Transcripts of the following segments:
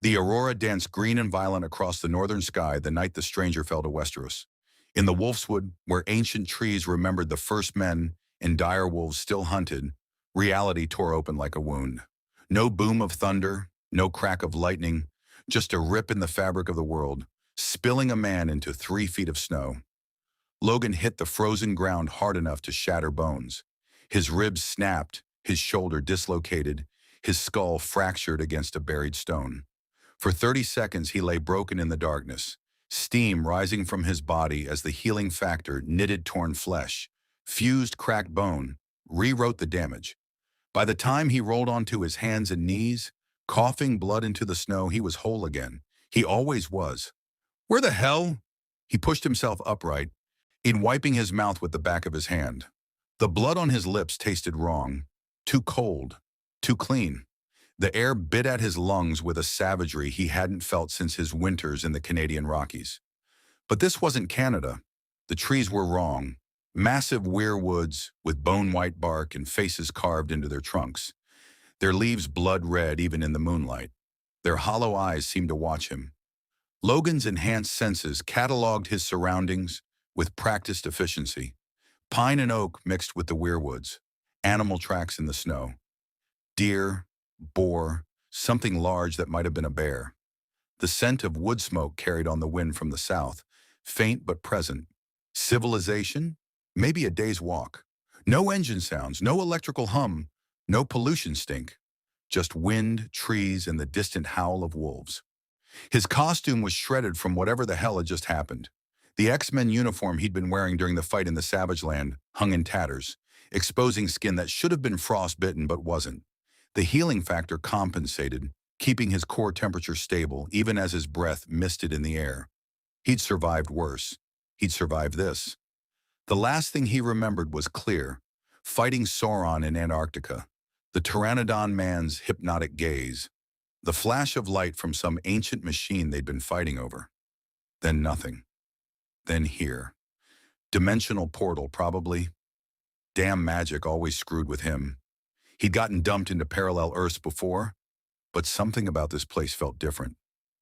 The aurora danced green and violent across the northern sky the night the stranger fell to Westeros. In the Wolfswood, where ancient trees remembered the first men and dire wolves still hunted, reality tore open like a wound. No boom of thunder, no crack of lightning, just a rip in the fabric of the world, spilling a man into 3 feet of snow. Logan hit the frozen ground hard enough to shatter bones. His ribs snapped, his shoulder dislocated, his skull fractured against a buried stone. For 30 seconds he lay broken in the darkness, steam rising from his body as the healing factor knitted torn flesh, fused cracked bone, rewrote the damage. By the time he rolled onto his hands and knees, coughing blood into the snow, he was whole again. He always was. Where the hell? He pushed himself upright, in wiping his mouth with the back of his hand. The blood on his lips tasted wrong, too cold, too clean. The air bit at his lungs with a savagery he hadn't felt since his winters in the Canadian Rockies. But this wasn't Canada. The trees were wrong. Massive weirwoods with bone-white bark and faces carved into their trunks. Their leaves blood-red even in the moonlight. Their hollow eyes seemed to watch him. Logan's enhanced senses cataloged his surroundings with practiced efficiency. Pine and oak mixed with the weirwoods. Animal tracks in the snow. Deer, boar, something large that might have been a bear. The scent of wood smoke carried on the wind from the south, faint but present. Civilization? Maybe a day's walk. No engine sounds, no electrical hum, no pollution stink. Just wind, trees, and the distant howl of wolves. His costume was shredded from whatever the hell had just happened. The X-Men uniform he'd been wearing during the fight in the Savage Land hung in tatters, exposing skin that should have been frostbitten but wasn't. The healing factor compensated, keeping his core temperature stable even as his breath misted in the air. He'd survived worse. He'd survived this. The last thing he remembered was clear, fighting Sauron in Antarctica, the Pteranodon man's hypnotic gaze, the flash of light from some ancient machine they'd been fighting over. Then nothing. Then here. Dimensional portal, probably. Damn magic always screwed with him. He'd gotten dumped into parallel Earths before, but something about this place felt different.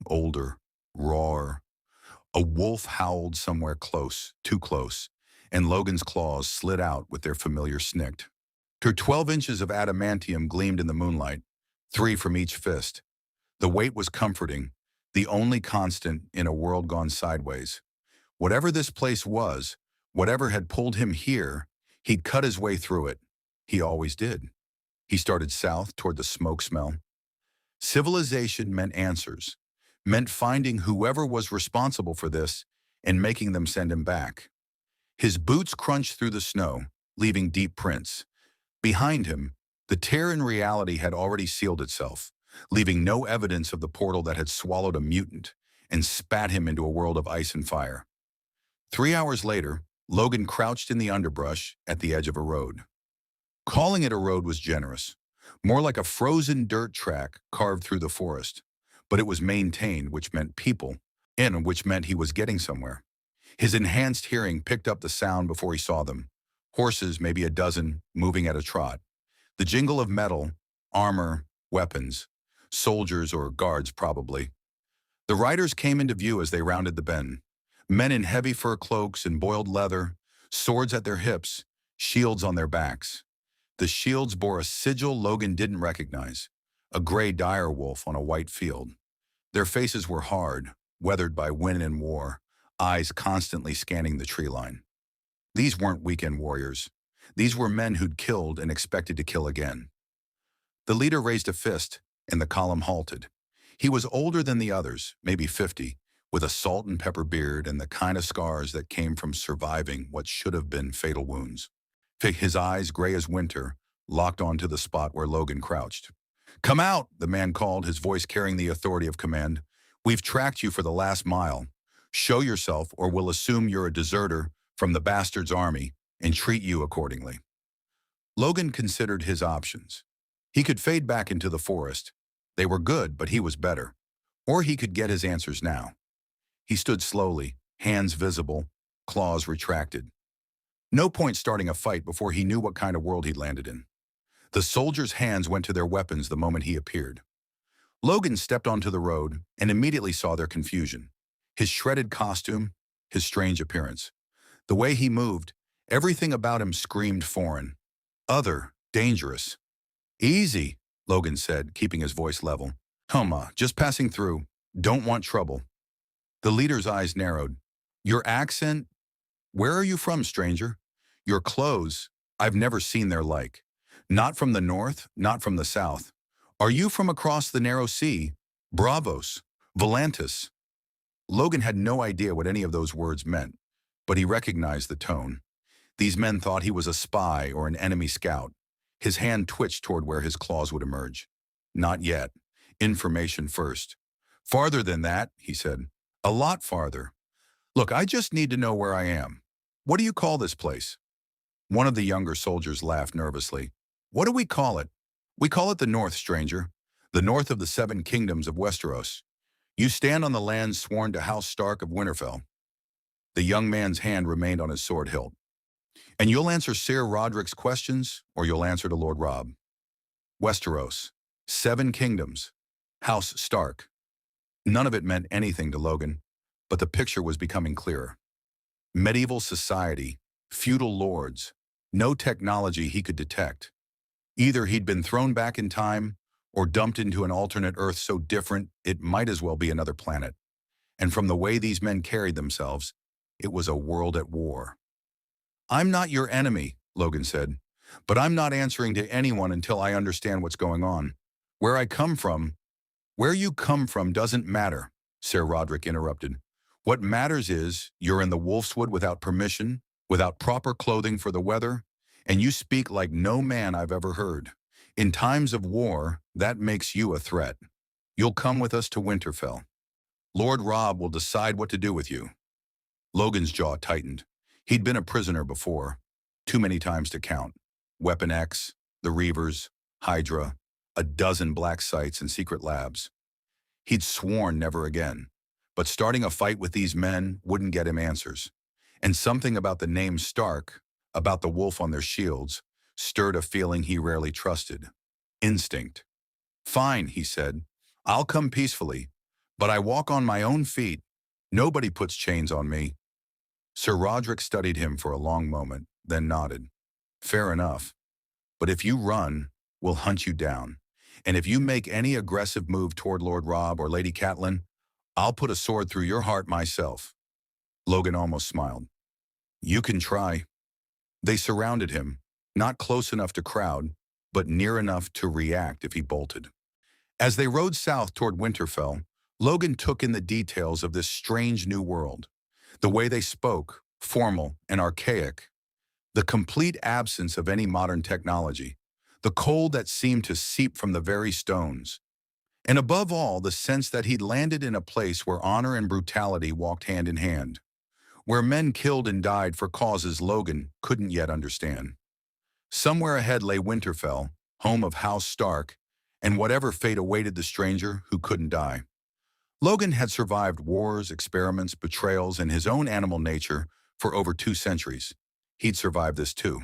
Older, rawer. A wolf howled somewhere close, too close, and Logan's claws slid out with their familiar snick. Her 12 inches of adamantium gleamed in the moonlight, 3 from each fist. The weight was comforting, the only constant in a world gone sideways. Whatever this place was, whatever had pulled him here, he'd cut his way through it. He always did. He started south toward the smoke smell. Civilization meant answers, meant finding whoever was responsible for this and making them send him back. His boots crunched through the snow, leaving deep prints. Behind him, the tear in reality had already sealed itself, leaving no evidence of the portal that had swallowed a mutant and spat him into a world of ice and fire. 3 hours later, Logan crouched in the underbrush at the edge of a road. Calling it a road was generous, more like a frozen dirt track carved through the forest. But it was maintained, which meant people, and which meant he was getting somewhere. His enhanced hearing picked up the sound before he saw them. Horses, maybe a dozen, moving at a trot. The jingle of metal, armor, weapons. Soldiers or guards, probably. The riders came into view as they rounded the bend. Men in heavy fur cloaks and boiled leather, swords at their hips, shields on their backs. The shields bore a sigil Logan didn't recognize, a gray dire wolf on a white field. Their faces were hard, weathered by wind and war, eyes constantly scanning the tree line. These weren't weekend warriors. These were men who'd killed and expected to kill again. The leader raised a fist, and the column halted. He was older than the others, maybe 50, with a salt and pepper beard and the kind of scars that came from surviving what should have been fatal wounds. His eyes, gray as winter, locked onto the spot where Logan crouched. "Come out," the man called, his voice carrying the authority of command. "We've tracked you for the last mile. Show yourself or we'll assume you're a deserter from the bastard's army and treat you accordingly." Logan considered his options. He could fade back into the forest. They were good, but he was better. Or he could get his answers now. He stood slowly, hands visible, claws retracted. No point starting a fight before he knew what kind of world he'd landed in. The soldiers' hands went to their weapons the moment he appeared. Logan stepped onto the road and immediately saw their confusion. His shredded costume, his strange appearance. The way he moved, everything about him screamed foreign. Other, dangerous. Easy, Logan said, keeping his voice level. Just passing through. Don't want trouble. The leader's eyes narrowed. Your accent? Where are you from, stranger? Your clothes? I've never seen their like. Not from the north, not from the south. Are you from across the narrow sea? Bravos. Volantis. Logan had no idea what any of those words meant, but he recognized the tone. These men thought he was a spy or an enemy scout. His hand twitched toward where his claws would emerge. Not yet. Information first. Farther than that, he said. A lot farther. Look, I just need to know where I am. What do you call this place? One of the younger soldiers laughed nervously. What do we call it? We call it the North, stranger. The North of the 7 kingdoms of Westeros. You stand on the land sworn to House Stark of Winterfell. The young man's hand remained on his sword hilt. And you'll answer Ser Roderick's questions, or you'll answer to Lord Robb. Westeros. 7 kingdoms. House Stark. None of it meant anything to Logan, but the picture was becoming clearer. Medieval society, feudal lords, no technology he could detect. Either he'd been thrown back in time, or dumped into an alternate Earth so different it might as well be another planet. And from the way these men carried themselves, it was a world at war. I'm not your enemy, Logan said, but I'm not answering to anyone until I understand what's going on. Where you come from doesn't matter, Ser Roderick interrupted. What matters is you're in the Wolfswood without permission, without proper clothing for the weather, and you speak like no man I've ever heard. In times of war, that makes you a threat. You'll come with us to Winterfell. Lord Robb will decide what to do with you. Logan's jaw tightened. He'd been a prisoner before, too many times to count. Weapon X, the Reavers, Hydra, a dozen black sites and secret labs. He'd sworn never again, but starting a fight with these men wouldn't get him answers. And something about the name Stark, about the wolf on their shields, stirred a feeling he rarely trusted. Instinct. Fine, he said. I'll come peacefully, but I walk on my own feet. Nobody puts chains on me. Ser Roderick studied him for a long moment, then nodded. Fair enough. But if you run, we'll hunt you down. And if you make any aggressive move toward Lord Robb or Lady Catelyn, I'll put a sword through your heart myself. Logan almost smiled. You can try. They surrounded him, not close enough to crowd, but near enough to react if he bolted. As they rode south toward Winterfell, Logan took in the details of this strange new world. The way they spoke, formal and archaic. The complete absence of any modern technology. The cold that seemed to seep from the very stones. And above all, the sense that he'd landed in a place where honor and brutality walked hand in hand. Where men killed and died for causes Logan couldn't yet understand. Somewhere ahead lay Winterfell, home of House Stark, and whatever fate awaited the stranger who couldn't die. Logan had survived wars, experiments, betrayals, and his own animal nature for over 2 centuries. He'd survived this too.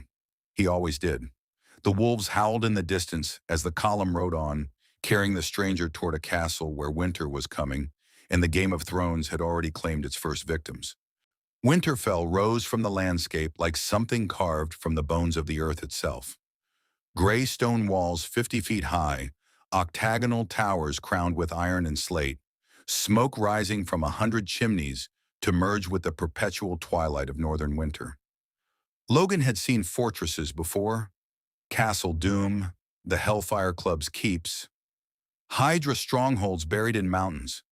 He always did. The wolves howled in the distance as the column rode on, carrying the stranger toward a castle where winter was coming, and the Game of Thrones had already claimed its first victims. Winterfell rose from the landscape like something carved from the bones of the earth itself. Gray stone walls 50 feet high, octagonal towers crowned with iron and slate, smoke rising from 100 chimneys to merge with the perpetual twilight of northern winter. Logan had seen fortresses before, Castle Doom, the Hellfire Club's keeps, Hydra strongholds buried in mountains.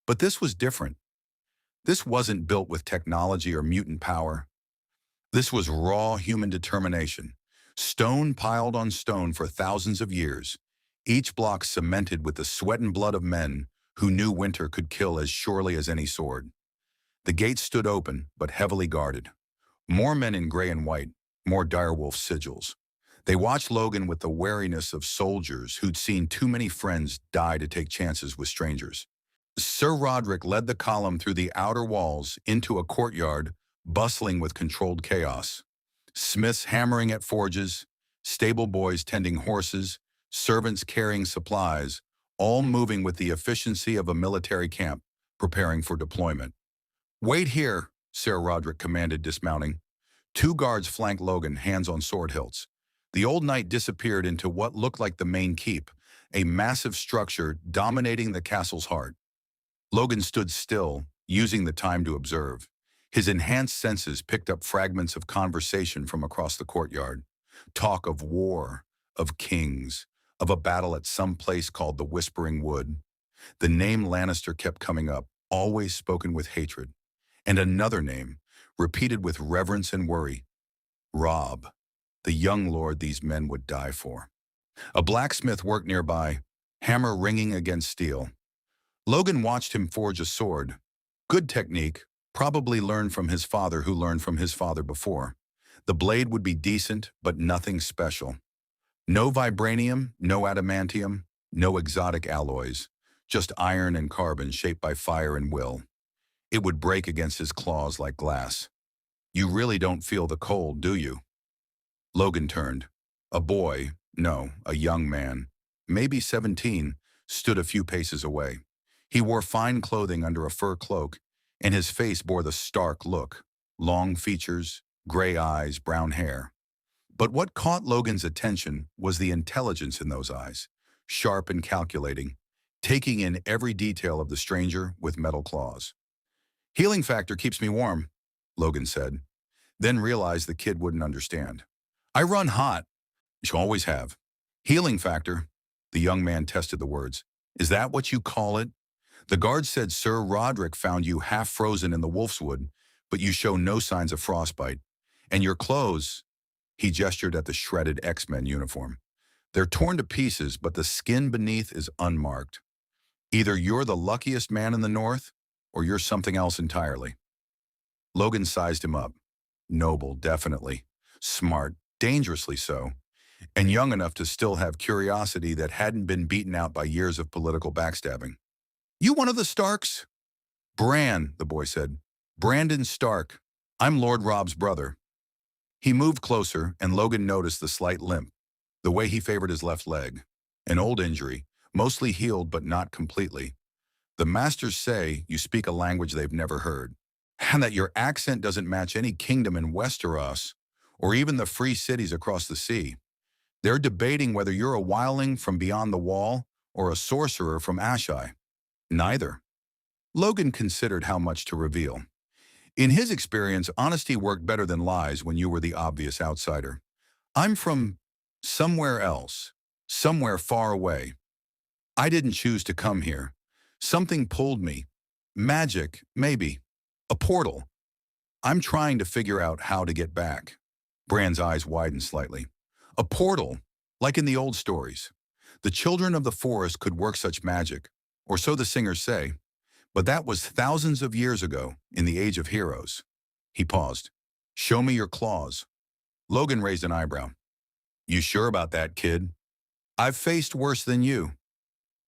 But this was different. This wasn't built with technology or mutant power. This was raw human determination, stone piled on stone for thousands of years, each block cemented with the sweat and blood of men who knew winter could kill as surely as any sword. The gates stood open, but heavily guarded. More men in gray and white, more direwolf sigils. They watched Logan with the wariness of soldiers who'd seen too many friends die to take chances with strangers. Ser Roderick led the column through the outer walls into a courtyard bustling with controlled chaos. Smiths hammering at forges, stable boys tending horses, servants carrying supplies, all moving with the efficiency of a military camp, preparing for deployment. "Wait here," Sir Roderick commanded, dismounting. Two guards flanked Logan, hands on sword hilts. The old knight disappeared into what looked like the main keep, a massive structure dominating the castle's heart. Logan stood still, using the time to observe. His enhanced senses picked up fragments of conversation from across the courtyard. Talk of war, of kings, of a battle at some place called the Whispering Wood. The name Lannister kept coming up, always spoken with hatred. And another name, repeated with reverence and worry. Robb, the young lord these men would die for. A blacksmith worked nearby, hammer ringing against steel. Logan watched him forge a sword. Good technique, probably learned from his father who learned from his father before. The blade would be decent, but nothing special. No vibranium, no adamantium, no exotic alloys, just iron and carbon shaped by fire and will. It would break against his claws like glass. "You really don't feel the cold, do you?" Logan turned. A boy, no, a young man, maybe 17, stood a few paces away. He wore fine clothing under a fur cloak, and his face bore the stark look. Long features, gray eyes, brown hair. But what caught Logan's attention was the intelligence in those eyes, sharp and calculating, taking in every detail of the stranger with metal claws. "Healing factor keeps me warm," Logan said, then realized the kid wouldn't understand. "I run hot." "You always have." "Healing factor," the young man tested the words. "Is that what you call it? The guard said Sir Roderick found you half frozen in the Wolfswood, but you show no signs of frostbite. And your clothes," he gestured at the shredded X-Men uniform. "They're torn to pieces, but the skin beneath is unmarked. Either you're the luckiest man in the North, or you're something else entirely." Logan sized him up. Noble, definitely. Smart, dangerously so. And young enough to still have curiosity that hadn't been beaten out by years of political backstabbing. "You one of the Starks?" "Bran," the boy said. "Brandon Stark. I'm Lord Robb's brother." He moved closer, and Logan noticed the slight limp, the way he favored his left leg. An old injury, mostly healed but not completely. "The masters say you speak a language they've never heard, and that your accent doesn't match any kingdom in Westeros, or even the free cities across the sea. They're debating whether you're a wildling from beyond the wall or a sorcerer from Ashai." "Neither." Logan considered how much to reveal. In his experience, honesty worked better than lies when you were the obvious outsider. "I'm from somewhere else, somewhere far away. I didn't choose to come here. Something pulled me. Magic, maybe. A portal. I'm trying to figure out how to get back." Bran's eyes widened slightly. "A portal, like in the old stories. The children of the forest could work such magic, or so the singers say. But that was thousands of years ago, in the Age of Heroes." He paused. "Show me your claws." Logan raised an eyebrow. "You sure about that, kid? I've faced worse than you."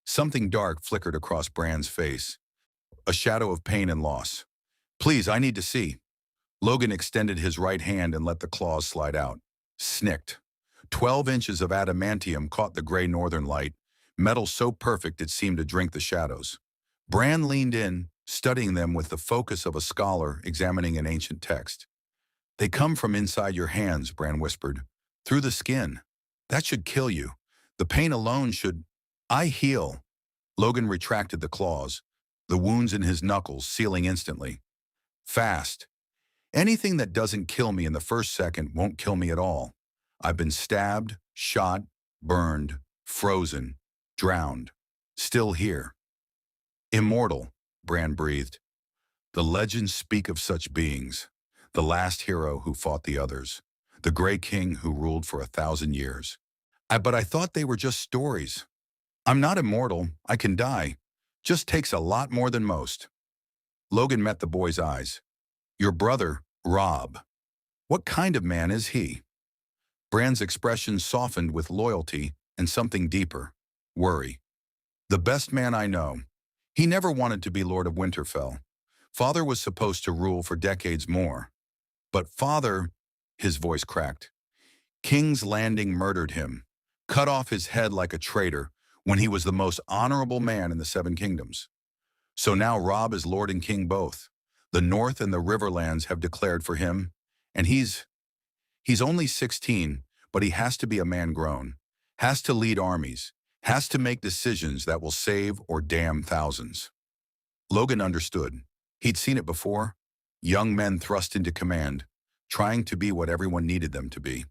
Something dark flickered across Bran's face, a shadow of pain and loss. "Please, I need to see." Logan extended his right hand and let the claws slide out. Snicked. 12 inches of adamantium caught the gray northern light, metal so perfect it seemed to drink the shadows. Bran leaned in, studying them with the focus of a scholar examining an ancient text. "They come from inside your hands," Bran whispered. "Through the skin. That should kill you. The pain alone should—" "I heal." Logan retracted the claws, the wounds in his knuckles sealing instantly. "Fast. Anything that doesn't kill me in the first second won't kill me at all. I've been stabbed, shot, burned, frozen, drowned. Still here." "Immortal," Bran breathed. "The legends speak of such beings. The last hero who fought the others. The Grey King who ruled for 1,000 years. But I thought they were just stories." "I'm not immortal. I can die. Just takes a lot more than most." Logan met the boy's eyes. "Your brother, Robb. What kind of man is he?" Bran's expression softened with loyalty and something deeper, worry. "The best man I know. He never wanted to be Lord of Winterfell. Father was supposed to rule for decades more. But father," his voice cracked, "King's Landing murdered him, cut off his head like a traitor, when he was the most honorable man in the Seven Kingdoms. So now Robb is Lord and King both. The North and the Riverlands have declared for him, and he's only 16, but he has to be a man grown, has to lead armies, has to make decisions that will save or damn thousands. Logan understood. He'd seen it before. Young men thrust into command, trying to be what everyone needed them to be.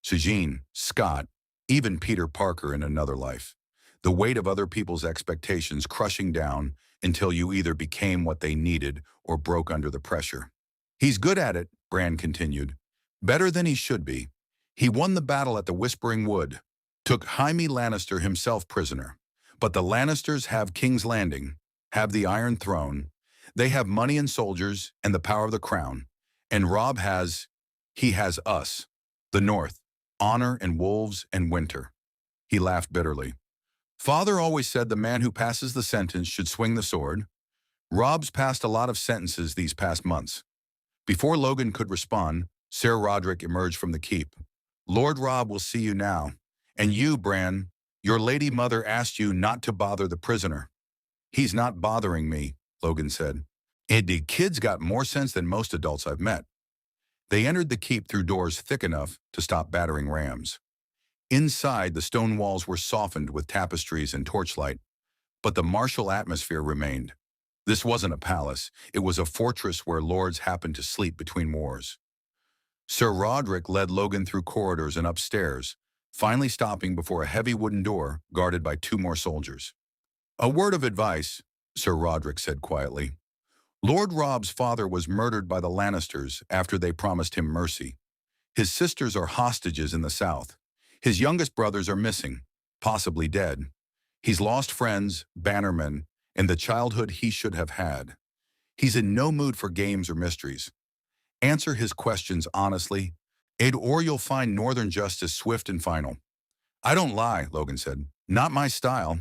Eugene, Scott, even Peter Parker in another life. The weight of other people's expectations crushing down until you either became what they needed or broke under the pressure. He's good at it, Bran continued. Better than he should be. He won the battle at the Whispering Wood, took Jaime Lannister himself prisoner. But the Lannisters have King's Landing, have the Iron Throne. They have money and soldiers and the power of the crown. And Robb he has us, the North, honor and wolves and winter. He laughed bitterly. Father always said the man who passes the sentence should swing the sword. Robb's passed a lot of sentences these past months. Before Logan could respond, Ser Rodrik emerged from the keep. Lord Robb will see you now. And you, Bran, your lady mother asked you not to bother the prisoner. He's not bothering me, Logan said. The kid's got more sense than most adults I've met. They entered the keep through doors thick enough to stop battering rams. Inside, the stone walls were softened with tapestries and torchlight, but the martial atmosphere remained. This wasn't a palace. It was a fortress where lords happened to sleep between wars. Ser Rodrik led Logan through corridors and upstairs, finally stopping before a heavy wooden door guarded by 2 more soldiers. A word of advice, Ser Rodrik said quietly. Lord Robb's father was murdered by the Lannisters after they promised him mercy. His sisters are hostages in the south. His youngest brothers are missing, possibly dead. He's lost friends, bannermen, and the childhood he should have had. He's in no mood for games or mysteries. Answer his questions honestly, or you'll find Northern justice swift and final. I don't lie, Logan said. Not my style.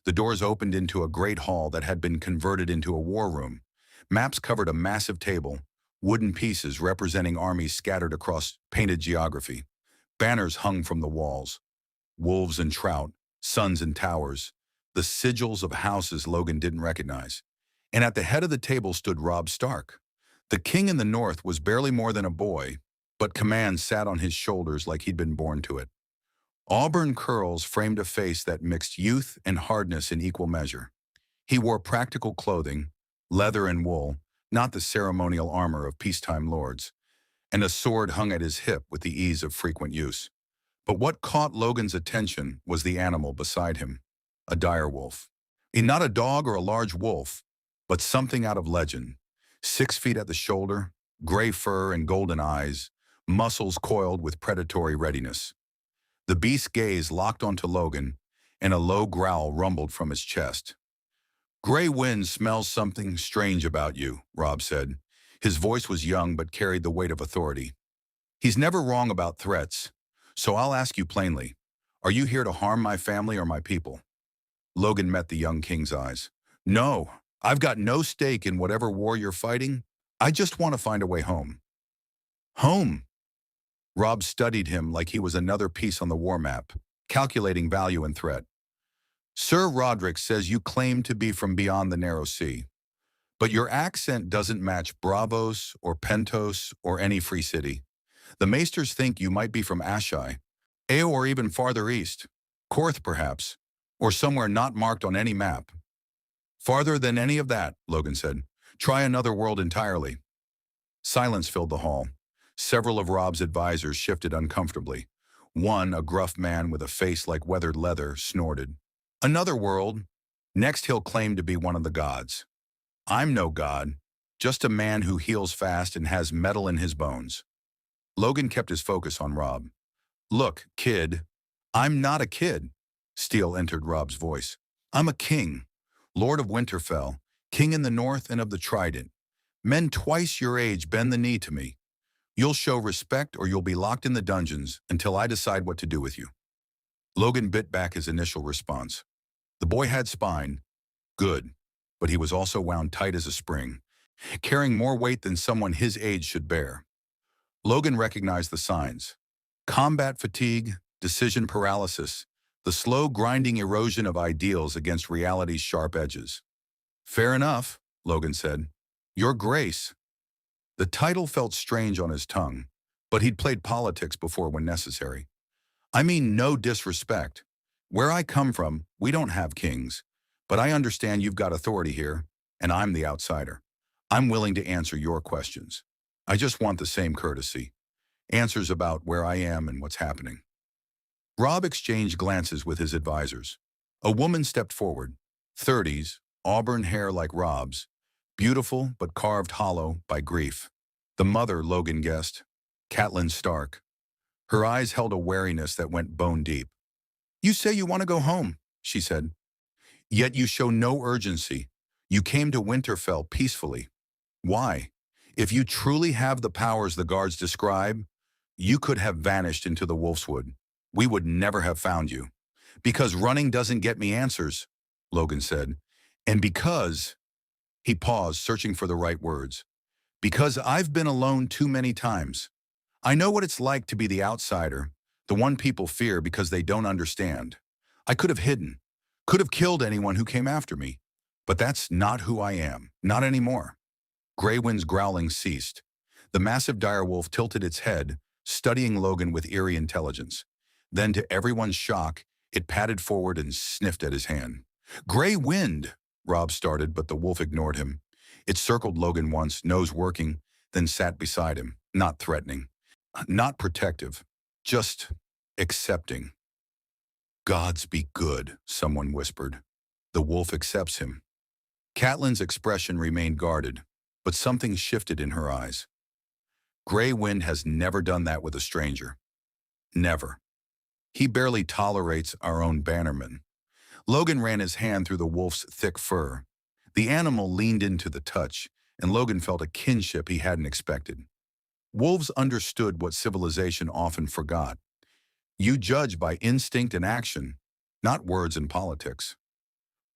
The doors opened into a great hall that had been converted into a war room. Maps covered a massive table, wooden pieces representing armies scattered across painted geography. Banners hung from the walls. Wolves and trout, suns and towers, the sigils of houses Logan didn't recognize. And at the head of the table stood Robb Stark. The king in the north was barely more than a boy, but command sat on his shoulders like he'd been born to it. Auburn curls framed a face that mixed youth and hardness in equal measure. He wore practical clothing, leather and wool, not the ceremonial armor of peacetime lords, and a sword hung at his hip with the ease of frequent use. But what caught Logan's attention was the animal beside him, a direwolf. Not a dog or a large wolf, but something out of legend. 6 feet at the shoulder, gray fur and golden eyes, muscles coiled with predatory readiness. The beast's gaze locked onto Logan, and a low growl rumbled from his chest. Gray Wind smells something strange about you, Robb said. His voice was young but carried the weight of authority. He's never wrong about threats, so I'll ask you plainly. Are you here to harm my family or my people? Logan met the young king's eyes. No, I've got no stake in whatever war you're fighting. I just want to find a way home. Home? Robb studied him like he was another piece on the war map, calculating value and threat. Ser Rodrik says you claim to be from beyond the Narrow Sea, but your accent doesn't match Bravos or Pentos or any free city. The Maesters think you might be from Ashai, or even farther east, Korth perhaps, or somewhere not marked on any map. Farther than any of that, Logan said. Try another world entirely. Silence filled the hall. Several of Robb's advisors shifted uncomfortably. One, a gruff man with a face like weathered leather, snorted. Another world. Next he'll claim to be one of the gods. I'm no god, just a man who heals fast and has metal in his bones. Logan kept his focus on Robb. Look, kid. I'm not a kid. Steel entered Robb's voice. I'm a king, Lord of Winterfell, king in the north and of the Trident. Men twice your age bend the knee to me. You'll show respect or you'll be locked in the dungeons until I decide what to do with you. Logan bit back his initial response. The boy had spine. Good. But he was also wound tight as a spring, carrying more weight than someone his age should bear. Logan recognized the signs. Combat fatigue, decision paralysis, The slow, grinding erosion of ideals against reality's sharp edges. Fair enough, Logan said. Your Grace. The title felt strange on his tongue, but he'd played politics before when necessary. I mean, no disrespect. Where I come from, we don't have kings. But I understand you've got authority here, and I'm the outsider. I'm willing to answer your questions. I just want the same courtesy. Answers about where I am and what's happening. Rob exchanged glances with his advisors. A woman stepped forward, 30s, auburn hair like Rob's, beautiful but carved hollow by grief. The mother, Logan guessed, Catelyn Stark. Her eyes held a wariness that went bone deep. You say you want to go home, she said. Yet you show no urgency. You came to Winterfell peacefully. Why? If you truly have the powers the guards describe, you could have vanished into the Wolfswood. We would never have found you. Because running doesn't get me answers, Logan said. And because, he paused, searching for the right words. Because I've been alone too many times. I know what it's like to be the outsider, the one people fear because they don't understand. I could have hidden, could have killed anyone who came after me. But that's not who I am, not anymore. Greywind's growling ceased. The massive direwolf tilted its head, studying Logan with eerie intelligence. Then, to everyone's shock, it padded forward and sniffed at his hand. Grey Wind, Rob started, but the wolf ignored him. It circled Logan once, nose working, then sat beside him, not threatening, not protective, just accepting. Gods be good, someone whispered. The wolf accepts him. Catelyn's expression remained guarded, but something shifted in her eyes. Grey Wind has never done that with a stranger. Never. He barely tolerates our own bannerman. Logan ran his hand through the wolf's thick fur. The animal leaned into the touch, and Logan felt a kinship he hadn't expected. Wolves understood what civilization often forgot. You judge by instinct and action, not words and politics.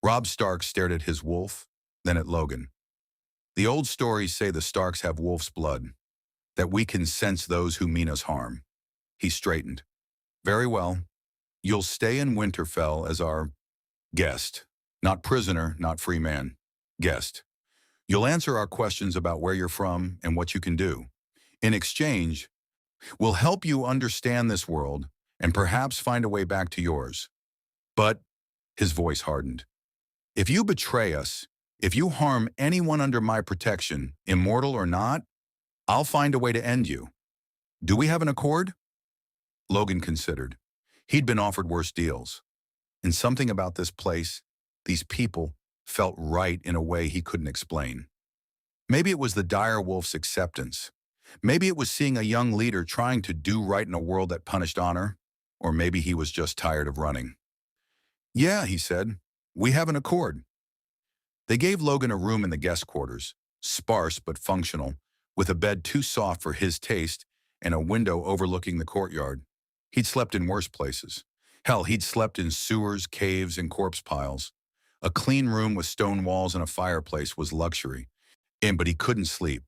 Robb Stark stared at his wolf, then at Logan. The old stories say the Starks have wolf's blood, that we can sense those who mean us harm. He straightened. Very well. You'll stay in Winterfell as our guest. Not prisoner, not free man. Guest. You'll answer our questions about where you're from and what you can do. In exchange, we'll help you understand this world and perhaps find a way back to yours. But, his voice hardened, if you betray us, if you harm anyone under my protection, immortal or not, I'll find a way to end you. Do we have an accord? Logan considered. He'd been offered worse deals. And something about this place, these people, felt right in a way he couldn't explain. Maybe it was the dire wolf's acceptance. Maybe it was seeing a young leader trying to do right in a world that punished honor. Or maybe he was just tired of running. Yeah, he said, we have an accord. They gave Logan a room in the guest quarters, sparse but functional, with a bed too soft for his taste and a window overlooking the courtyard. He'd slept in worse places. Hell, he'd slept in sewers, caves, and corpse piles. A clean room with stone walls and a fireplace was luxury. But he couldn't sleep.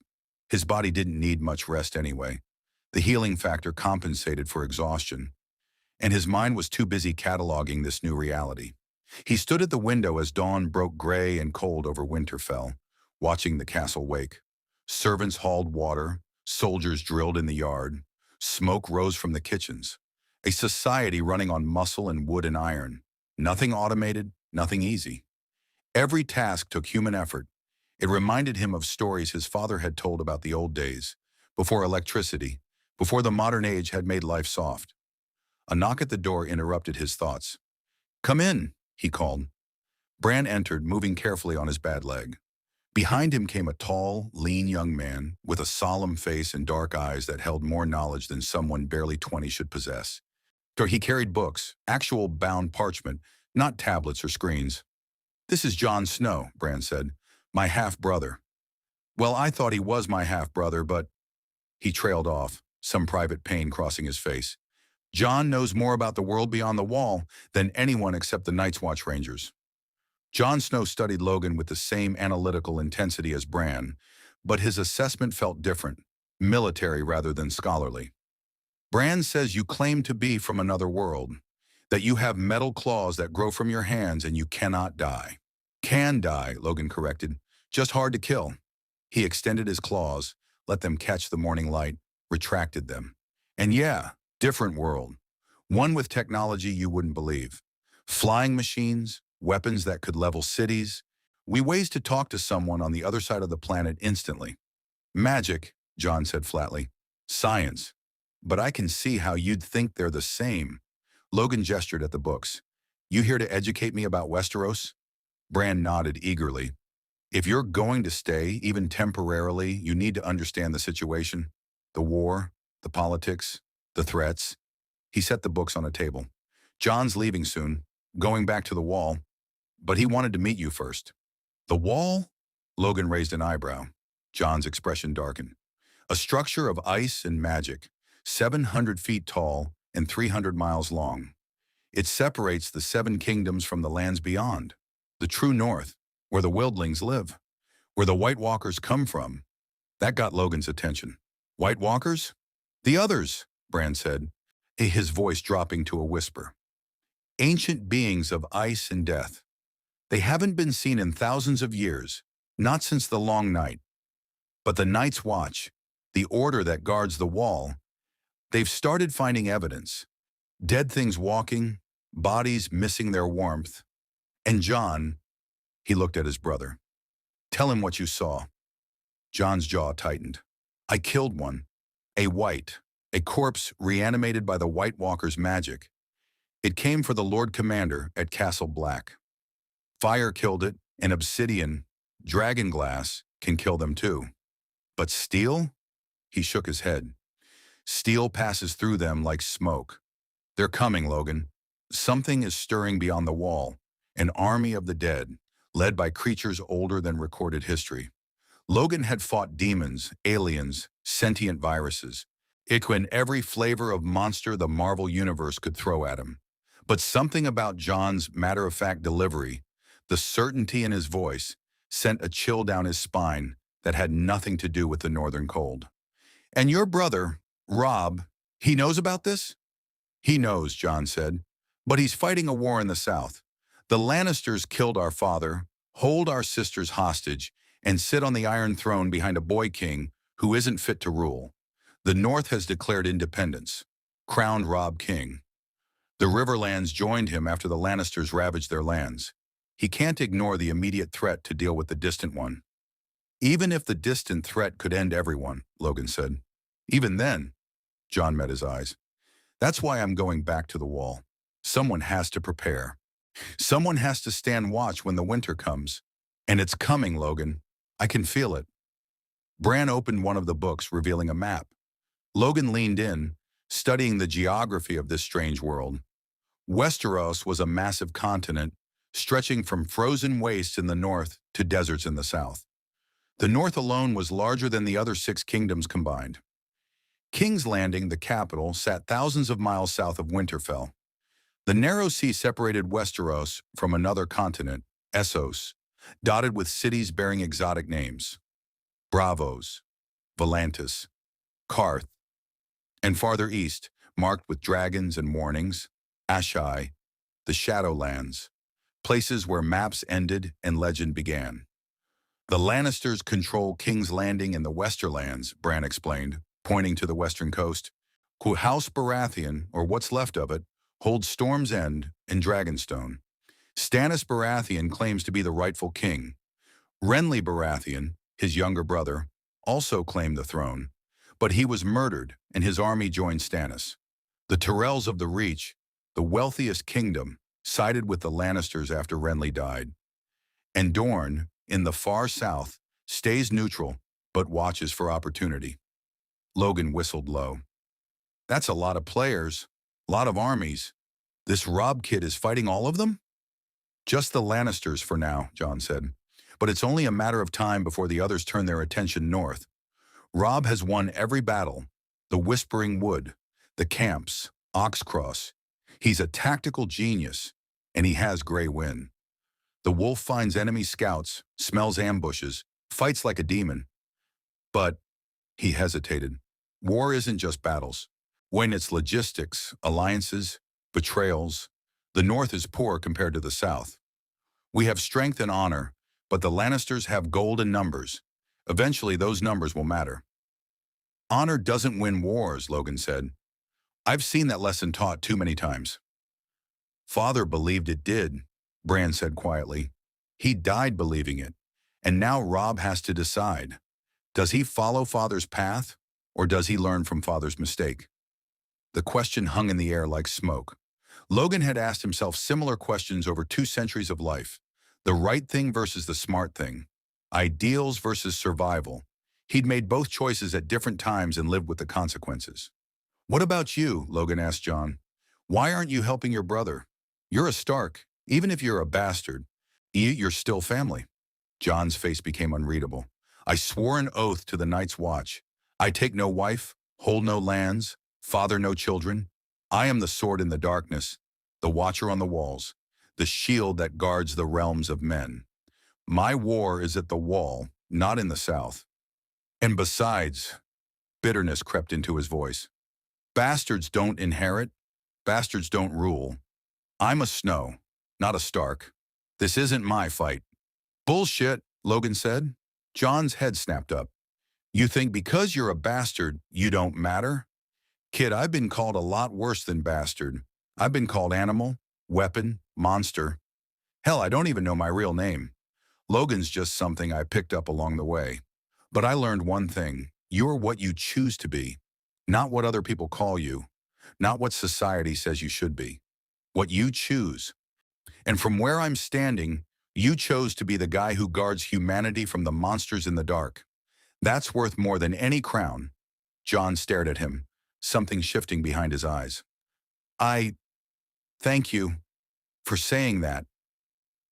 His body didn't need much rest anyway. The healing factor compensated for exhaustion. And his mind was too busy cataloging this new reality. He stood at the window as dawn broke gray and cold over Winterfell, watching the castle wake. Servants hauled water, soldiers drilled in the yard, smoke rose from the kitchens. A society running on muscle and wood and iron. Nothing automated, nothing easy. Every task took human effort. It reminded him of stories his father had told about the old days, before electricity, before the modern age had made life soft. A knock at the door interrupted his thoughts. Come in, he called. Bran entered, moving carefully on his bad leg. Behind him came a tall, lean young man with a solemn face and dark eyes that held more knowledge than someone barely 20 should possess. He carried books, actual bound parchment, not tablets or screens. This is Jon Snow, Bran said, my half-brother. Well, I thought he was my half-brother, but... He trailed off, some private pain crossing his face. Jon knows more about the world beyond the wall than anyone except the Night's Watch Rangers. Jon Snow studied Logan with the same analytical intensity as Bran, but his assessment felt different, military rather than scholarly. Bran says you claim to be from another world. That you have metal claws that grow from your hands and you cannot die. Can die, Logan corrected. Just hard to kill. He extended his claws, let them catch the morning light, retracted them. And yeah, different world. One with technology you wouldn't believe. Flying machines, weapons that could level cities. Ways to talk to someone on the other side of the planet instantly. Magic, John said flatly. Science. But I can see how you'd think they're the same. Logan gestured at the books. You here to educate me about Westeros? Bran nodded eagerly. If you're going to stay, even temporarily, you need to understand the situation. The war, the politics, the threats. He set the books on a table. John's leaving soon, going back to the Wall, but he wanted to meet you first. The Wall? Logan raised an eyebrow. John's expression darkened. A structure of ice and magic, 700 feet tall and 300 miles long. It separates the seven kingdoms from the lands beyond, the true north, where the wildlings live, where the White Walkers come from. That got Logan's attention. White Walkers? The others, Bran said, his voice dropping to a whisper. Ancient beings of ice and death. They haven't been seen in thousands of years, not since the Long Night. But the Night's Watch, the order that guards the Wall, they've started finding evidence. Dead things walking, bodies missing their warmth. And John, he looked at his brother. Tell him what you saw. John's jaw tightened. I killed one. A corpse reanimated by the White Walker's magic. It came for the Lord Commander at Castle Black. Fire killed it, and obsidian, dragon glass, can kill them too. But steel? He shook his head. Steel passes through them like smoke. They're coming, Logan. Something is stirring beyond the Wall. An army of the dead, led by creatures older than recorded history. Logan had fought demons, aliens, sentient viruses. It could every flavor of monster the Marvel Universe could throw at him. But something about John's matter-of-fact delivery, the certainty in his voice, sent a chill down his spine that had nothing to do with the northern cold. And your brother, Robb, he knows about this? He knows, John said, but he's fighting a war in the south. The Lannisters killed our father, hold our sisters hostage, and sit on the Iron Throne behind a boy king who isn't fit to rule. The North has declared independence, crowned Robb king. The Riverlands joined him after the Lannisters ravaged their lands. He can't ignore the immediate threat to deal with the distant one. Even if the distant threat could end everyone, Logan said. Even then, John met his eyes. That's why I'm going back to the Wall. Someone has to prepare. Someone has to stand watch when the winter comes. And it's coming, Logan. I can feel it. Bran opened one of the books, revealing a map. Logan leaned in, studying the geography of this strange world. Westeros was a massive continent, stretching from frozen wastes in the north to deserts in the south. The north alone was larger than the other 6 kingdoms combined. King's Landing, the capital, sat thousands of miles south of Winterfell. The narrow sea separated Westeros from another continent, Essos, dotted with cities bearing exotic names. Bravos, Volantis, Karth, and farther east, marked with dragons and warnings, Ashai, the Shadowlands, places where maps ended and legend began. The Lannisters control King's Landing in the Westerlands, Bran explained, pointing to the western coast. House Baratheon, or what's left of it, holds Storm's End and Dragonstone. Stannis Baratheon claims to be the rightful king. Renly Baratheon, his younger brother, also claimed the throne, but he was murdered and his army joined Stannis. The Tyrells of the Reach, the wealthiest kingdom, sided with the Lannisters after Renly died. And Dorne, in the far south, stays neutral but watches for opportunity. Logan whistled low. That's a lot of players, a lot of armies. This Robb kid is fighting all of them? Just the Lannisters for now, John said. But it's only a matter of time before the others turn their attention north. Robb has won every battle. The Whispering Wood, the camps, Oxcross. He's a tactical genius, and he has Grey Wind. The wolf finds enemy scouts, smells ambushes, fights like a demon. But, he hesitated, war isn't just battles. When it's logistics, alliances, betrayals, The North is poor compared to the South. We have strength and honor, but the Lannisters have gold and numbers. Eventually, those numbers will matter. Honor doesn't win wars, Logan said. I've seen that lesson taught too many times. Father believed it did, Bran said quietly. He died believing it, and now Robb has to decide. Does he follow Father's path, or does he learn from Father's mistake? The question hung in the air like smoke. Logan had asked himself similar questions over 2 centuries of life. The right thing versus the smart thing. Ideals versus survival. He'd made both choices at different times and lived with the consequences. What about you? Logan asked Jon. Why aren't you helping your brother? You're a Stark. Even if you're a bastard, you're still family. Jon's face became unreadable. I swore an oath to the Night's Watch. I take no wife, hold no lands, father no children. I am the sword in the darkness, the watcher on the walls, the shield that guards the realms of men. My war is at the wall, not in the south. And besides, bitterness crept into his voice. Bastards don't inherit, bastards don't rule. I'm a Snow, not a Stark. This isn't my fight. Bullshit, Logan said. Jon's head snapped up. You think because you're a bastard, you don't matter? Kid, I've been called a lot worse than bastard. I've been called animal, weapon, monster. Hell, I don't even know my real name. Logan's just something I picked up along the way. But I learned one thing. You're what you choose to be, not what other people call you, not what society says you should be. What you choose. And from where I'm standing, you chose to be the guy who guards humanity from the monsters in the dark. That's worth more than any crown. Jon stared at him, something shifting behind his eyes. Thank you for saying that.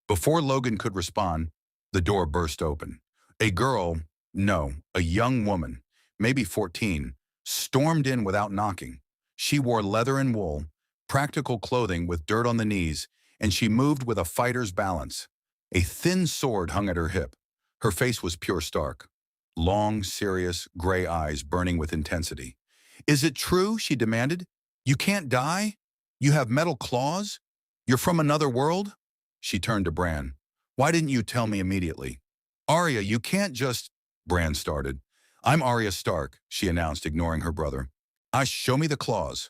Before Logan could respond, the door burst open. A girl, no, a young woman, maybe 14, stormed in without knocking. She wore leather and wool, practical clothing with dirt on the knees, and she moved with a fighter's balance. A thin sword hung at her hip. Her face was pure Stark. Long, serious, gray eyes burning with intensity. Is it true, she demanded? You can't die? You have metal claws? You're from another world? She turned to Bran. Why didn't you tell me immediately? Arya, you can't just... Bran started. I'm Arya Stark, she announced, ignoring her brother. Show me the claws.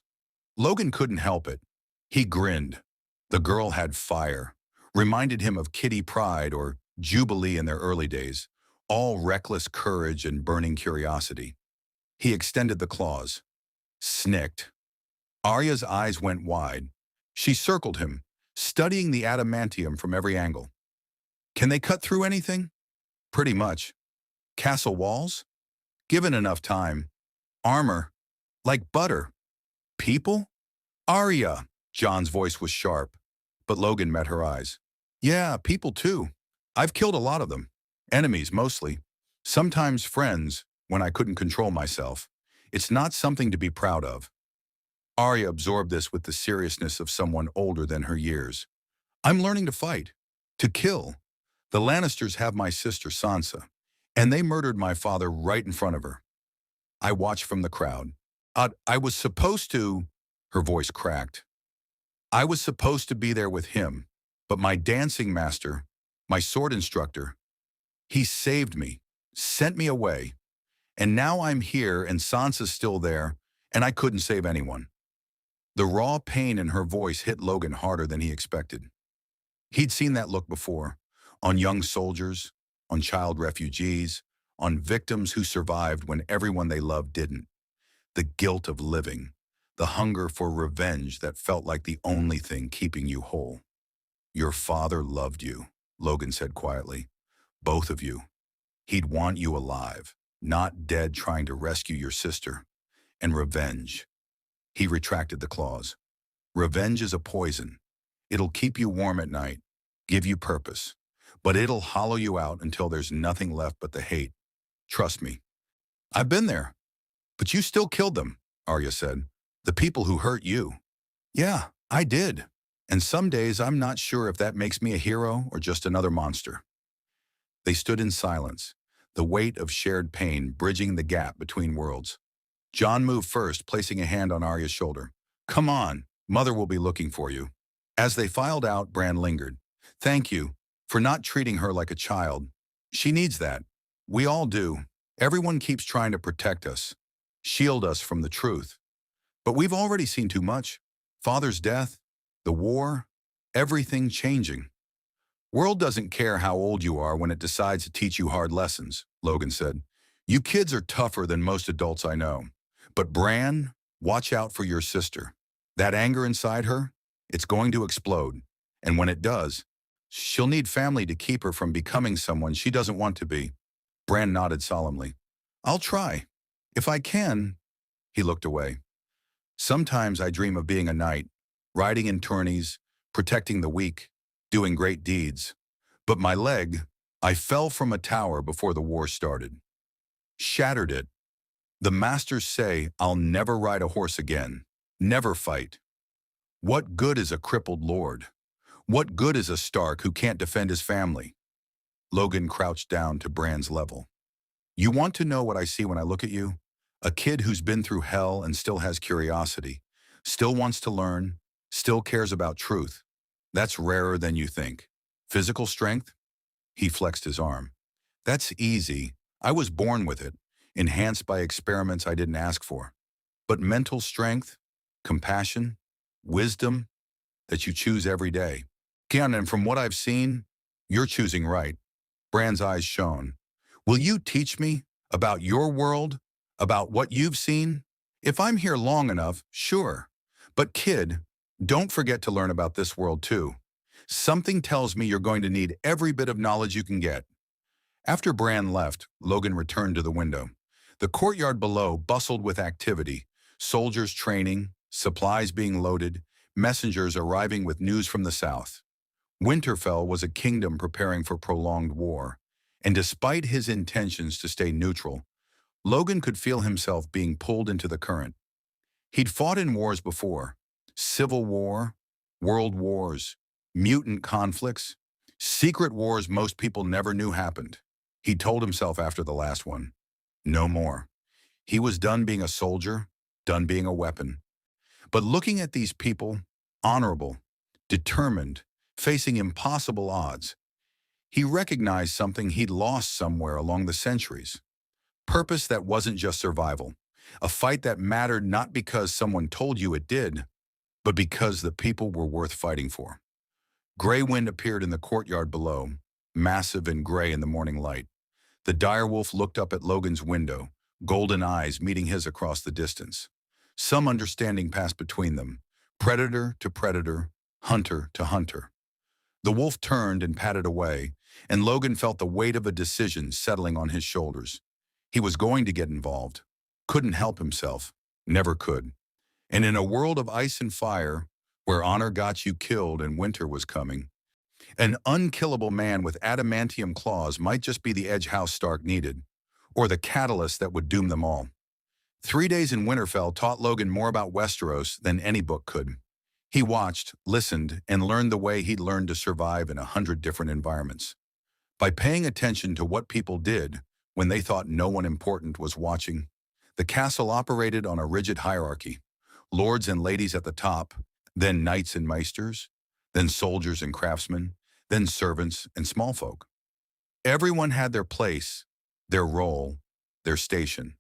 Logan couldn't help it. He grinned. The girl had fire. Reminded him of Kitty Pryde or Jubilee in their early days. All reckless courage and burning curiosity. He extended the claws. Snicked. Arya's eyes went wide. She circled him, studying the adamantium from every angle. Can they cut through anything? Pretty much. Castle walls? Given enough time. Armor? Like butter. People? Arya! Jon's voice was sharp, but Logan met her eyes. Yeah, people too. I've killed a lot of them. Enemies, mostly. Sometimes friends, when I couldn't control myself. It's not something to be proud of. Arya absorbed this with the seriousness of someone older than her years. I'm learning to fight. To kill. The Lannisters have my sister Sansa, and they murdered my father right in front of her. I watched from the crowd. I was supposed to... Her voice cracked. I was supposed to be there with him, but my dancing master, my sword instructor, he saved me, sent me away, and now I'm here and Sansa's still there, and I couldn't save anyone. The raw pain in her voice hit Logan harder than he expected. He'd seen that look before, on young soldiers, on child refugees, on victims who survived when everyone they loved didn't. The guilt of living, the hunger for revenge that felt like the only thing keeping you whole. Your father loved you, Logan said quietly. Both of you. He'd want you alive, not dead trying to rescue your sister. And revenge. He retracted the claws. Revenge is a poison. It'll keep you warm at night, give you purpose, but it'll hollow you out until there's nothing left but the hate. Trust me. I've been there. But you still killed them, Arya said. The people who hurt you. Yeah, I did. And some days I'm not sure if that makes me a hero or just another monster. They stood in silence, the weight of shared pain bridging the gap between worlds. Jon moved first, placing a hand on Arya's shoulder. Come on, Mother will be looking for you. As they filed out, Bran lingered. Thank you for not treating her like a child. She needs that. We all do. Everyone keeps trying to protect us, shield us from the truth. But we've already seen too much. Father's death, the war, everything changing. World doesn't care how old you are when it decides to teach you hard lessons, Logan said. You kids are tougher than most adults I know. But Bran, watch out for your sister. That anger inside her, it's going to explode. And when it does, she'll need family to keep her from becoming someone she doesn't want to be. Bran nodded solemnly. I'll try. If I can. He looked away. Sometimes I dream of being a knight, riding in tourneys, protecting the weak, doing great deeds. But my leg, I fell from a tower before the war started. Shattered it. The masters say I'll never ride a horse again, never fight. What good is a crippled lord? What good is a Stark who can't defend his family? Logan crouched down to Bran's level. You want to know what I see when I look at you? A kid who's been through hell and still has curiosity, still wants to learn, still cares about truth. That's rarer than you think. Physical strength? He flexed his arm. That's easy. I was born with it, enhanced by experiments I didn't ask for. But mental strength, compassion, wisdom, that you choose every day. Keon, and from what I've seen, you're choosing right. Bran's eyes shone. Will you teach me about your world, about what you've seen? If I'm here long enough, sure. But kid, don't forget to learn about this world too. Something tells me you're going to need every bit of knowledge you can get. After Bran left, Logan returned to the window. The courtyard below bustled with activity, soldiers training, supplies being loaded, messengers arriving with news from the south. Winterfell was a kingdom preparing for prolonged war, and despite his intentions to stay neutral, Logan could feel himself being pulled into the current. He'd fought in wars before, civil war, world wars, mutant conflicts, secret wars most people never knew happened. He told himself after the last one, no more. He was done being a soldier, done being a weapon. But looking at these people, honorable, determined, facing impossible odds, he recognized something he'd lost somewhere along the centuries. Purpose that wasn't just survival. A fight that mattered not because someone told you it did, but because the people were worth fighting for. Gray Wind appeared in the courtyard below, massive and gray in the morning light. The direwolf looked up at Logan's window, golden eyes meeting his across the distance. Some understanding passed between them, predator to predator, hunter to hunter. The wolf turned and padded away, and Logan felt the weight of a decision settling on his shoulders. He was going to get involved. Couldn't help himself. Never could. And in a world of ice and fire, where honor got you killed and winter was coming, an unkillable man with adamantium claws might just be the edge House Stark needed, or the catalyst that would doom them all. 3 days in Winterfell taught Logan more about Westeros than any book could. He watched, listened, and learned the way he'd learned to survive in 100 different environments. By paying attention to what people did when they thought no one important was watching, the castle operated on a rigid hierarchy. Lords and ladies at the top, then knights and maesters, then soldiers and craftsmen, then servants and small folk. Everyone had their place, their role, their station.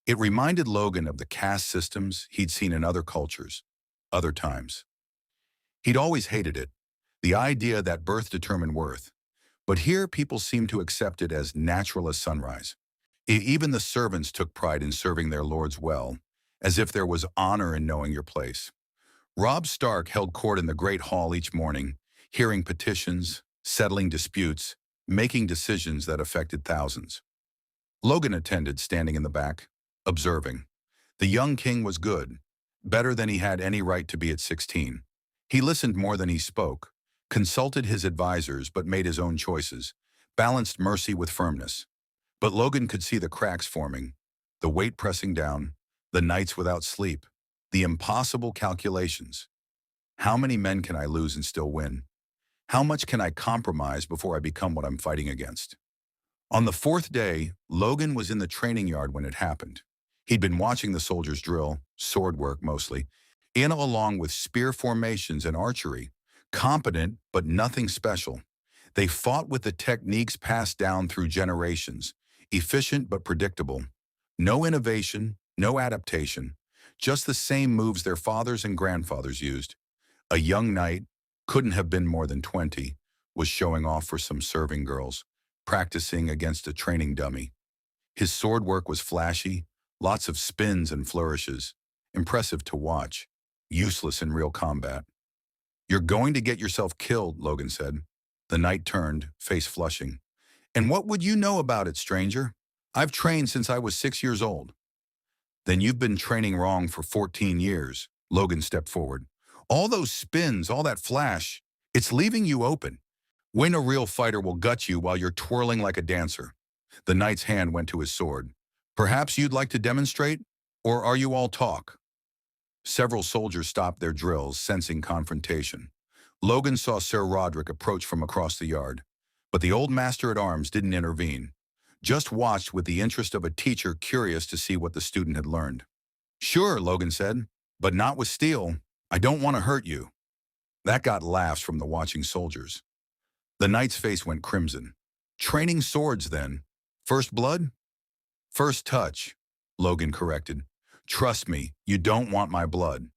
It reminded Logan of the caste systems he'd seen in other cultures, other times. He'd always hated it, the idea that birth determined worth. But here people seemed to accept it as natural as sunrise. Even the servants took pride in serving their lords well, as if there was honor in knowing your place. Robb Stark held court in the Great Hall each morning, hearing petitions, settling disputes, making decisions that affected thousands. Logan attended, standing in the back, observing. The young king was good, better than he had any right to be at 16. He listened more than he spoke, consulted his advisors but made his own choices, balanced mercy with firmness. But Logan could see the cracks forming, the weight pressing down, the nights without sleep, the impossible calculations. How many men can I lose and still win? How much can I compromise before I become what I'm fighting against? On the 4th day, Logan was in the training yard when it happened. He'd been watching the soldiers drill, sword work mostly, along with spear formations and archery, Competent, but nothing special. They fought with the techniques passed down through generations, efficient but predictable. No innovation, no adaptation, just the same moves their fathers and grandfathers used. A young knight, couldn't have been more than 20, was showing off for some serving girls, practicing against a training dummy. His sword work was flashy, lots of spins and flourishes, impressive to watch, useless in real combat. "You're going to get yourself killed," Logan said. The knight turned, face flushing. "And what would you know about it, stranger? I've trained since I was 6 years old." "Then you've been training wrong for 14 years. Logan stepped forward. "All those spins, all that flash, it's leaving you open. When a real fighter will gut you while you're twirling like a dancer." The knight's hand went to his sword. "Perhaps you'd like to demonstrate? Or are you all talk?" Several soldiers stopped their drills, sensing confrontation. Logan saw Sir Roderick approach from across the yard, but the old master-at-arms didn't intervene, just watched with the interest of a teacher curious to see what the student had learned. "Sure," Logan said, "but not with steel. I don't want to hurt you." That got laughs from the watching soldiers. The knight's face went crimson. "Training swords, then? First blood?" "First touch," Logan corrected. "Trust me, you don't want my blood."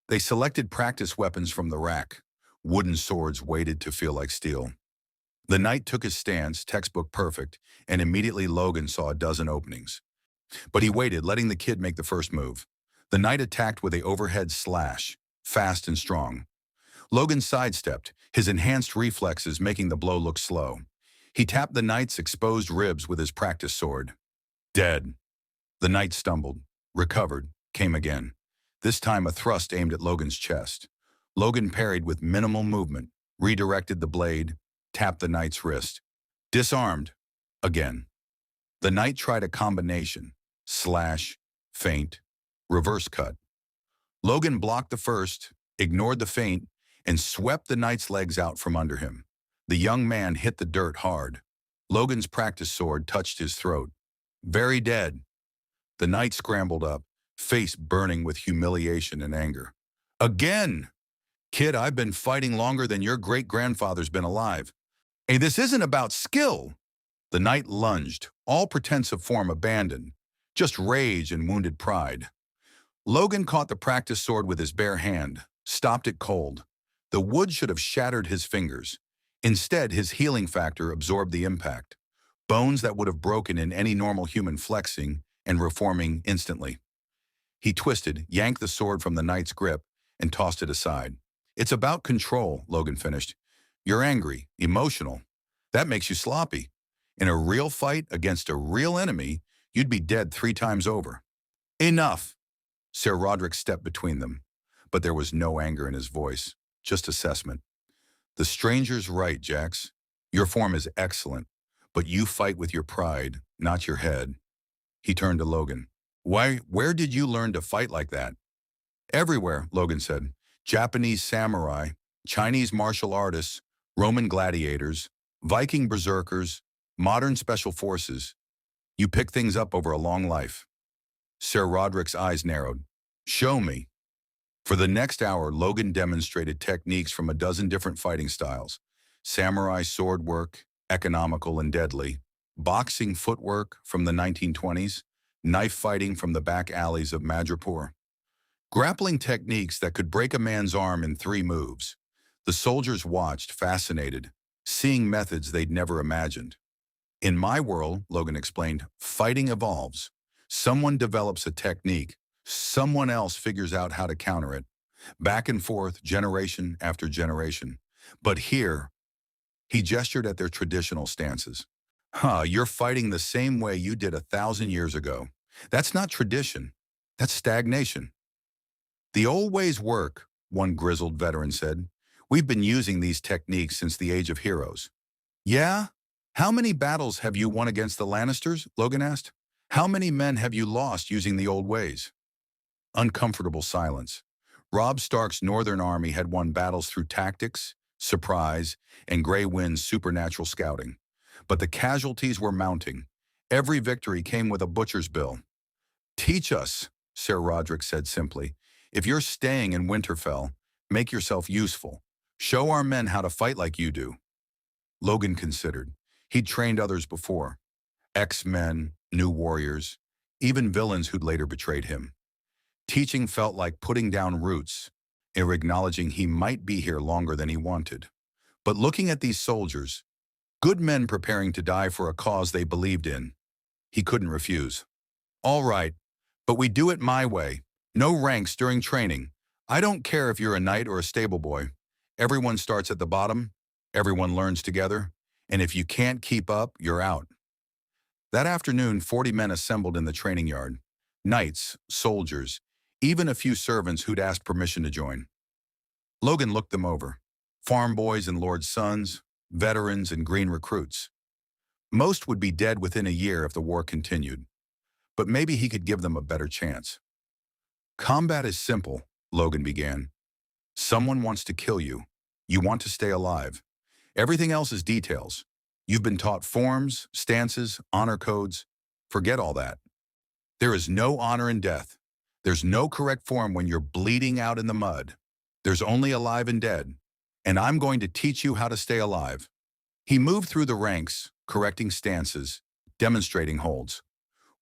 They selected practice weapons from the rack. Wooden swords weighted to feel like steel. The knight took his stance, textbook perfect, and immediately Logan saw a dozen openings. But he waited, letting the kid make the first move. The knight attacked with an overhead slash, fast and strong. Logan sidestepped, his enhanced reflexes making the blow look slow. He tapped the knight's exposed ribs with his practice sword. Dead. The knight stumbled, recovered, came again. This time a thrust aimed at Logan's chest. Logan parried with minimal movement, redirected the blade, tapped the knight's wrist. Disarmed. Again. The knight tried a combination. Slash, feint, reverse cut. Logan blocked the first, ignored the feint, and swept the knight's legs out from under him. The young man hit the dirt hard. Logan's practice sword touched his throat. Very dead. The knight scrambled up, face burning with humiliation and anger. Again! Kid, I've been fighting longer than your great-grandfather's been alive. Hey, this isn't about skill. The knight lunged, all pretense of form abandoned, just rage and wounded pride. Logan caught the practice sword with his bare hand, stopped it cold. The wood should have shattered his fingers. Instead, his healing factor absorbed the impact. Bones that would have broken in any normal human flexing and reforming instantly. He twisted, yanked the sword from the knight's grip, and tossed it aside. It's about control, Logan finished. You're angry, emotional. That makes you sloppy. In a real fight against a real enemy, you'd be dead 3 times over. Enough! Sir Roderick stepped between them, but there was no anger in his voice, just assessment. The stranger's right, Jax. Your form is excellent, but you fight with your pride, not your head. He turned to Logan. Where did you learn to fight like that? Everywhere, Logan said. Japanese samurai, Chinese martial artists, Roman gladiators, Viking berserkers, modern special forces. You pick things up over a long life. Sir Roderick's eyes narrowed. Show me. For the next hour, Logan demonstrated techniques from a dozen different fighting styles. Samurai sword work, economical and deadly. Boxing footwork from the 1920s. Knife fighting from the back alleys of Madripoor. Grappling techniques that could break a man's arm in 3 moves. The soldiers watched, fascinated, seeing methods they'd never imagined. In my world, Logan explained, fighting evolves. Someone develops a technique. Someone else figures out how to counter it. Back and forth, generation after generation. But here, he gestured at their traditional stances. You're fighting the same way you did 1,000 years ago. That's not tradition. That's stagnation. The old ways work, one grizzled veteran said. We've been using these techniques since the Age of Heroes. Yeah? How many battles have you won against the Lannisters? Logan asked. How many men have you lost using the old ways? Uncomfortable silence. Robb Stark's Northern Army had won battles through tactics, surprise, and Grey Wind's supernatural scouting. But the casualties were mounting. Every victory came with a butcher's bill. Teach us, Sir Roderick said simply. If you're staying in Winterfell, make yourself useful. Show our men how to fight like you do. Logan considered. He'd trained others before. X-men, new warriors, even villains who'd later betrayed him. Teaching felt like putting down roots, or acknowledging he might be here longer than he wanted. But looking at these soldiers, good men preparing to die for a cause they believed in, he couldn't refuse. All right, but we do it my way. No ranks during training. I don't care if you're a knight or a stable boy. Everyone starts at the bottom, everyone learns together, and if you can't keep up, you're out. That afternoon, 40 men assembled in the training yard. Knights, soldiers, even a few servants who'd asked permission to join. Logan looked them over. Farm boys and lord's sons, veterans and green recruits. Most would be dead within a year if the war continued. But maybe he could give them a better chance. Combat is simple, Logan began. Someone wants to kill you. You want to stay alive. Everything else is details. You've been taught forms, stances, honor codes. Forget all that. There is no honor in death. There's no correct form when you're bleeding out in the mud. There's only alive and dead. And I'm going to teach you how to stay alive. He moved through the ranks, correcting stances, demonstrating holds.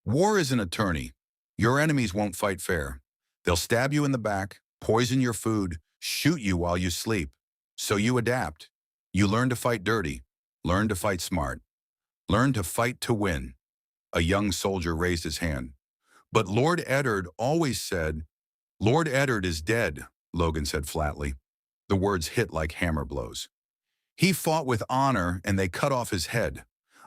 War is an attorney. Your enemies won't fight fair. They'll stab you in the back, poison your food, shoot you while you sleep. So you adapt. You learn to fight dirty. Learn to fight smart. Learn to fight to win. A young soldier raised his hand. But Lord Eddard always said, Lord Eddard is dead, Logan said flatly. The words hit like hammer blows. He fought with honor and they cut off his head.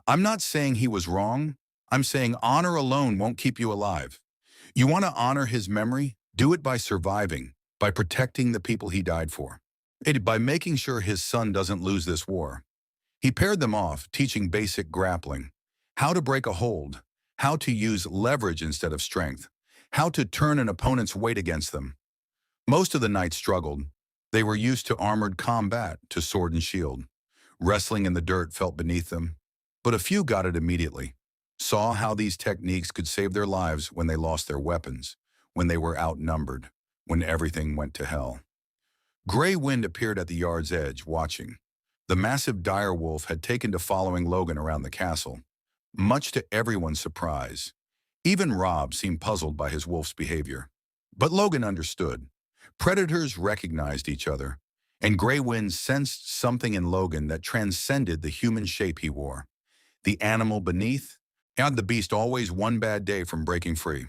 I'm not saying he was wrong. I'm saying honor alone won't keep you alive. You want to honor his memory? Do it by surviving, by protecting the people he died for. By making sure his son doesn't lose this war. He paired them off, teaching basic grappling, how to break a hold, how to use leverage instead of strength, how to turn an opponent's weight against them. Most of the knights struggled. They were used to armored combat, to sword and shield. Wrestling in the dirt felt beneath them, but a few got it immediately, saw how these techniques could save their lives when they lost their weapons, when they were outnumbered, when everything went to hell. Gray Wind appeared at the yard's edge, watching. The massive direwolf had taken to following Logan around the castle, much to everyone's surprise. Even Robb seemed puzzled by his wolf's behavior. But Logan understood. Predators recognized each other, and Gray Wind sensed something in Logan that transcended the human shape he wore. The animal beneath, and the beast always one bad day from breaking free.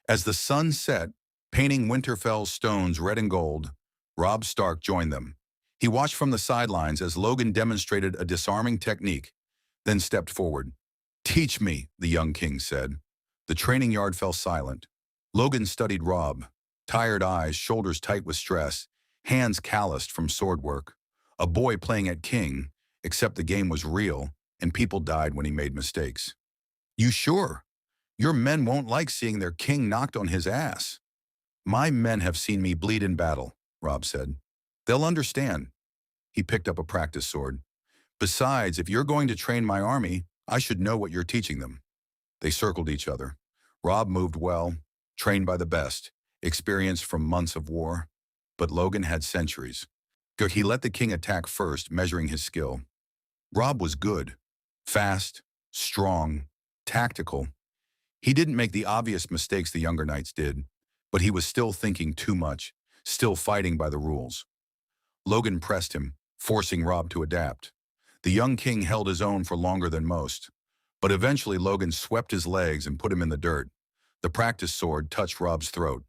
As the sun set, painting Winterfell's stones red and gold, Robb Stark joined them. He watched from the sidelines as Logan demonstrated a disarming technique, then stepped forward. Teach me, the young king said. The training yard fell silent. Logan studied Robb, tired eyes, shoulders tight with stress, hands calloused from sword work. A boy playing at king, except the game was real, and people died when he made mistakes. You sure? Your men won't like seeing their king knocked on his ass. My men have seen me bleed in battle, Robb said. They'll understand. He picked up a practice sword. Besides, if you're going to train my army, I should know what you're teaching them. They circled each other. Robb moved well, trained by the best, experienced from months of war. But Logan had centuries. He let the king attack first, measuring his skill. Robb was good, fast, strong, tactical. He didn't make the obvious mistakes the younger knights did, but he was still thinking too much, still fighting by the rules. Logan pressed him, forcing Robb to adapt. The young king held his own for longer than most, but eventually Logan swept his legs and put him in the dirt. The practice sword touched Robb's throat.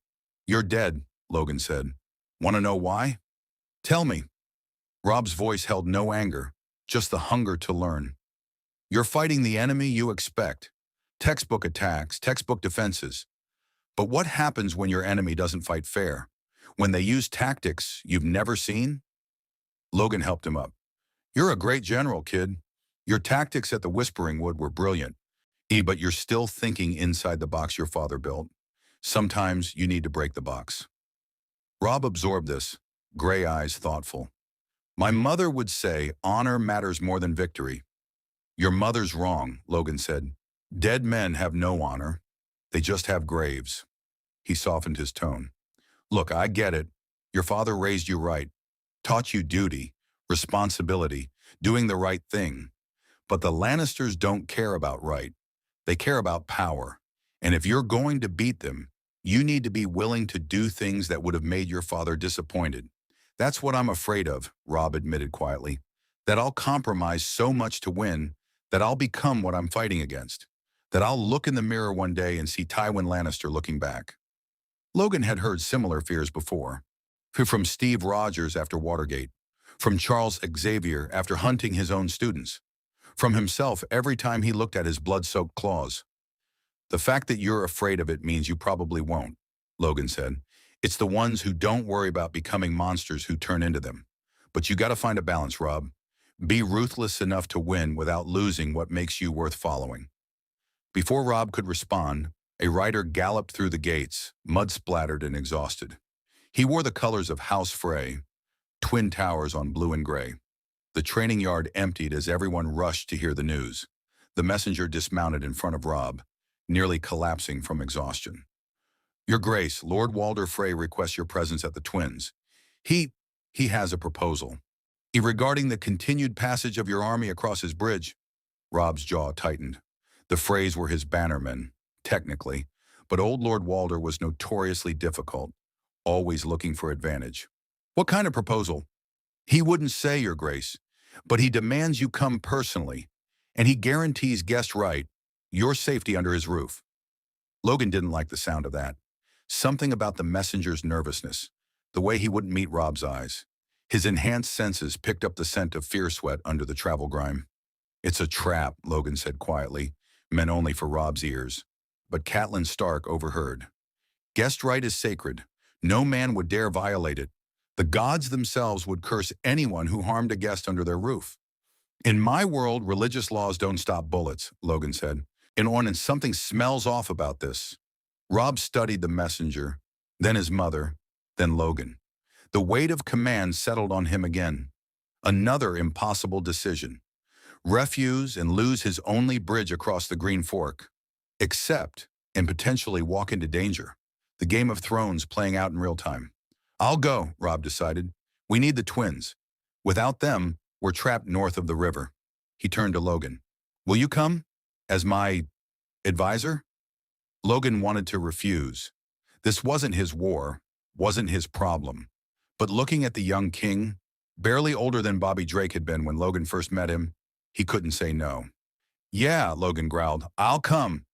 You're dead, Logan said. Want to know why? Tell me. Robb's voice held no anger, just the hunger to learn. You're fighting the enemy you expect. Textbook attacks, textbook defenses. But what happens when your enemy doesn't fight fair? When they use tactics you've never seen? Logan helped him up. You're a great general, kid. Your tactics at the Whispering Wood were brilliant. But you're still thinking inside the box your father built. Sometimes you need to break the box. Robb absorbed this, gray eyes thoughtful. My mother would say honor matters more than victory. Your mother's wrong, Logan said. Dead men have no honor. They just have graves. He softened his tone. Look, I get it. Your father raised you right. taught you duty, responsibility, doing the right thing. But the Lannisters don't care about right. They care about power. And if you're going to beat them, you need to be willing to do things that would have made your father disappointed. That's what I'm afraid of, Robb admitted quietly. That I'll compromise so much to win that I'll become what I'm fighting against. That I'll look in the mirror one day and see Tywin Lannister looking back. Logan had heard similar fears before. From Steve Rogers after Watergate. From Charles Xavier after hunting his own students. From himself every time he looked at his blood-soaked claws. The fact that you're afraid of it means you probably won't, Logan said. It's the ones who don't worry about becoming monsters who turn into them. But you gotta find a balance, Robb. Be ruthless enough to win without losing what makes you worth following. Before Robb could respond, a rider galloped through the gates, mud-splattered and exhausted. He wore the colors of House Frey, twin towers on blue and gray. The training yard emptied as everyone rushed to hear the news. The messenger dismounted in front of Robb, nearly collapsing from exhaustion. Your Grace, Lord Walder Frey requests your presence at the Twins. He has a proposal. Regarding the continued passage of your army across his bridge. Robb's jaw tightened. The Freys were his bannermen, technically, but old Lord Walder was notoriously difficult, always looking for advantage. What kind of proposal? He wouldn't say, Your Grace, but he demands you come personally, and he guarantees guest right, your safety under his roof. Logan didn't like the sound of that. Something about the messenger's nervousness, the way he wouldn't meet Robb's eyes. His enhanced senses picked up the scent of fear sweat under the travel grime. It's a trap, Logan said quietly, meant only for Robb's ears. But Catelyn Stark overheard. Guest right is sacred. No man would dare violate it. The gods themselves would curse anyone who harmed a guest under their roof. In my world, religious laws don't stop bullets, Logan said. And something smells off about this. Robb studied the messenger, then his mother, then Logan. The weight of command settled on him again. Another impossible decision. Refuse and lose his only bridge across the Green Fork. Accept and potentially walk into danger. The Game of Thrones playing out in real time. I'll go, Robb decided. We need the Twins. Without them, we're trapped north of the river. He turned to Logan. Will you come? As my advisor? Logan wanted to refuse. This wasn't his war, wasn't his problem. But looking at the young king, barely older than Bobby Drake had been when Logan first met him, he couldn't say no. Yeah, Logan growled, I'll come.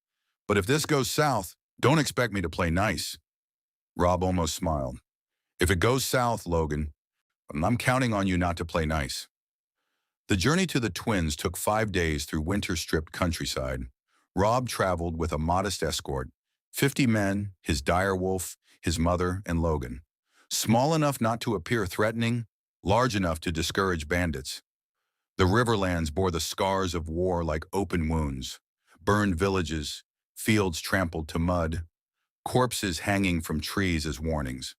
But if this goes south, don't expect me to play nice. Robb almost smiled. If it goes south, Logan, I'm counting on you not to play nice. The journey to the Twins took 5 days through winter-stripped countryside. Robb traveled with a modest escort, 50 men, his direwolf, his mother, and Logan. Small enough not to appear threatening, large enough to discourage bandits. The Riverlands bore the scars of war like open wounds, burned villages, fields trampled to mud, corpses hanging from trees as warnings.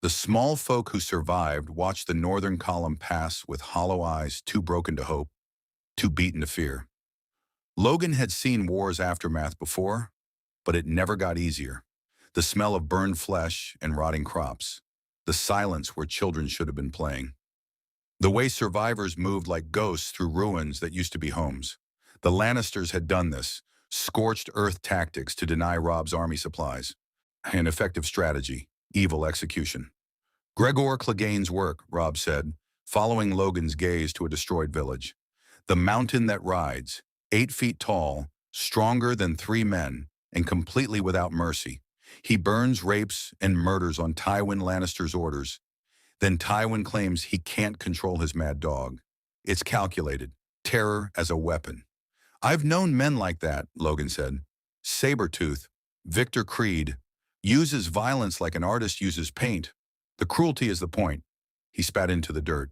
The small folk who survived watched the northern column pass with hollow eyes too broken to hope, too beaten to fear. Logan had seen war's aftermath before, but it never got easier. The smell of burned flesh and rotting crops. The silence where children should have been playing. The way survivors moved like ghosts through ruins that used to be homes. The Lannisters had done this, scorched earth tactics to deny Robb's army supplies. An effective strategy, evil execution. Gregor Clegane's work, Robb said, following Logan's gaze to a destroyed village. The mountain that rides, 8 feet tall, stronger than 3 men, and completely without mercy. He burns, rapes, and murders on Tywin Lannister's orders. Then Tywin claims he can't control his mad dog. It's calculated. Terror as a weapon. I've known men like that, Logan said. Sabretooth, Victor Creed, uses violence like an artist uses paint. The cruelty is the point. He spat into the dirt.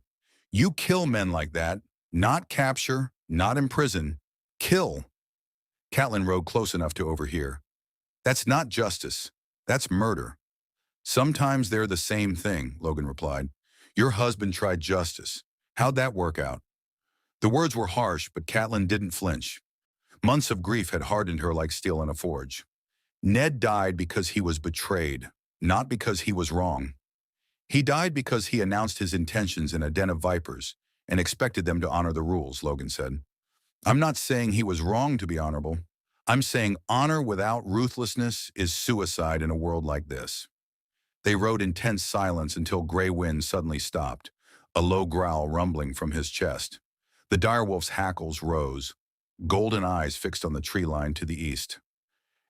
You kill men like that, not capture, not imprison, kill. Catelyn rode close enough to overhear. That's not justice. That's murder. Sometimes they're the same thing, Logan replied. Your husband tried justice. How'd that work out? The words were harsh, but Catelyn didn't flinch. Months of grief had hardened her like steel in a forge. Ned died because he was betrayed, not because he was wrong. He died because he announced his intentions in a den of vipers and expected them to honor the rules, Logan said. I'm not saying he was wrong to be honorable. I'm saying honor without ruthlessness is suicide in a world like this. They rode in tense silence until gray wind suddenly stopped, a low growl rumbling from his chest. The direwolf's hackles rose, golden eyes fixed on the tree line to the east.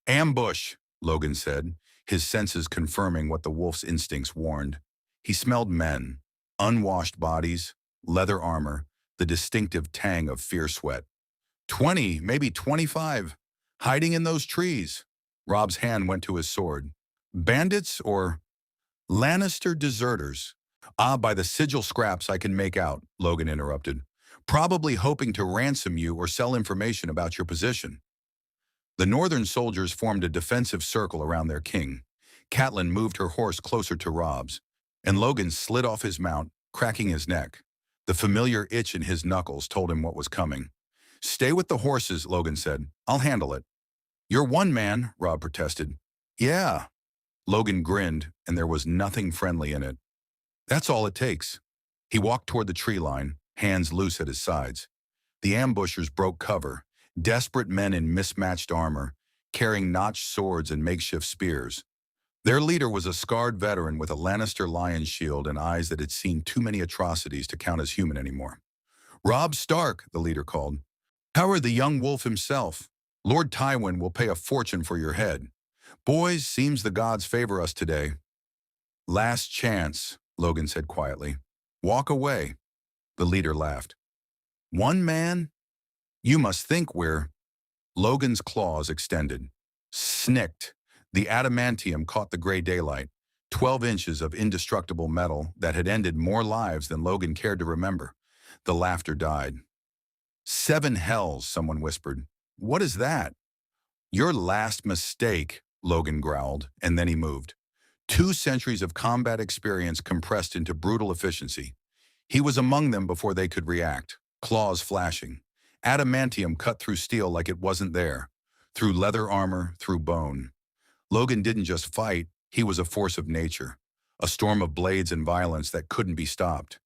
Ambush, Logan said, his senses confirming what the wolf's instincts warned. He smelled men, unwashed bodies, leather armor, the distinctive tang of fierce sweat. 20, maybe 25, hiding in those trees. Rob's hand went to his sword. Bandits or Lannister deserters? Ah, by the sigil scraps I can make out, Logan interrupted. Probably hoping to ransom you or sell information about your position. The northern soldiers formed a defensive circle around their king. Catelyn moved her horse closer to Rob's, and Logan slid off his mount, cracking his neck. The familiar itch in his knuckles told him what was coming. Stay with the horses, Logan said. I'll handle it. You're one man, Rob protested. Yeah. Logan grinned, and there was nothing friendly in it. That's all it takes. He walked toward the tree line, hands loose at his sides. The ambushers broke cover, desperate men in mismatched armor, carrying notched swords and makeshift spears. Their leader was a scarred veteran with a Lannister lion's shield and eyes that had seen too many atrocities to count as human anymore. Robb Stark, the leader called. Howard the young wolf himself. Lord Tywin will pay a fortune for your head. Boys, seems the gods favor us today. Last chance, Logan said quietly. Walk away. The leader laughed. One man? You must think we're... Logan's claws extended. Snicked. The adamantium caught the gray daylight. 12 inches of indestructible metal that had ended more lives than Logan cared to remember. The laughter died. 7 hells, someone whispered. What is that? Your last mistake, Logan growled, and then he moved. 2 centuries of combat experience compressed into brutal efficiency. He was among them before they could react, claws flashing. Adamantium cut through steel like it wasn't there, through leather armor, through bone. Logan didn't just fight, he was a force of nature, a storm of blades and violence that couldn't be stopped.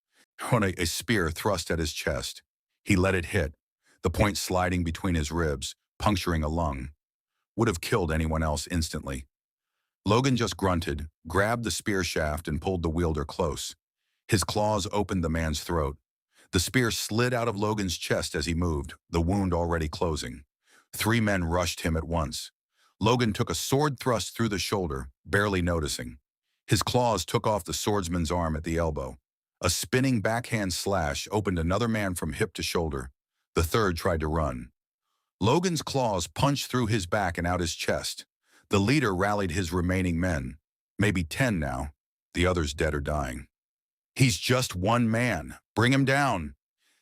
When a spear thrust at his chest, he let it hit, the point sliding between his ribs, puncturing a lung. Would have killed anyone else instantly. Logan just grunted, grabbed the spear shaft and pulled the wielder close. His claws opened the man's throat. The spear slid out of Logan's chest as he moved, the wound already closing. 3 men rushed him at once. Logan took a sword thrust through the shoulder, barely noticing. His claws took off the swordsman's arm at the elbow. A spinning backhand slash opened another man from hip to shoulder. The third tried to run. Logan's claws punched through his back and out his chest. The leader rallied his remaining men, maybe 10 now, the others dead or dying. He's just one man. Bring him down.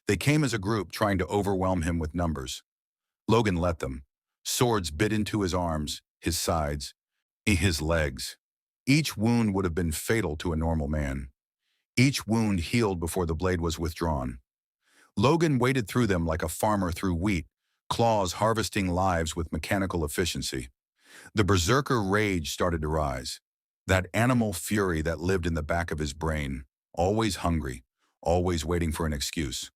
They came as a group, trying to overwhelm him with numbers. Logan let them. Swords bit into his arms, his sides, his legs. Each wound would have been fatal to a normal man. Each wound healed before the blade was withdrawn. Logan waded through them like a farmer through wheat, claws harvesting lives with mechanical efficiency. The berserker rage started to rise. That animal fury that lived in the back of his brain, always hungry, always waiting for an excuse.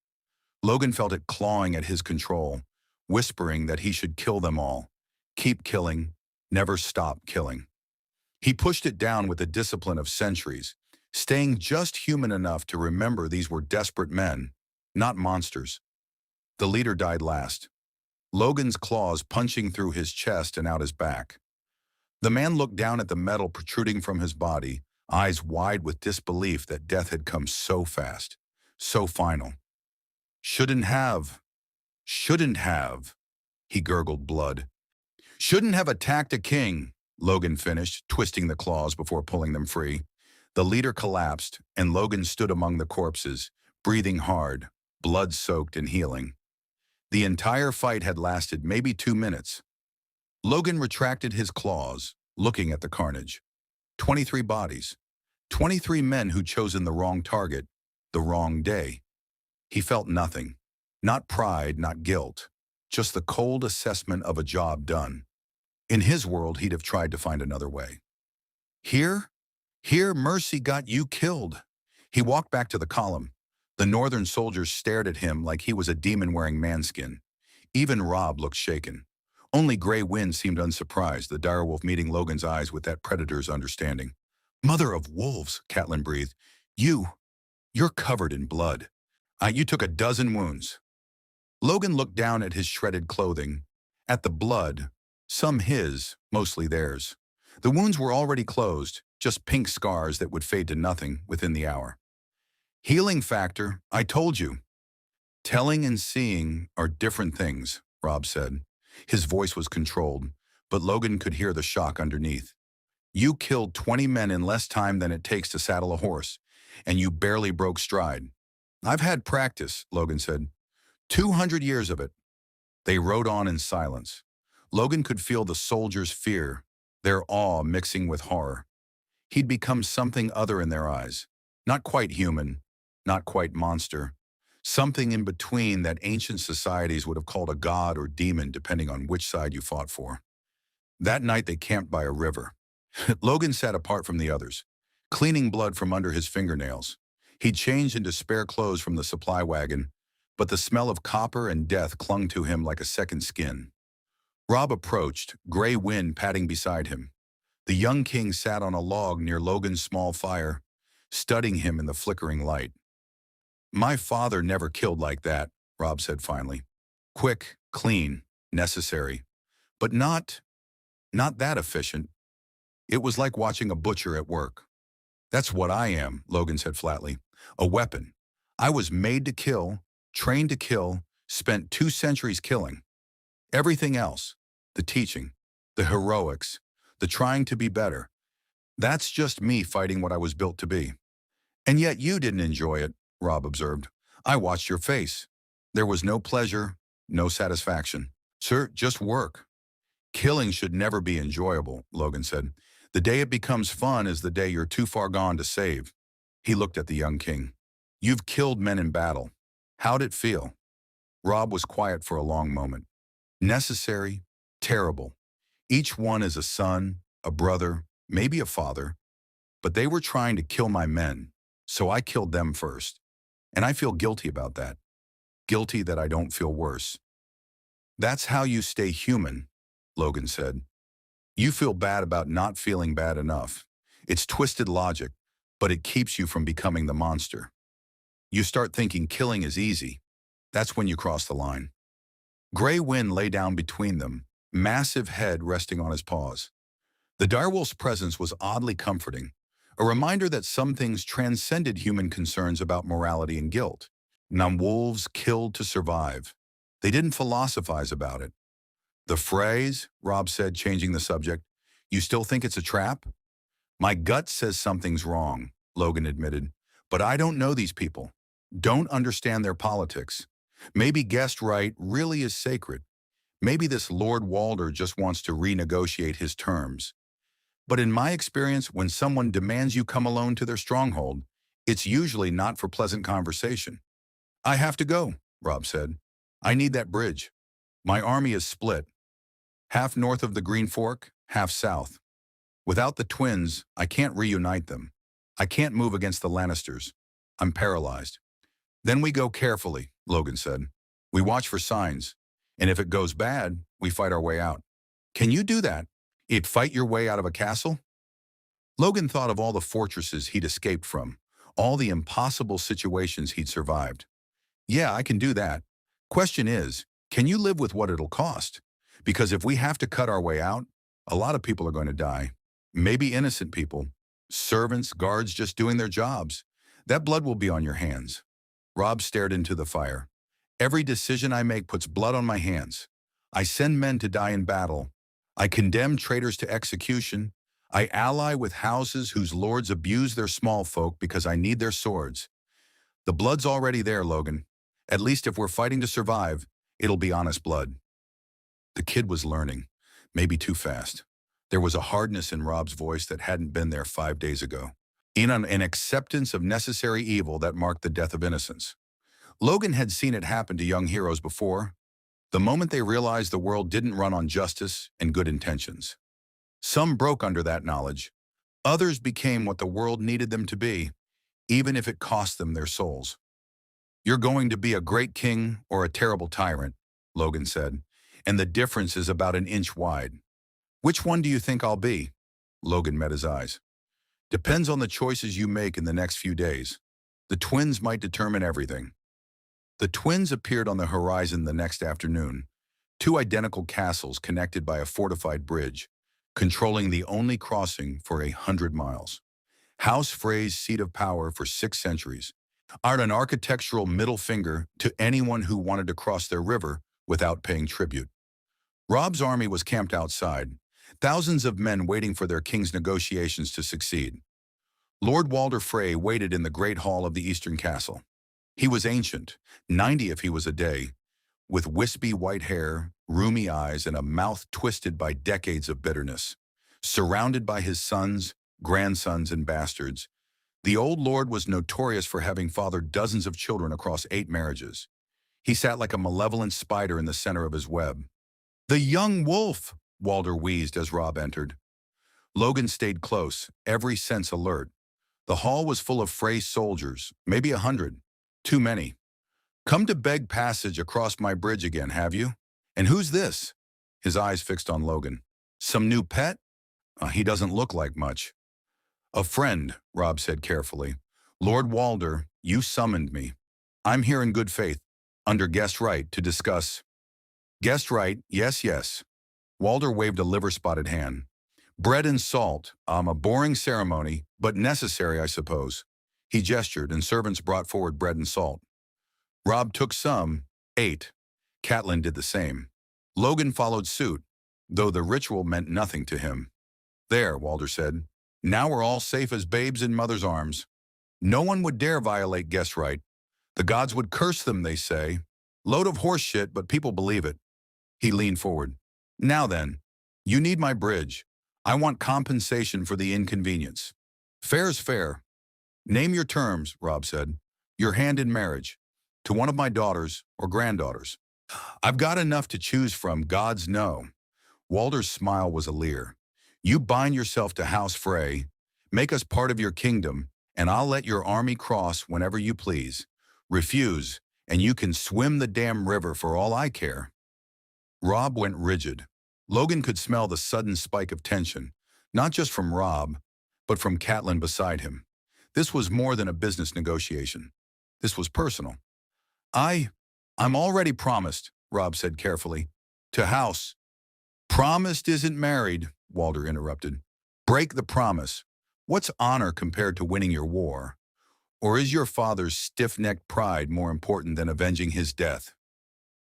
Logan felt it clawing at his control, whispering that he should kill them all. Keep killing, never stop killing. He pushed it down with the discipline of centuries, staying just human enough to remember these were desperate men, not monsters. The leader died last. Logan's claws punching through his chest and out his back. The man looked down at the metal protruding from his body, eyes wide with disbelief that death had come so fast, so final. Shouldn't have, he gurgled blood. Shouldn't have attacked a king, Logan finished, twisting the claws before pulling them free. The leader collapsed, and Logan stood among the corpses, breathing hard, blood-soaked and healing. The entire fight had lasted maybe 2 minutes. Logan retracted his claws, looking at the carnage. 23 bodies. 23 men who'd chosen the wrong target, the wrong day. He felt nothing. Not pride, not guilt. Just the cold assessment of a job done. In his world, he'd have tried to find another way. Here? Here, mercy got you killed. He walked back to the column. The northern soldiers stared at him like he was a demon wearing manskin. Even Robb looked shaken. Only Grey Wind seemed unsurprised, the direwolf meeting Logan's eyes with that predator's understanding. Mother of wolves, Catelyn breathed. You're covered in blood. You took a dozen wounds. Logan looked down at his shredded clothing, at the blood, some his, mostly theirs. The wounds were already closed, just pink scars that would fade to nothing within the hour. Healing factor, I told you. Telling and seeing are different things, Robb said. His voice was controlled, but Logan could hear the shock underneath. You killed 20 men in less time than it takes to saddle a horse, and you barely broke stride. I've had practice, Logan said. 200 years of it. They rode on in silence. Logan could feel the soldiers' fear, their awe mixing with horror. He'd become something other in their eyes. Not quite human, not quite monster. Something in between that ancient societies would have called a god or demon depending on which side you fought for. That night they camped by a river. Logan sat apart from the others, cleaning blood from under his fingernails. He'd changed into spare clothes from the supply wagon, but the smell of copper and death clung to him like a second skin. Robb approached, Grey Wind padding beside him. The young king sat on a log near Logan's small fire, studying him in the flickering light. My father never killed like that, Robb said finally. Quick, clean, necessary, but not that efficient. It was like watching a butcher at work. That's what I am, Logan said flatly. A weapon. I was made to kill, trained to kill, spent 2 centuries killing. Everything else, the teaching, the heroics, the trying to be better, that's just me fighting what I was built to be. And yet you didn't enjoy it, Robb observed. I watched your face. There was no pleasure, no satisfaction. Sir, just work. Killing should never be enjoyable, Logan said. The day it becomes fun is the day you're too far gone to save. He looked at the young king. You've killed men in battle. How'd it feel? Robb was quiet for a long moment. Necessary, terrible. Each one is a son, a brother, maybe a father. But they were trying to kill my men, so I killed them first. And I feel guilty about that. Guilty that I don't feel worse. That's how you stay human, Logan said. You feel bad about not feeling bad enough. It's twisted logic, but it keeps you from becoming the monster. You start thinking killing is easy. That's when you cross the line. Grey Wind lay down between them, massive head resting on his paws. The direwolf's presence was oddly comforting, a reminder that some things transcended human concerns about morality and guilt. Wolves killed to survive. They didn't philosophize about it. The phrase, Robb said, changing the subject, you still think it's a trap? My gut says something's wrong, Logan admitted, but I don't know these people. Don't understand their politics. Maybe guessed right really is sacred. Maybe this Lord Walder just wants to renegotiate his terms. But in my experience, when someone demands you come alone to their stronghold, it's usually not for pleasant conversation. I have to go, Robb said. I need that bridge. My army is split. Half north of the Green Fork, half south. Without the twins, I can't reunite them. I can't move against the Lannisters. I'm paralyzed. Then we go carefully, Logan said. We watch for signs, and if it goes bad, we fight our way out. Can you do that? You'd fight your way out of a castle? Logan thought of all the fortresses he'd escaped from, all the impossible situations he'd survived. Yeah, I can do that. Question is, can you live with what it'll cost? Because if we have to cut our way out, a lot of people are going to die. Maybe innocent people. Servants, guards just doing their jobs. That blood will be on your hands. Robb stared into the fire. Every decision I make puts blood on my hands. I send men to die in battle. I condemn traitors to execution. I ally with houses whose lords abuse their small folk because I need their swords. The blood's already there, Logan. At least if we're fighting to survive, it'll be honest blood. The kid was learning, maybe too fast. There was a hardness in Robb's voice that hadn't been there 5 days ago. An acceptance of necessary evil that marked the death of innocence. Logan had seen it happen to young heroes before, the moment they realized the world didn't run on justice and good intentions. Some broke under that knowledge, Others became what the world needed them to be, even if it cost them their souls. "You're going to be a great king or a terrible tyrant," Logan said, "and the difference is about an inch wide." "Which one do you think I'll be?" Logan met his eyes. "Depends on the choices you make in the next few days. The twins might determine everything." The twins appeared on the horizon the next afternoon, two identical castles connected by a fortified bridge, controlling the only crossing for 100 miles. House Frey's seat of power for 6 centuries, art an architectural middle finger to anyone who wanted to cross their river without paying tribute. Robb's army was camped outside, thousands of men waiting for their king's negotiations to succeed. Lord Walder Frey waited in the great hall of the eastern castle. He was ancient, 90 if he was a day, with wispy white hair, rheumy eyes, and a mouth twisted by decades of bitterness. Surrounded by his sons, grandsons, and bastards, the old lord was notorious for having fathered dozens of children across 8 marriages. He sat like a malevolent spider in the center of his web. "The young wolf," Walder wheezed as Robb entered. Logan stayed close, every sense alert. The hall was full of Frey soldiers, maybe 100. Too many. "Come to beg passage across my bridge again, have you? And who's this?" His eyes fixed on Logan. "Some new pet? He doesn't look like much." "A friend," Robb said carefully. "Lord Walder, you summoned me. I'm here in good faith, under guest right, to discuss—" "Guest right, yes, yes." Walder waved a liver-spotted hand. "Bread and salt, a boring ceremony, but necessary, I suppose." He gestured, and servants brought forward bread and salt. Robb took some, ate. Catelyn did the same. Logan followed suit, though the ritual meant nothing to him. "There," Walder said. "Now we're all safe as babes in mother's arms. No one would dare violate guest right. The gods would curse them, they say. Load of horse shit, but people believe it." He leaned forward. "Now then, you need my bridge. I want compensation for the inconvenience." "Fair's fair." "Name your terms," Robb said. "Your hand in marriage. To one of my daughters or granddaughters." "I've got enough to choose from, gods know." Walder's smile was a leer. "You bind yourself to House Frey, make us part of your kingdom, and I'll let your army cross whenever you please. Refuse, and you can swim the damn river for all I care." Robb went rigid. Logan could smell the sudden spike of tension, not just from Robb, but from Catelyn beside him. This was more than a business negotiation. This was personal. I'm already promised," Robb said carefully. "To House." "Promised isn't married," Walder interrupted. "Break the promise. What's honor compared to winning your war? Or is your father's stiff-necked pride more important than avenging his death?"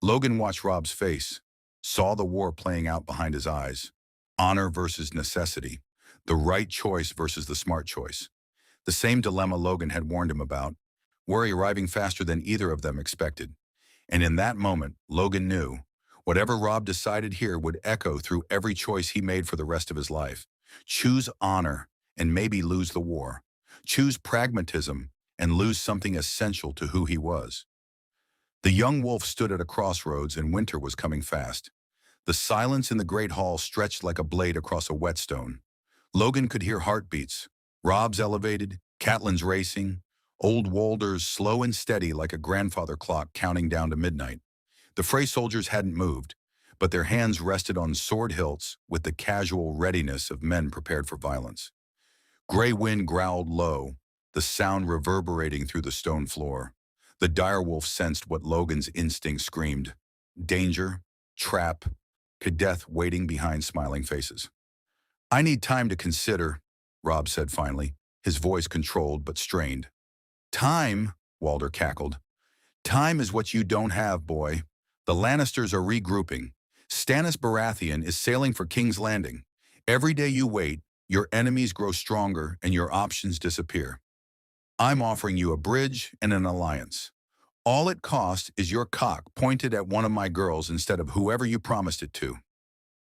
Logan watched Robb's face, saw the war playing out behind his eyes. Honor versus necessity. The right choice versus the smart choice. The same dilemma Logan had warned him about, worry arriving faster than either of them expected. And in that moment, Logan knew, whatever Robb decided here would echo through every choice he made for the rest of his life. Choose honor and maybe lose the war. Choose pragmatism and lose something essential to who he was. The young wolf stood at a crossroads, and winter was coming fast. The silence in the great hall stretched like a blade across a whetstone. Logan could hear heartbeats. Robb's elevated, Catelyn's racing, old Walder's slow and steady like a grandfather clock counting down to midnight. The Frey soldiers hadn't moved, but their hands rested on sword hilts with the casual readiness of men prepared for violence. Gray wind growled low, the sound reverberating through the stone floor. The direwolf sensed what Logan's instinct screamed. Danger, trap, Cadeth waiting behind smiling faces. "I need time to consider," Robb said finally, his voice controlled but strained. "Time?" Walder cackled. "Time is what you don't have, boy. The Lannisters are regrouping. Stannis Baratheon is sailing for King's Landing. Every day you wait, your enemies grow stronger and your options disappear. I'm offering you a bridge and an alliance. All it costs is your cock pointed at one of my girls instead of whoever you promised it to."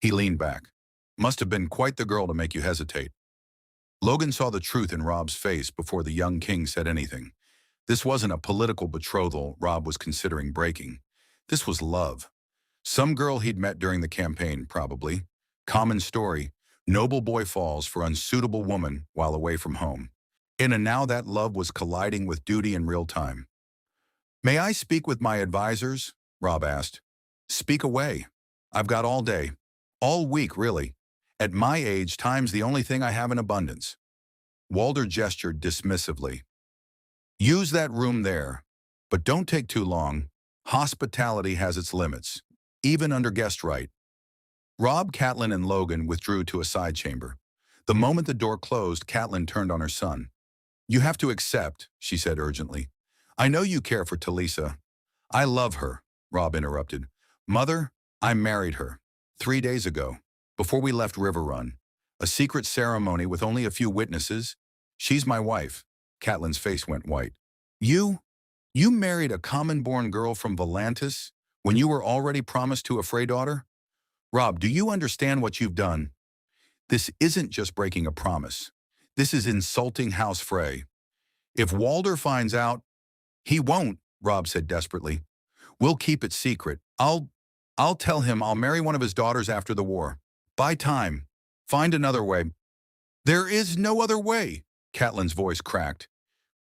He leaned back. "Must have been quite the girl to make you hesitate." Logan saw the truth in Robb's face before the young king said anything. This wasn't a political betrothal Robb was considering breaking. This was love. Some girl he'd met during the campaign, probably. Common story. Noble boy falls for unsuitable woman while away from home. And now that love was colliding with duty in real time. May I speak with my advisors? Rob asked. Speak away. I've got all day. All week, really. At my age, time's the only thing I have in abundance. Walder gestured dismissively. Use that room there, but don't take too long. Hospitality has its limits, even under guest right. Rob, Catelyn, and Logan withdrew to a side chamber. The moment the door closed, Catelyn turned on her son. You have to accept, she said urgently. I know you care for Talisa. I love her, Rob interrupted. Mother, I married her 3 days ago, before we left Riverrun. A secret ceremony with only a few witnesses. She's my wife. Catelyn's face went white. You? You married a common-born girl from Volantis when you were already promised to a Frey daughter? Rob, do you understand what you've done? This isn't just breaking a promise. This is insulting House Frey. If Walder finds out, he won't, Rob said desperately. We'll keep it secret. I'll tell him I'll marry one of his daughters after the war. Buy time. Find another way. There is no other way, Catelyn's voice cracked.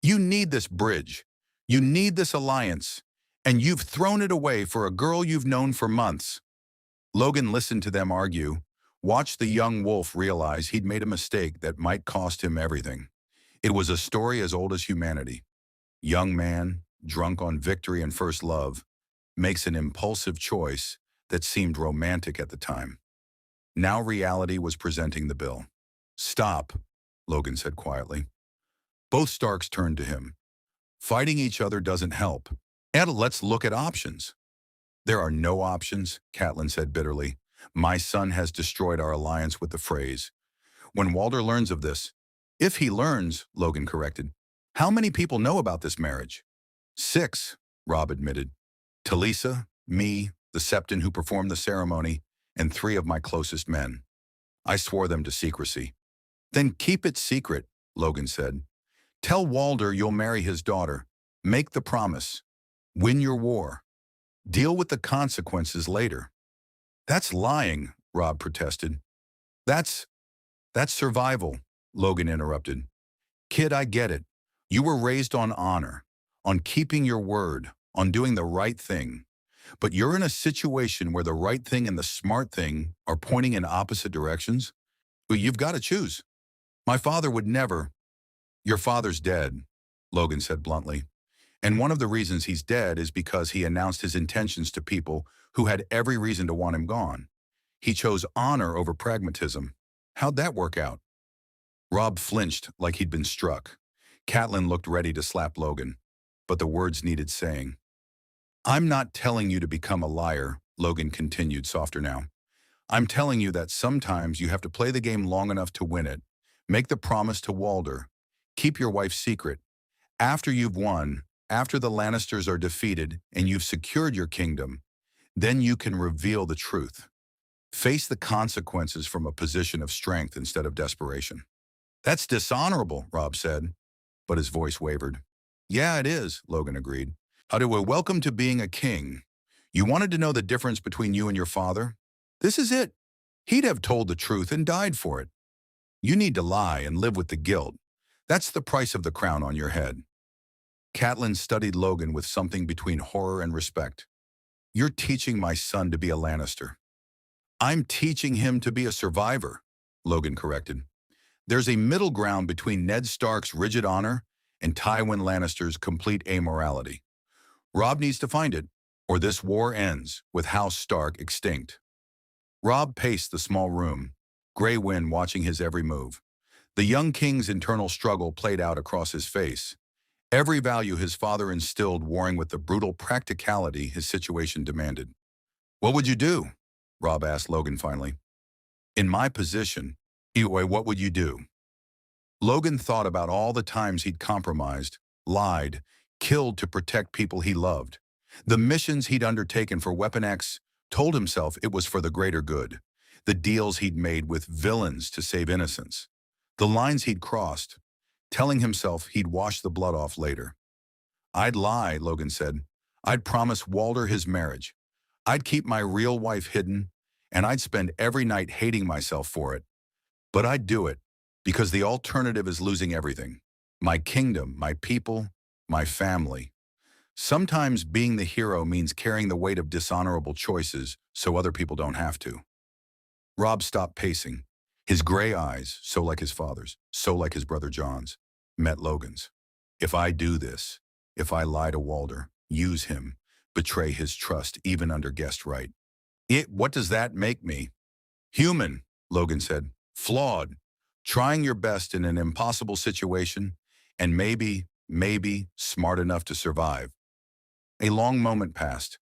You need this bridge. You need this alliance. And you've thrown it away for a girl you've known for months. Logan listened to them argue, watched the young wolf realize he'd made a mistake that might cost him everything. It was a story as old as humanity. Young man, drunk on victory and first love, makes an impulsive choice that seemed romantic at the time. Now reality was presenting the bill. Stop, Logan said quietly. Both Starks turned to him. Fighting each other doesn't help. And let's look at options. There are no options, Catelyn said bitterly. My son has destroyed our alliance with the Freys. When Walder learns of this, if he learns, Logan corrected, how many people know about this marriage? 6, Rob admitted. Talisa, me, the Septon who performed the ceremony, and 3 of my closest men. I swore them to secrecy. Then keep it secret, Logan said. Tell Walder you'll marry his daughter. Make the promise. Win your war. Deal with the consequences later. That's lying, Rob protested. That's survival, Logan interrupted. Kid, I get it. You were raised on honor, on keeping your word, on doing the right thing. But you're in a situation where the right thing and the smart thing are pointing in opposite directions. But you've got to choose. My father would never. Your father's dead, Logan said bluntly. And one of the reasons he's dead is because he announced his intentions to people who had every reason to want him gone. He chose honor over pragmatism. How'd that work out? Rob flinched like he'd been struck. Catelyn looked ready to slap Logan, but the words needed saying. I'm not telling you to become a liar, Logan continued, softer now. I'm telling you that sometimes you have to play the game long enough to win it. Make the promise to Walder. Keep your wife secret. After you've won, after the Lannisters are defeated and you've secured your kingdom, then you can reveal the truth. Face the consequences from a position of strength instead of desperation. That's dishonorable, Rob said, but his voice wavered. Yeah, it is, Logan agreed. Welcome to being a king. You wanted to know the difference between you and your father? This is it. He'd have told the truth and died for it. You need to lie and live with the guilt. That's the price of the crown on your head. Catelyn studied Logan with something between horror and respect. You're teaching my son to be a Lannister. I'm teaching him to be a survivor, Logan corrected. There's a middle ground between Ned Stark's rigid honor and Tywin Lannister's complete amorality. Rob needs to find it, or this war ends with House Stark extinct. Rob paced the small room, Grey Wind watching his every move. The young king's internal struggle played out across his face. Every value his father instilled warring with the brutal practicality his situation demanded. What would you do? Rob asked Logan finally. In my position, what would you do? Logan thought about all the times he'd compromised, lied, killed to protect people he loved. The missions he'd undertaken for Weapon X, told himself it was for the greater good. The deals he'd made with villains to save innocents. The lines he'd crossed, telling himself he'd wash the blood off later. I'd lie, Logan said. I'd promise Walder his marriage. I'd keep my real wife hidden, and I'd spend every night hating myself for it. But I'd do it, because the alternative is losing everything. My kingdom, my people, my family. Sometimes being the hero means carrying the weight of dishonorable choices so other people don't have to. Rob stopped pacing. His gray eyes, so like his father's, so like his brother John's, met Logan's. If I do this, if I lie to Walder, use him, betray his trust even under guest right. What does that make me? Human, Logan said. Flawed. Trying your best in an impossible situation, and maybe smart enough to survive. A long moment passed.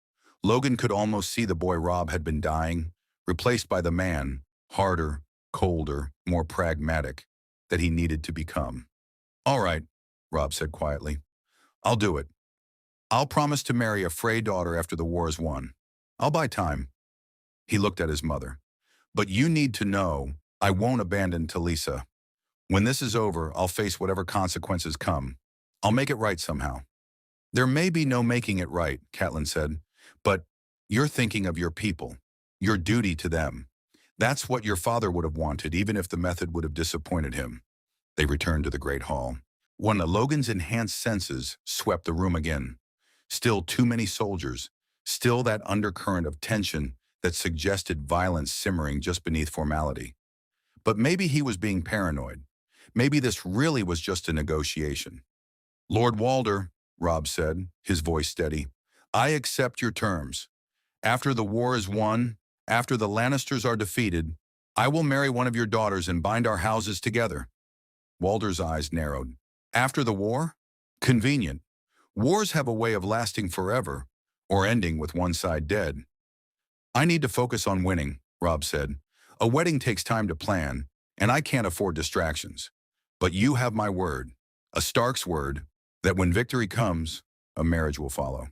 Logan could almost see the boy Rob had been dying, replaced by the man, harder, colder, more pragmatic, that he needed to become. All right, Rob said quietly. I'll do it. I'll promise to marry a Frey daughter after the war is won. I'll buy time. He looked at his mother. But you need to know I won't abandon Talisa. When this is over, I'll face whatever consequences come. I'll make it right somehow. There may be no making it right, Catelyn said, but you're thinking of your people, your duty to them. That's what your father would have wanted, even if the method would have disappointed him. They returned to the great hall. One of Logan's enhanced senses swept the room again. Still too many soldiers, still that undercurrent of tension that suggested violence simmering just beneath formality. But maybe he was being paranoid. Maybe this really was just a negotiation. Lord Walder, Rob said, his voice steady, I accept your terms. After the war is won, after the Lannisters are defeated, I will marry one of your daughters and bind our houses together. Walder's eyes narrowed. After the war? Convenient. Wars have a way of lasting forever, or ending with one side dead. I need to focus on winning, Rob said. A wedding takes time to plan, and I can't afford distractions. But you have my word, a Stark's word, that when victory comes, a marriage will follow.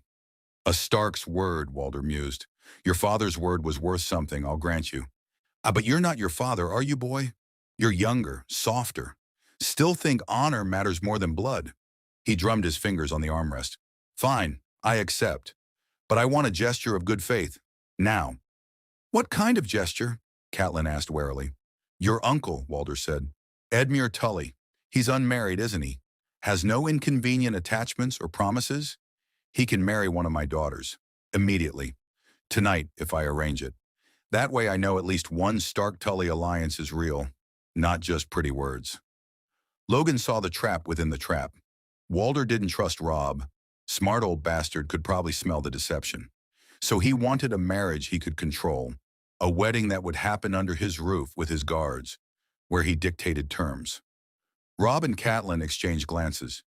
A Stark's word, Walder mused. Your father's word was worth something, I'll grant you. But you're not your father, are you, boy? You're younger, softer. Still think honor matters more than blood. He drummed his fingers on the armrest. Fine, I accept. But I want a gesture of good faith. Now. What kind of gesture? Catelyn asked warily. Your uncle, Walder said. Edmure Tully. He's unmarried, isn't he? Has no inconvenient attachments or promises? He can marry one of my daughters. Immediately. Tonight, if I arrange it. That way I know at least one Stark-Tully alliance is real, not just pretty words. Logan saw the trap within the trap. Walder didn't trust Rob. Smart old bastard could probably smell the deception. So he wanted a marriage he could control, a wedding that would happen under his roof with his guards, where he dictated terms. Rob and Catelyn exchanged glances.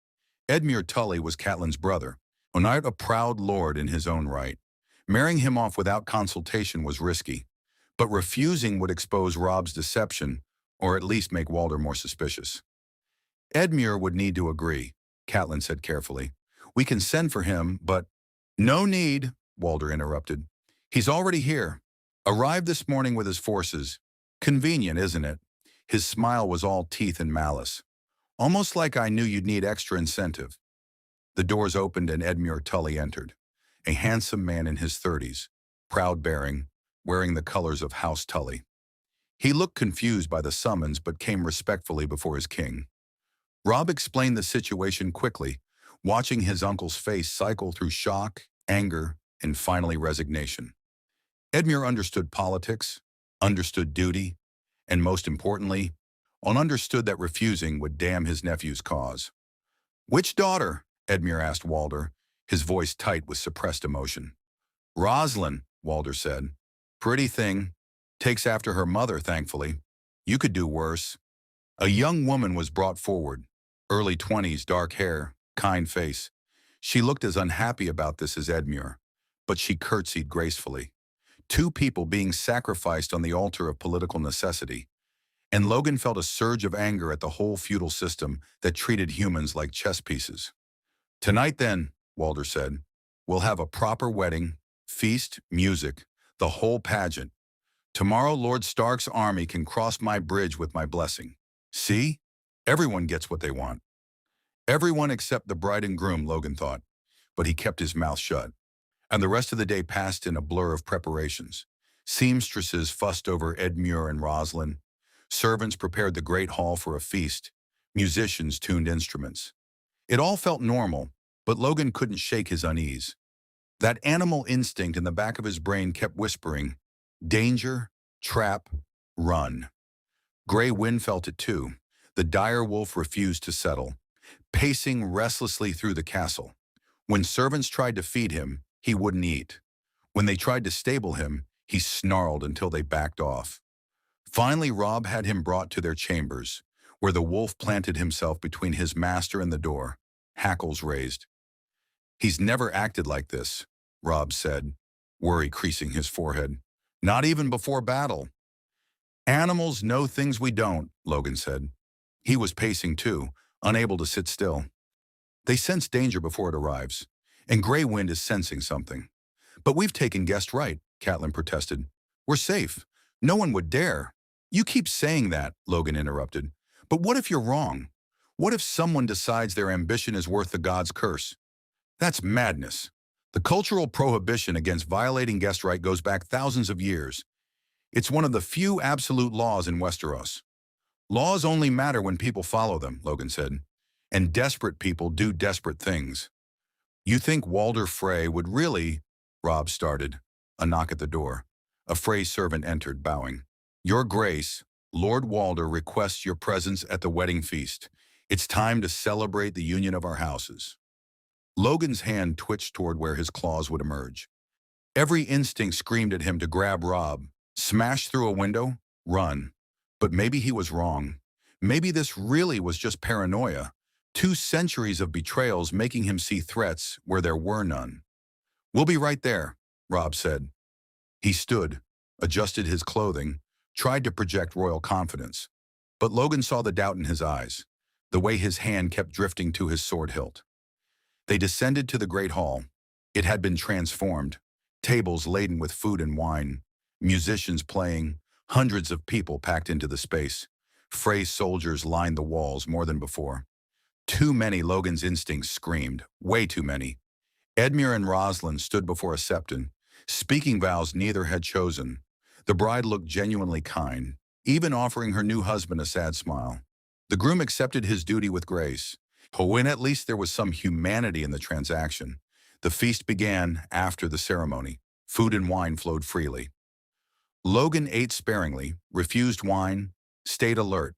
Edmure Tully was Catelyn's brother, a proud lord in his own right. Marrying him off without consultation was risky, but refusing would expose Rob's deception, or at least make Walder more suspicious. Edmure would need to agree, Catelyn said carefully. We can send for him, but— No need, Walder interrupted. He's already here. Arrived this morning with his forces. Convenient, isn't it? His smile was all teeth and malice. Almost like I knew you'd need extra incentive. The doors opened and Edmure Tully entered. A handsome man in his 30s, proud-bearing, wearing the colors of House Tully. He looked confused by the summons but came respectfully before his king. Rob explained the situation quickly, watching his uncle's face cycle through shock, anger, and finally resignation. Edmure understood politics, understood duty, and most importantly, understood that refusing would damn his nephew's cause. Which daughter? Edmure asked Walder, his voice tight with suppressed emotion. Roslyn, Walder said. Pretty thing. Takes after her mother, thankfully. You could do worse. A young woman was brought forward. Early 20s, dark hair, kind face. She looked as unhappy about this as Edmure, but she curtsied gracefully. Two people being sacrificed on the altar of political necessity. And Logan felt a surge of anger at the whole feudal system that treated humans like chess pieces. Tonight then, Walder said, we'll have a proper wedding, feast, music, the whole pageant. Tomorrow Lord Stark's army can cross my bridge with my blessing. See? Everyone gets what they want. Everyone except the bride and groom, Logan thought, but he kept his mouth shut. And the rest of the day passed in a blur of preparations. Seamstresses fussed over Edmure and Roslyn. Servants prepared the great hall for a feast. Musicians tuned instruments. It all felt normal, but Logan couldn't shake his unease. That animal instinct in the back of his brain kept whispering, danger, trap, run. Gray Wind felt it too. The dire wolf refused to settle, pacing restlessly through the castle. When servants tried to feed him, he wouldn't eat. When they tried to stable him, he snarled until they backed off. Finally, Robb had him brought to their chambers, where the wolf planted himself between his master and the door, hackles raised. He's never acted like this, Robb said, worry creasing his forehead. Not even before battle. Animals know things we don't, Logan said. He was pacing too, unable to sit still. They sense danger before it arrives, and Grey Wind is sensing something. But we've taken guest right, Catelyn protested. We're safe. No one would dare. You keep saying that, Logan interrupted. But what if you're wrong? What if someone decides their ambition is worth the god's curse? That's madness. The cultural prohibition against violating guest right goes back thousands of years. It's one of the few absolute laws in Westeros. Laws only matter when people follow them, Logan said. And desperate people do desperate things. You think Walder Frey would really? Robb started. A knock at the door. A Frey servant entered, bowing. Your Grace, Lord Walder requests your presence at the wedding feast. It's time to celebrate the union of our houses. Logan's hand twitched toward where his claws would emerge. Every instinct screamed at him to grab Robb, smash through a window, run. But maybe he was wrong. Maybe this really was just paranoia. 2 centuries of betrayals making him see threats where there were none. We'll be right there, Robb said. He stood, adjusted his clothing, tried to project royal confidence. But Logan saw the doubt in his eyes, the way his hand kept drifting to his sword hilt. They descended to the great hall. It had been transformed, tables laden with food and wine, musicians playing, hundreds of people packed into the space. Frey soldiers lined the walls more than before. Too many, Logan's instincts screamed, way too many. Edmure and Rosalind stood before a septon, speaking vows neither had chosen. The bride looked genuinely kind, even offering her new husband a sad smile. The groom accepted his duty with grace. When at least there was some humanity in the transaction. The feast began after the ceremony. Food and wine flowed freely. Logan ate sparingly, refused wine, stayed alert.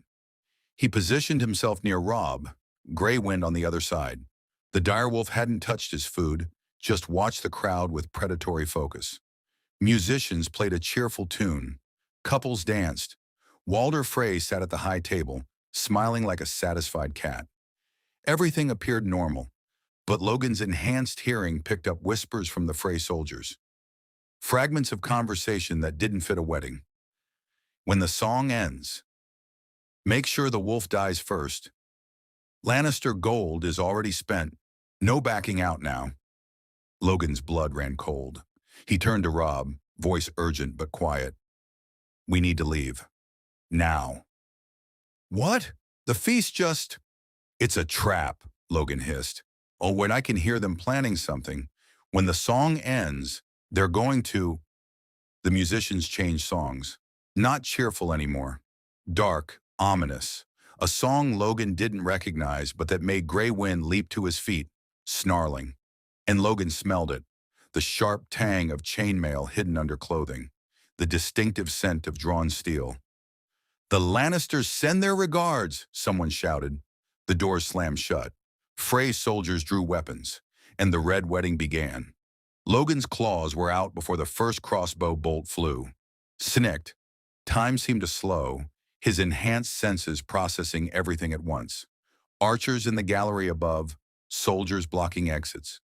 He positioned himself near Robb, Grey Wind on the other side. The direwolf hadn't touched his food, just watched the crowd with predatory focus. Musicians played a cheerful tune. Couples danced. Walder Frey sat at the high table, smiling like a satisfied cat. Everything appeared normal, but Logan's enhanced hearing picked up whispers from the Frey soldiers. Fragments of conversation that didn't fit a wedding. When the song ends, make sure the wolf dies first. Lannister gold is already spent. No backing out now. Logan's blood ran cold. He turned to Robb, voice urgent but quiet. We need to leave. Now. What? The feast just... It's a trap, Logan hissed. Oh, when I can hear them planning something. When the song ends, they're going to... The musicians changed songs. Not cheerful anymore. Dark, ominous. A song Logan didn't recognize, but that made Grey Wind leap to his feet, snarling. And Logan smelled it. The sharp tang of chainmail hidden under clothing. The distinctive scent of drawn steel. The Lannisters send their regards, someone shouted. The doors slammed shut. Frey soldiers drew weapons, and the red wedding began. Logan's claws were out before the first crossbow bolt flew. Snicked. Time seemed to slow, his enhanced senses processing everything at once. Archers in the gallery above, soldiers blocking exits.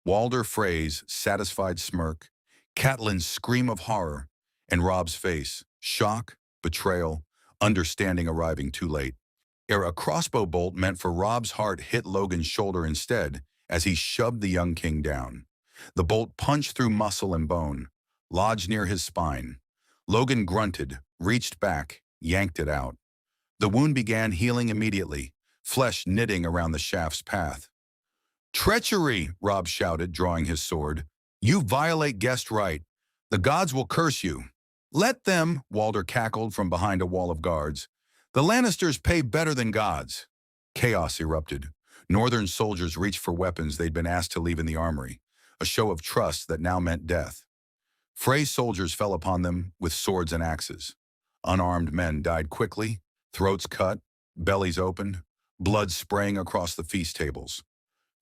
Walder Frey's satisfied smirk, Catelyn's scream of horror, and Robb's face, shock, betrayal, understanding arriving too late. Ere a crossbow bolt meant for Robb's heart hit Logan's shoulder instead as he shoved the young king down. The bolt punched through muscle and bone, lodged near his spine. Logan grunted, reached back, yanked it out. The wound began healing immediately, flesh knitting around the shaft's path. Treachery, Robb shouted, drawing his sword. You violate guest right. The gods will curse you. Let them, Walder cackled from behind a wall of guards. The Lannisters pay better than gods. Chaos erupted. Northern soldiers reached for weapons they'd been asked to leave in the armory, a show of trust that now meant death. Frey's soldiers fell upon them with swords and axes. Unarmed men died quickly, throats cut, bellies opened, blood spraying across the feast tables.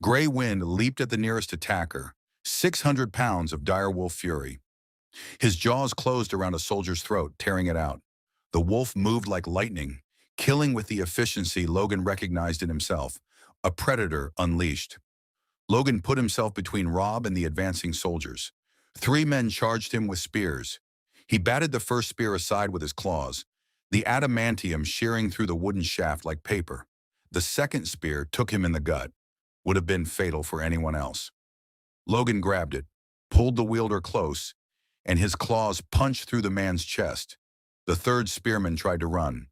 Grey Wind leaped at the nearest attacker, 600 pounds of direwolf fury. His jaws closed around a soldier's throat, tearing it out. The wolf moved like lightning, killing with the efficiency Logan recognized in himself, a predator unleashed. Logan put himself between Robb and the advancing soldiers. 3 men charged him with spears. He batted the first spear aside with his claws, the adamantium shearing through the wooden shaft like paper. The second spear took him in the gut. Would have been fatal for anyone else. Logan grabbed it, pulled the wielder close, and his claws punched through the man's chest. The third spearman tried to run.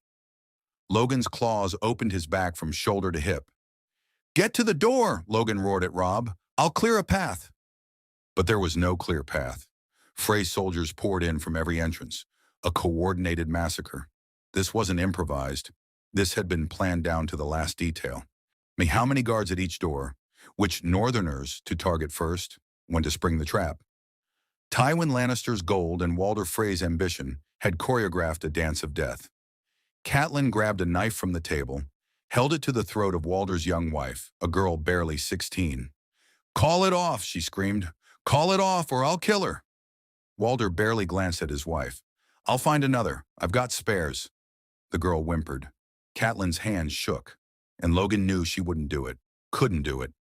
Logan's claws opened his back from shoulder to hip. "Get to the door," Logan roared at Robb. "I'll clear a path." But there was no clear path. Frey's soldiers poured in from every entrance, a coordinated massacre. This wasn't improvised. This had been planned down to the last detail. How many guards at each door? Which Northerners to target first? When to spring the trap? Tywin Lannister's gold and Walder Frey's ambition had choreographed a dance of death. Catelyn grabbed a knife from the table, held it to the throat of Walder's young wife, a girl barely 16. "Call it off," she screamed. "Call it off or I'll kill her." Walder barely glanced at his wife. "I'll find another. I've got spares." The girl whimpered. Catelyn's hands shook, and Logan knew she wouldn't do it, couldn't do it.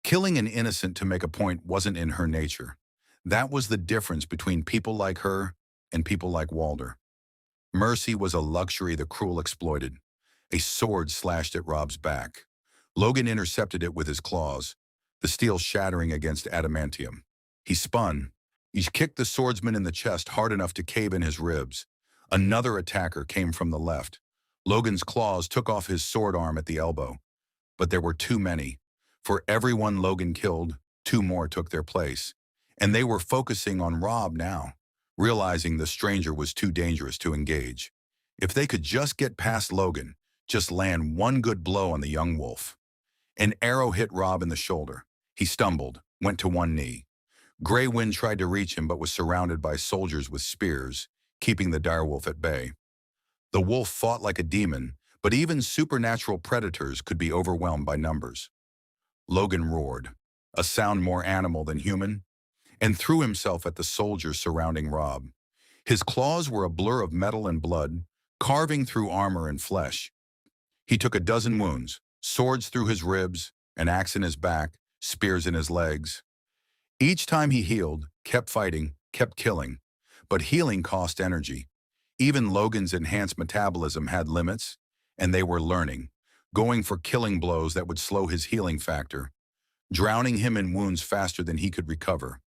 Killing an innocent to make a point wasn't in her nature. That was the difference between people like her and people like Walder. Mercy was a luxury the cruel exploited. A sword slashed at Robb's back. Logan intercepted it with his claws, the steel shattering against adamantium. He spun. He kicked the swordsman in the chest hard enough to cave in his ribs. Another attacker came from the left. Logan's claws took off his sword arm at the elbow. But there were too many. For every one Logan killed, 2 more took their place. And they were focusing on Robb now, realizing the stranger was too dangerous to engage. If they could just get past Logan, just land one good blow on the young wolf. An arrow hit Robb in the shoulder. He stumbled, went to one knee. Grey Wind tried to reach him but was surrounded by soldiers with spears, keeping the direwolf at bay. The wolf fought like a demon, but even supernatural predators could be overwhelmed by numbers. Logan roared, a sound more animal than human, and threw himself at the soldiers surrounding Robb. His claws were a blur of metal and blood, carving through armor and flesh. He took a dozen wounds, swords through his ribs, an axe in his back, spears in his legs. Each time he healed, kept fighting, kept killing. But healing cost energy. Even Logan's enhanced metabolism had limits, and they were learning, going for killing blows that would slow his healing factor, drowning him in wounds faster than he could recover.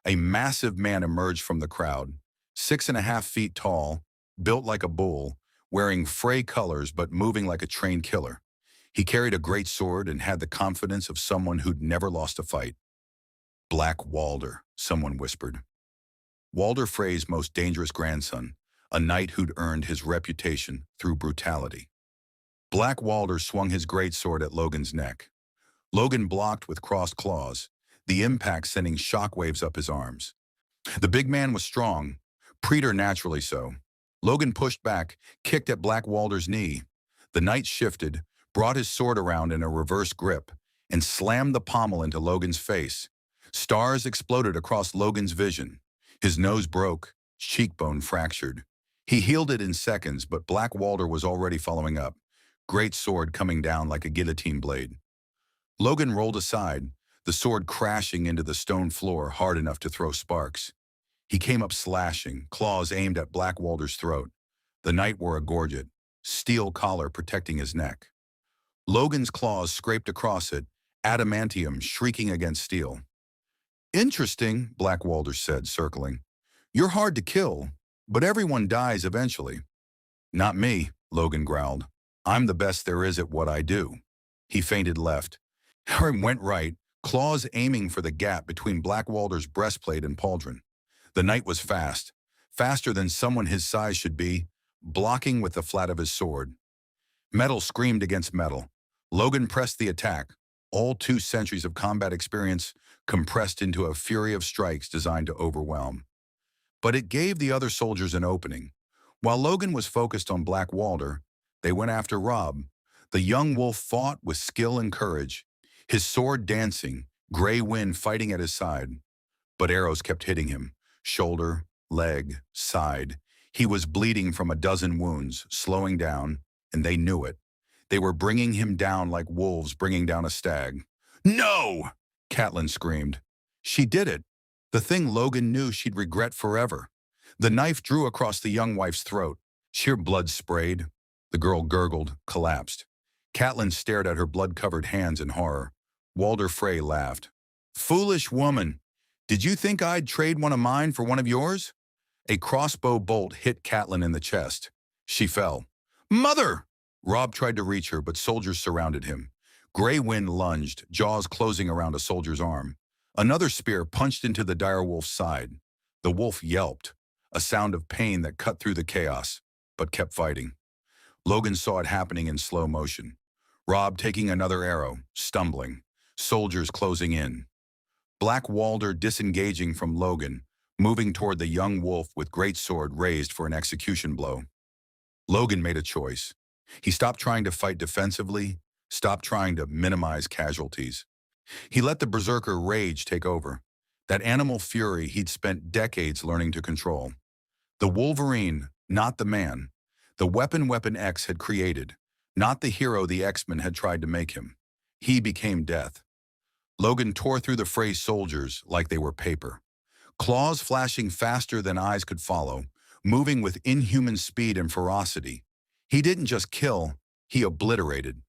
A massive man emerged from the crowd, 6.5 feet tall, built like a bull, wearing Frey colors but moving like a trained killer. He carried a great sword and had the confidence of someone who'd never lost a fight. "Black Walder," someone whispered. Walder Frey's most dangerous grandson, a knight who'd earned his reputation through brutality. Black Walder swung his greatsword at Logan's neck. Logan blocked with crossed claws, the impact sending shockwaves up his arms. The big man was strong, preternaturally so. Logan pushed back, kicked at Black Walder's knee. The knight shifted, brought his sword around in a reverse grip, and slammed the pommel into Logan's face. Stars exploded across Logan's vision. His nose broke, cheekbone fractured. He healed it in seconds, but Black Walder was already following up, great sword coming down like a guillotine blade. Logan rolled aside, the sword crashing into the stone floor hard enough to throw sparks. He came up slashing, claws aimed at Black Walder's throat. The knight wore a gorget, steel collar protecting his neck. Logan's claws scraped across it, adamantium shrieking against steel. "Interesting," Black Walder said, circling. "You're hard to kill, but everyone dies eventually." "Not me," Logan growled. "I'm the best there is at what I do." He feinted left. Harry went right, claws aiming for the gap between Black Walder's breastplate and pauldron. The knight was fast, faster than someone his size should be, blocking with the flat of his sword. Metal screamed against metal. Logan pressed the attack, all 2 centuries of combat experience compressed into a fury of strikes designed to overwhelm. But it gave the other soldiers an opening. While Logan was focused on Black Walder, they went after Robb. The young wolf fought with skill and courage, his sword dancing, gray wind fighting at his side. But arrows kept hitting him, shoulder, leg, side. He was bleeding from a dozen wounds, slowing down, and they knew it. They were bringing him down like wolves bringing down a stag. "No!" Catelyn screamed. She did it. The thing Logan knew she'd regret forever. The knife drew across the young wife's throat. Sheer blood sprayed. The girl gurgled, collapsed. Catelyn stared at her blood-covered hands in horror. Walder Frey laughed. "Foolish woman! Did you think I'd trade one of mine for one of yours?" A crossbow bolt hit Catelyn in the chest. She fell. "Mother!" Robb tried to reach her, but soldiers surrounded him. Gray wind lunged, jaws closing around a soldier's arm. Another spear punched into the direwolf's side. The wolf yelped, a sound of pain that cut through the chaos, but kept fighting. Logan saw it happening in slow motion. Robb taking another arrow, stumbling. Soldiers closing in. Black Walder disengaging from Logan, moving toward the young wolf with greatsword raised for an execution blow. Logan made a choice. He stopped trying to fight defensively, stopped trying to minimize casualties. He let the berserker rage take over, that animal fury he'd spent decades learning to control. The Wolverine, not the man. The weapon Weapon X had created, not the hero the X-Men had tried to make him. He became death. Logan tore through the Frey soldiers like they were paper. Claws flashing faster than eyes could follow, moving with inhuman speed and ferocity. He didn't just kill, he obliterated.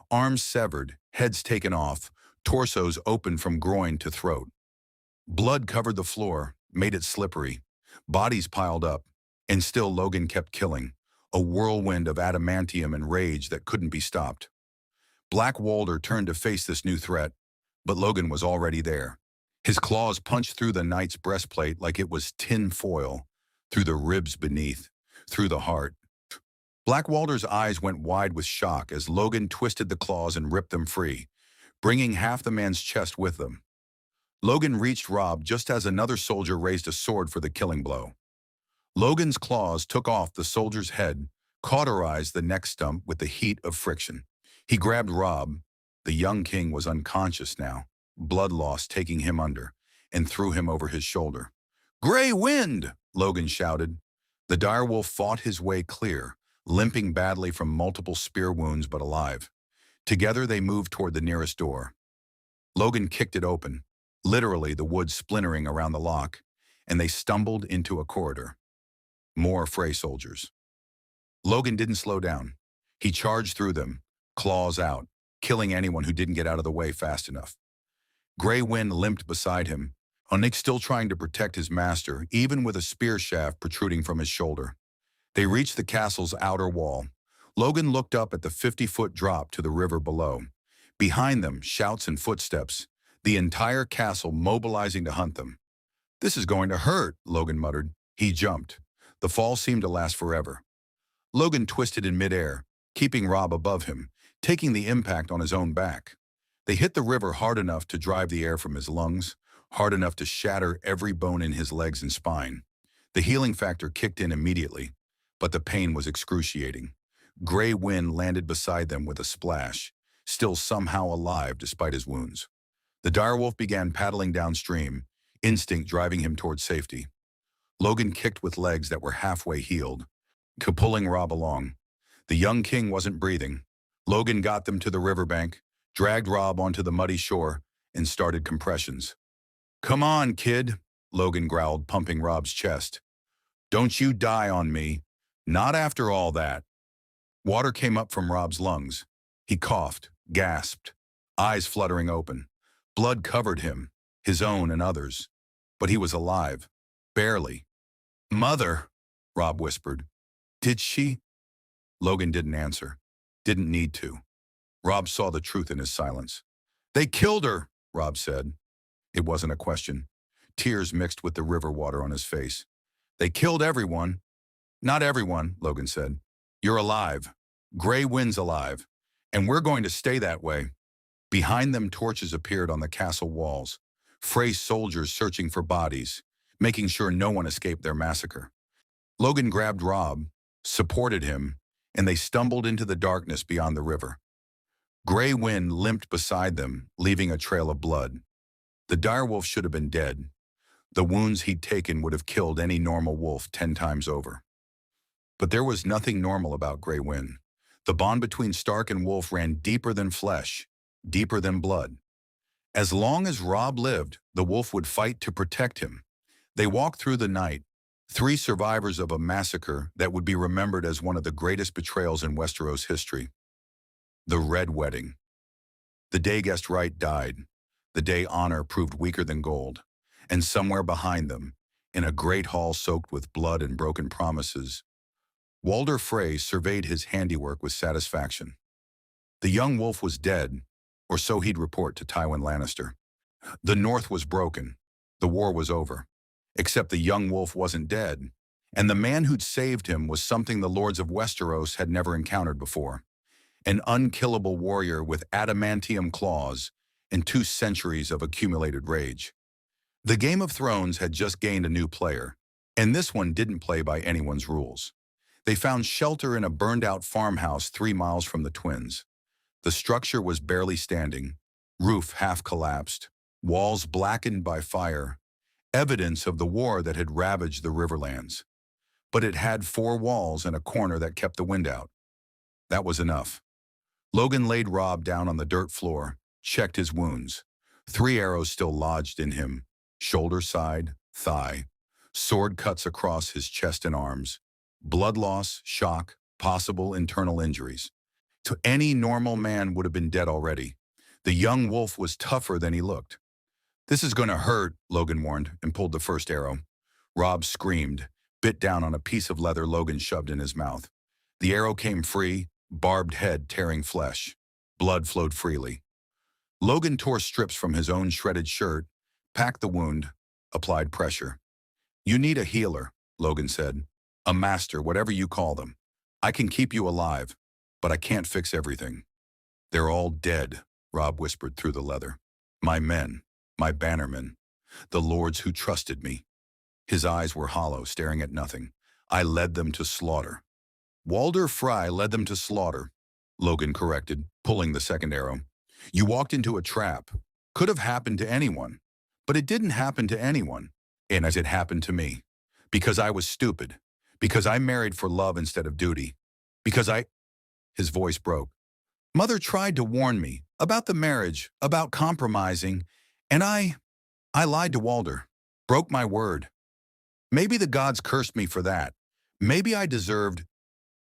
Arms severed, heads taken off, torsos open from groin to throat. Blood covered the floor, made it slippery. Bodies piled up, and still Logan kept killing, a whirlwind of adamantium and rage that couldn't be stopped. Black Walder turned to face this new threat, but Logan was already there. His claws punched through the knight's breastplate like it was tin foil, through the ribs beneath, through the heart. Black Walder's eyes went wide with shock as Logan twisted the claws and ripped them free, bringing half the man's chest with them. Logan reached Robb just as another soldier raised a sword for the killing blow. Logan's claws took off the soldier's head, cauterized the neck stump with the heat of friction. He grabbed Robb. The young king was unconscious now, blood loss taking him under, and threw him over his shoulder. "Gray wind!" Logan shouted. The direwolf fought his way clear, limping badly from multiple spear wounds but alive. Together they moved toward the nearest door. Logan kicked it open, literally the wood splintering around the lock, and they stumbled into a corridor. More Frey soldiers. Logan didn't slow down. He charged through them, claws out, killing anyone who didn't get out of the way fast enough. Gray Wind limped beside him, Onik still trying to protect his master, even with a spear shaft protruding from his shoulder. They reached the castle's outer wall. Logan looked up at the 50-foot drop to the river below. Behind them, shouts and footsteps, the entire castle mobilizing to hunt them. "This is going to hurt," Logan muttered. He jumped. The fall seemed to last forever. Logan twisted in midair, keeping Robb above him, taking the impact on his own back. They hit the river hard enough to drive the air from his lungs, hard enough to shatter every bone in his legs and spine. The healing factor kicked in immediately, but the pain was excruciating. Gray Wind landed beside them with a splash, still somehow alive despite his wounds. The direwolf began paddling downstream, instinct driving him toward safety. Logan kicked with legs that were halfway healed, pulling Robb along. The young king wasn't breathing. Logan got them to the riverbank, dragged Robb onto the muddy shore, and started compressions. "Come on, kid," Logan growled, pumping Robb's chest. "Don't you die on me. Not after all that." Water came up from Robb's lungs. He coughed, gasped, eyes fluttering open. Blood covered him, his own and others. But he was alive. Barely. "Mother," Robb whispered. "Did she?" Logan didn't answer. Didn't need to. Robb saw the truth in his silence. "They killed her," Robb said. It wasn't a question. Tears mixed with the river water on his face. They killed everyone. Not everyone, Logan said. You're alive. Grey Wind's alive. And we're going to stay that way. Behind them, torches appeared on the castle walls. Frey's soldiers searching for bodies, making sure no one escaped their massacre. Logan grabbed Robb, supported him, and they stumbled into the darkness beyond the river. Grey Wind limped beside them, leaving a trail of blood. The direwolf should have been dead. The wounds he'd taken would have killed any normal wolf 10 times over. But there was nothing normal about Grey Wind. The bond between Stark and Wolf ran deeper than flesh, deeper than blood. As long as Robb lived, the wolf would fight to protect him. They walked through the night, 3 survivors of a massacre that would be remembered as one of the greatest betrayals in Westeros history. The Red Wedding. The day guessed right died. The day honor proved weaker than gold. And somewhere behind them, in a great hall soaked with blood and broken promises, Walder Frey surveyed his handiwork with satisfaction. The young wolf was dead, or so he'd report to Tywin Lannister. The North was broken. The war was over. Except the young wolf wasn't dead, and the man who'd saved him was something the lords of Westeros had never encountered before. An unkillable warrior with adamantium claws and 2 centuries of accumulated rage. The Game of Thrones had just gained a new player, and this one didn't play by anyone's rules. They found shelter in a burned-out farmhouse 3 miles from the twins. The structure was barely standing, roof half collapsed, walls blackened by fire, evidence of the war that had ravaged the Riverlands. But it had 4 walls and a corner that kept the wind out. That was enough. Logan laid Robb down on the dirt floor, checked his wounds. 3 arrows still lodged in him, shoulder side, thigh, sword cuts across his chest and arms, blood loss, shock, possible internal injuries. To any normal man would have been dead already. The young wolf was tougher than he looked. This is going to hurt, Logan warned, and pulled the first arrow. Robb screamed, bit down on a piece of leather Logan shoved in his mouth. The arrow came free, barbed head tearing flesh. Blood flowed freely. Logan tore strips from his own shredded shirt, packed the wound, applied pressure. You need a healer, Logan said. A master, whatever you call them. I can keep you alive, but I can't fix everything. They're all dead, Robb whispered through the leather. My men, my bannermen, the lords who trusted me. His eyes were hollow, staring at nothing. I led them to slaughter. Walder Frey led them to slaughter, Logan corrected, pulling the second arrow. You walked into a trap. Could have happened to anyone. But it didn't happen to anyone. And as it happened to me. Because I was stupid. Because I married for love instead of duty. Because His voice broke. Mother tried to warn me about the marriage, about compromising, and I lied to Walder. Broke my word. Maybe the gods cursed me for that. Maybe I deserved.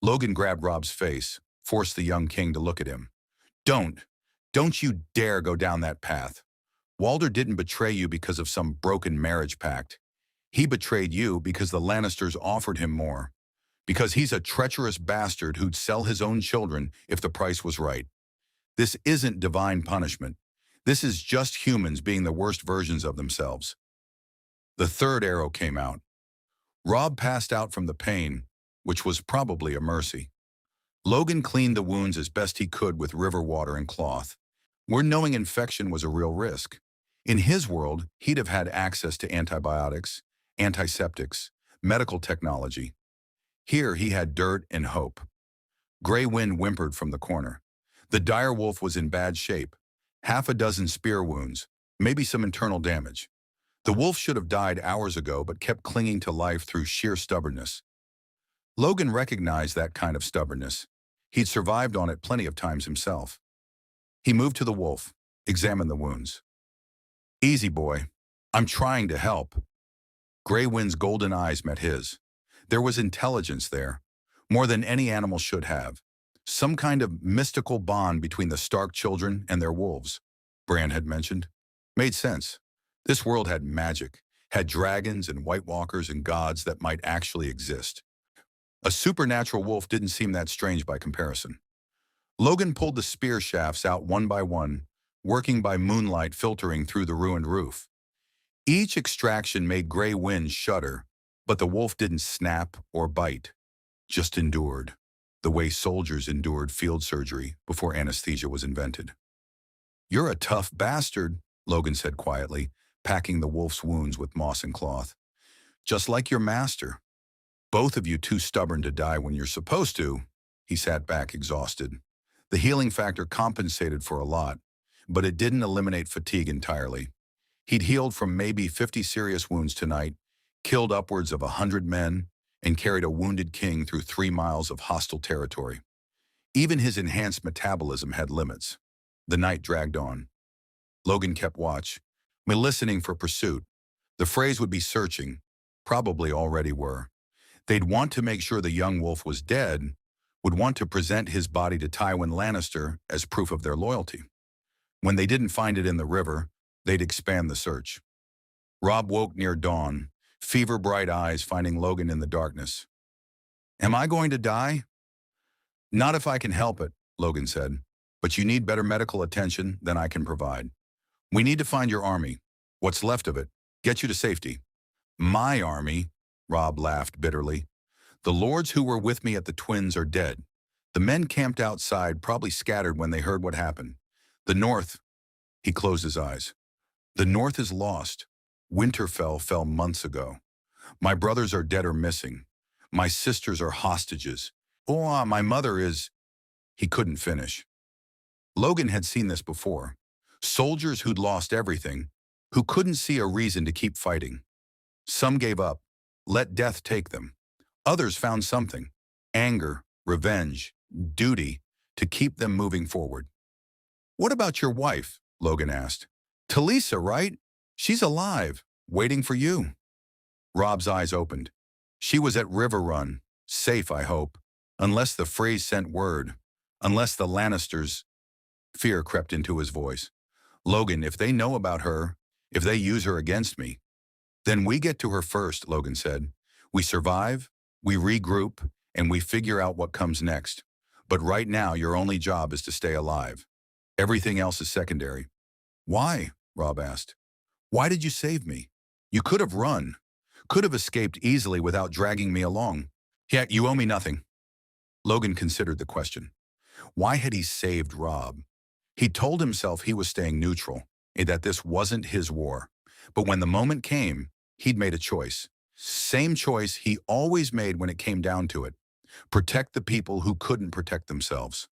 Logan grabbed Robb's face, forced the young king to look at him. Don't you dare go down that path. Walder didn't betray you because of some broken marriage pact. He betrayed you because the Lannisters offered him more. Because he's a treacherous bastard who'd sell his own children if the price was right. This isn't divine punishment. This is just humans being the worst versions of themselves. The third arrow came out. Robb passed out from the pain, which was probably a mercy. Logan cleaned the wounds as best he could with river water and cloth. Where knowing infection was a real risk. In his world, he'd have had access to antibiotics, antiseptics, medical technology. Here he had dirt and hope. Grey Wind whimpered from the corner. The direwolf was in bad shape. 6 spear wounds, maybe some internal damage. The wolf should have died hours ago but kept clinging to life through sheer stubbornness. Logan recognized that kind of stubbornness. He'd survived on it plenty of times himself. He moved to the wolf, examined the wounds. Easy, boy. I'm trying to help. Grey Wind's golden eyes met his. There was intelligence there, more than any animal should have. Some kind of mystical bond between the Stark children and their wolves, Bran had mentioned. Made sense. This world had magic, had dragons and White Walkers and gods that might actually exist. A supernatural wolf didn't seem that strange by comparison. Logan pulled the spear shafts out one by one, working by moonlight filtering through the ruined roof. Each extraction made Grey Wind shudder, But the wolf didn't snap or bite, just endured, the way soldiers endured field surgery before anesthesia was invented. "You're a tough bastard," Logan said quietly, packing the wolf's wounds with moss and cloth. "Just like your master. Both of you too stubborn to die when you're supposed to." He sat back exhausted. The healing factor compensated for a lot, but it didn't eliminate fatigue entirely. He'd healed from maybe 50 serious wounds tonight, killed upwards of 100 men, and carried a wounded king through 3 miles of hostile territory. Even his enhanced metabolism had limits. The night dragged on. Logan kept watch, listening for pursuit. The phrase would be searching, probably already were. They'd want to make sure the young wolf was dead, would want to present his body to Tywin Lannister as proof of their loyalty. When they didn't find it in the river, they'd expand the search. Robb woke near dawn, fever-bright eyes finding Logan in the darkness. "Am I going to die?" "Not if I can help it," Logan said. "But you need better medical attention than I can provide. We need to find your army, what's left of it, get you to safety." "My army?" Robb laughed bitterly. "The lords who were with me at the Twins are dead. The men camped outside probably scattered when they heard what happened. The North," he closed his eyes. "The North is lost. Winterfell fell months ago. My brothers are dead or missing. My sisters are hostages. Oh, my mother is—" He couldn't finish. Logan had seen this before. Soldiers who'd lost everything, who couldn't see a reason to keep fighting. Some gave up, let death take them. Others found something, anger, revenge, duty, to keep them moving forward. "What about your wife?" Logan asked. "Talisa, right? She's alive, waiting for you." Robb's eyes opened. "She was at Riverrun, safe, I hope. Unless the phrase sent word. Unless the Lannisters—" Fear crept into his voice. "Logan, if they know about her, if they use her against me—" "Then we get to her first," Logan said. "We survive, we regroup, and we figure out what comes next. But right now, your only job is to stay alive. Everything else is secondary." "Why?" Robb asked. "Why did you save me? You could have run, could have escaped easily without dragging me along. Yet you owe me nothing." Logan considered the question. Why had he saved Robb? He told himself he was staying neutral, and that this wasn't his war. But when the moment came, he'd made a choice. Same choice he always made when it came down to it. Protect the people who couldn't protect themselves.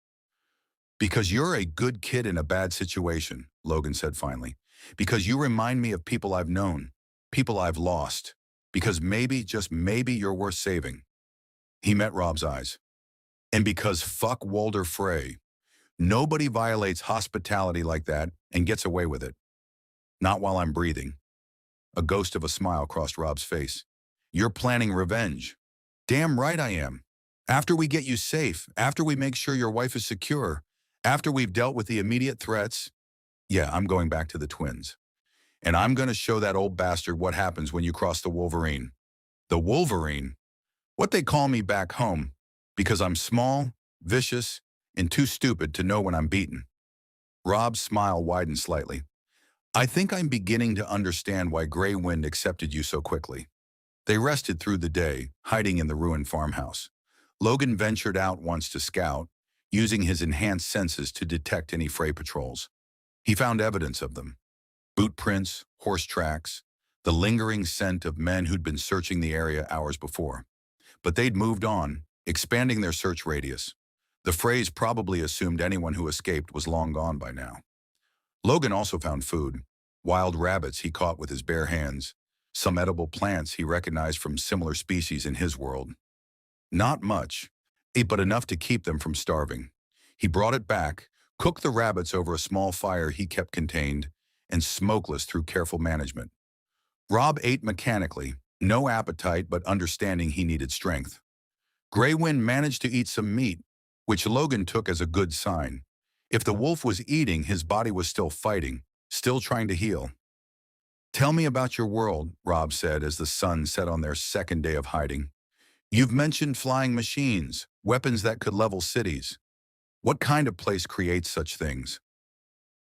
"Because you're a good kid in a bad situation," Logan said finally. "Because you remind me of people I've known, people I've lost. Because maybe, just maybe, you're worth saving." He met Robb's eyes. "And because fuck Walder Frey. Nobody violates hospitality like that and gets away with it. Not while I'm breathing." A ghost of a smile crossed Robb's face. "You're planning revenge." "Damn right I am. After we get you safe, after we make sure your wife is secure, after we've dealt with the immediate threats, yeah, I'm going back to the Twins. And I'm going to show that old bastard what happens when you cross the Wolverine." "The Wolverine?" "What they call me back home, because I'm small, vicious, and too stupid to know when I'm beaten." Robb's smile widened slightly. "I think I'm beginning to understand why Grey Wind accepted you so quickly." They rested through the day, hiding in the ruined farmhouse. Logan ventured out once to scout, using his enhanced senses to detect any Frey patrols. He found evidence of them. Boot prints, horse tracks, the lingering scent of men who'd been searching the area hours before. But they'd moved on, expanding their search radius. The Freys probably assumed anyone who escaped was long gone by now. Logan also found food, wild rabbits he caught with his bare hands, some edible plants he recognized from similar species in his world. Not much, but enough to keep them from starving. He brought it back, cooked the rabbits over a small fire he kept contained, and smokeless through careful management. Robb ate mechanically, no appetite but understanding he needed strength. Grey Wind managed to eat some meat, which Logan took as a good sign. If the wolf was eating, his body was still fighting, still trying to heal. "Tell me about your world," Robb said as the sun set on their second day of hiding. "You've mentioned flying machines, weapons that could level cities. What kind of place creates such things?"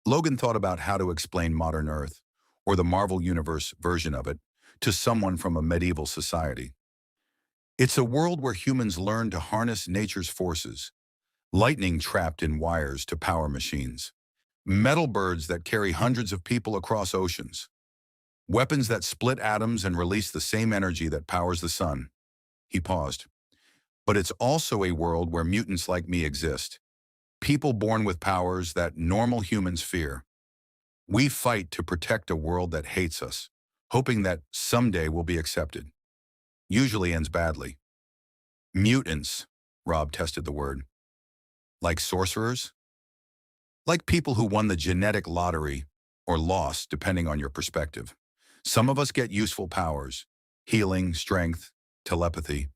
Logan thought about how to explain modern Earth, or the Marvel Universe version of it, to someone from a medieval society. It's a world where humans learn to harness nature's forces, lightning trapped in wires to power machines, metal birds that carry hundreds of people across oceans, weapons that split atoms and release the same energy that powers the sun. He paused. But it's also a world where mutants like me exist, people born with powers that normal humans fear. We fight to protect a world that hates us, hoping that someday we'll be accepted. Usually ends badly. Mutants, Rob tested the word. Like sorcerers? Like people who won the genetic lottery, or lost, depending on your perspective. Some of us get useful powers, healing, strength, telepathy.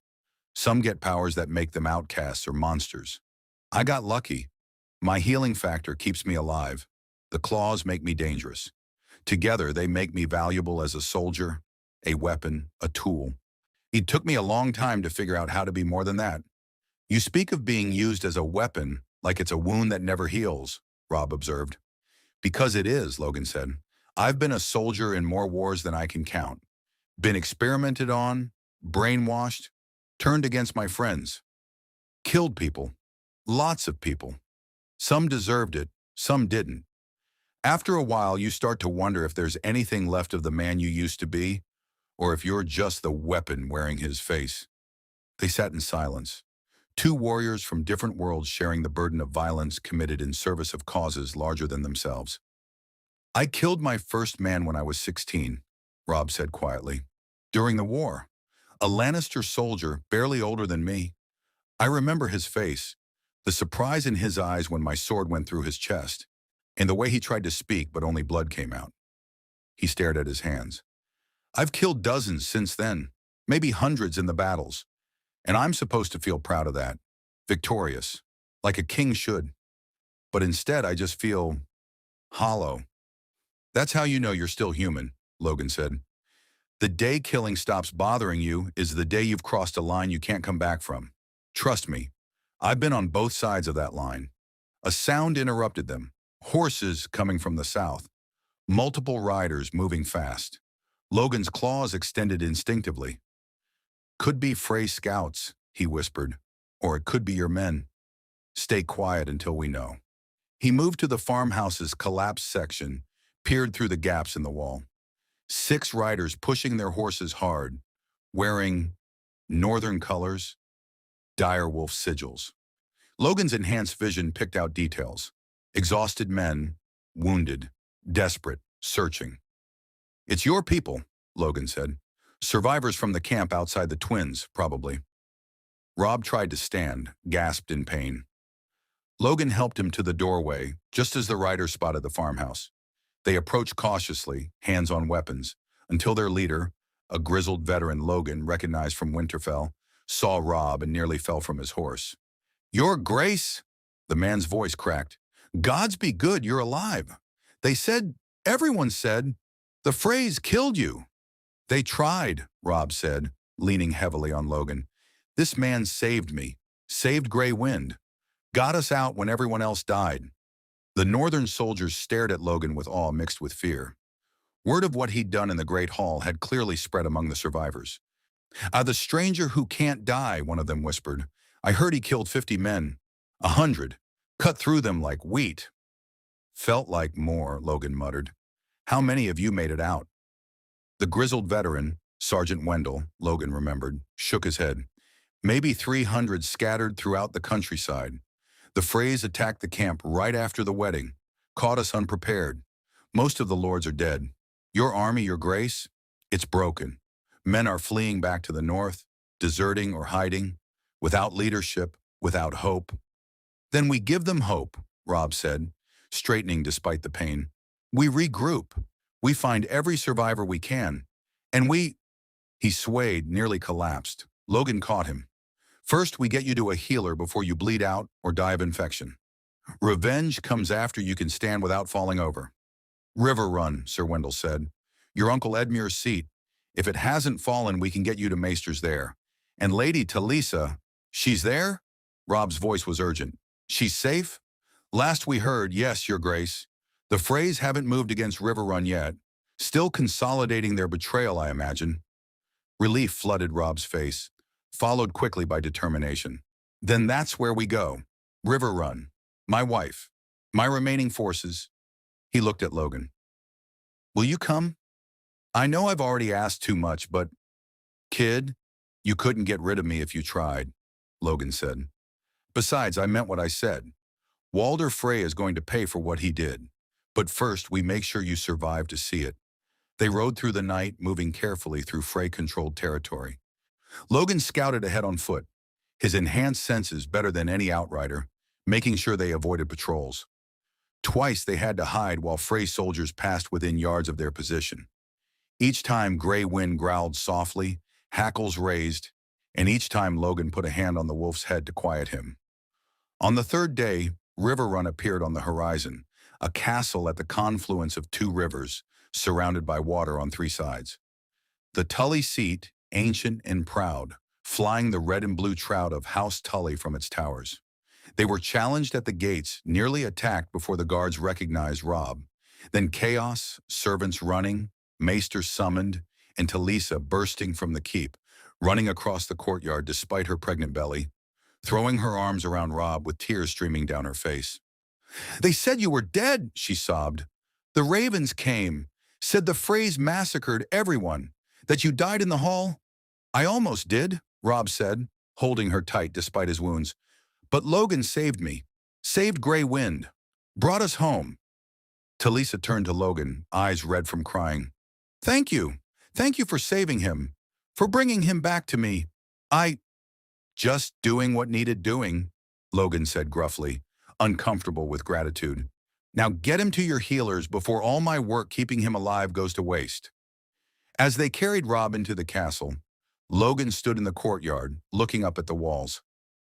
Some get powers that make them outcasts or monsters. I got lucky. My healing factor keeps me alive. The claws make me dangerous. Together, they make me valuable as a soldier, a weapon, a tool. It took me a long time to figure out how to be more than that. You speak of being used as a weapon, like it's a wound that never heals, Rob observed. Because it is, Logan said. I've been a soldier in more wars than I can count. Been experimented on, brainwashed, turned against my friends. Killed people. Lots of people. Some deserved it, some didn't. After a while, you start to wonder if there's anything left of the man you used to be, or if you're just the weapon wearing his face. They sat in silence. Two warriors from different worlds sharing the burden of violence committed in service of causes larger than themselves. I killed my first man when I was 16, Rob said quietly. During the war. A Lannister soldier, barely older than me. I remember his face, the surprise in his eyes when my sword went through his chest, and the way he tried to speak but only blood came out. He stared at his hands. I've killed dozens since then, maybe hundreds in the battles, and I'm supposed to feel proud of that, victorious, like a king should. But instead I just feel hollow. That's how you know you're still human, Logan said. The day killing stops bothering you is the day you've crossed a line you can't come back from. Trust me, I've been on both sides of that line. A sound interrupted them. Horses coming from the south. Multiple riders moving fast. Logan's claws extended instinctively. Could be Frey scouts, he whispered, or it could be your men. Stay quiet until we know. He moved to the farmhouse's collapsed section, peered through the gaps in the wall. 6 riders pushing their horses hard, wearing northern colors, direwolf sigils. Logan's enhanced vision picked out details. Exhausted men, wounded, desperate, searching. It's your people, Logan said. Survivors from the camp outside the Twins, probably. Rob tried to stand, gasped in pain. Logan helped him to the doorway, just as the riders spotted the farmhouse. They approached cautiously, hands on weapons, until their leader, a grizzled veteran Logan recognized from Winterfell, saw Rob and nearly fell from his horse. Your Grace, the man's voice cracked. Gods be good, you're alive. Everyone said, the Freys killed you. They tried, Rob said, leaning heavily on Logan. This man saved me, saved Grey Wind, got us out when everyone else died. The northern soldiers stared at Logan with awe mixed with fear. Word of what he'd done in the Great Hall had clearly spread among the survivors. The stranger who can't die, one of them whispered. I heard he killed 50 men, 100, cut through them like wheat. Felt like more, Logan muttered. How many of you made it out? The grizzled veteran, Sergeant Wendell, Logan remembered, shook his head. Maybe 300 scattered throughout the countryside. The Freys attacked the camp right after the wedding, caught us unprepared. Most of the lords are dead. Your army, your grace, it's broken. Men are fleeing back to the north, deserting or hiding, without leadership, without hope. Then we give them hope, Rob said, straightening despite the pain. We regroup. We find every survivor we can. And he swayed, nearly collapsed. Logan caught him. First, we get you to a healer before you bleed out or die of infection. Revenge comes after you can stand without falling over. Riverrun, Sir Wendell said. Your Uncle Edmure's seat. If it hasn't fallen, we can get you to Maester's there. And Lady Talisa, she's there? Rob's voice was urgent. She's safe? Last we heard, yes, Your Grace. The Freys haven't moved against Riverrun yet. Still consolidating their betrayal, I imagine. Relief flooded Rob's face, followed quickly by determination. Then that's where we go. Riverrun. My wife. My remaining forces. He looked at Logan. Will you come? I know I've already asked too much, but, kid, you couldn't get rid of me if you tried, Logan said. Besides, I meant what I said. Walder Frey is going to pay for what he did. But first, we make sure you survive to see it. They rode through the night, moving carefully through Frey-controlled territory. Logan scouted ahead on foot, his enhanced senses better than any outrider, making sure they avoided patrols. Twice they had to hide while Frey soldiers passed within yards of their position. Each time Grey Wind growled softly, hackles raised, and each time Logan put a hand on the wolf's head to quiet him. On the third day, Riverrun appeared on the horizon, a castle at the confluence of two rivers, surrounded by water on three sides. The Tully seat, ancient and proud, flying the red and blue trout of House Tully from its towers. They were challenged at the gates, nearly attacked before the guards recognized Rob. Then chaos, servants running, maesters summoned, and Talisa bursting from the keep, running across the courtyard despite her pregnant belly, throwing her arms around Rob with tears streaming down her face. They said you were dead, she sobbed. The ravens came, said the Freys massacred everyone, that you died in the hall. I almost did, Rob said, holding her tight despite his wounds. But Logan saved me, saved Grey Wind, brought us home. Talisa turned to Logan, eyes red from crying. Thank you. Thank you for saving him, for bringing him back to me. Just doing what needed doing, Logan said gruffly, uncomfortable with gratitude. Now get him to your healers before all my work keeping him alive goes to waste. As they carried Rob into the castle, Logan stood in the courtyard, looking up at the walls.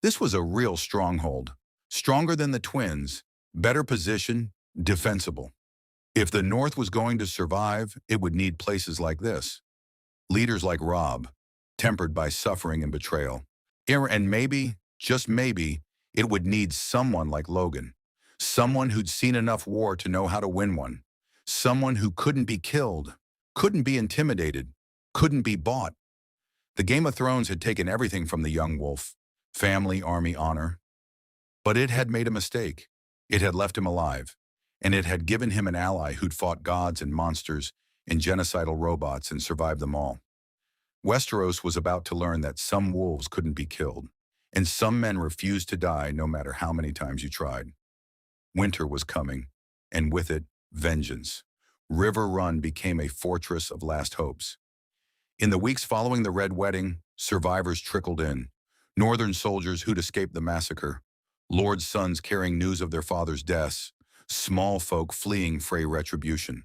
This was a real stronghold, stronger than the twins, better position, defensible. If the North was going to survive, it would need places like this. Leaders like Rob, tempered by suffering and betrayal. And maybe, just maybe, it would need someone like Logan. Someone who'd seen enough war to know how to win one. Someone who couldn't be killed, couldn't be intimidated, couldn't be bought. The Game of Thrones had taken everything from the young wolf, family, army, honor. But it had made a mistake. It had left him alive, and it had given him an ally who'd fought gods and monsters and genocidal robots and survived them all. Westeros was about to learn that some wolves couldn't be killed, and some men refused to die no matter how many times you tried. Winter was coming, and with it, vengeance. Riverrun became a fortress of last hopes. In the weeks following the Red Wedding, survivors trickled in. Northern soldiers who'd escaped the massacre, lords' sons carrying news of their fathers' deaths, small folk fleeing Frey retribution.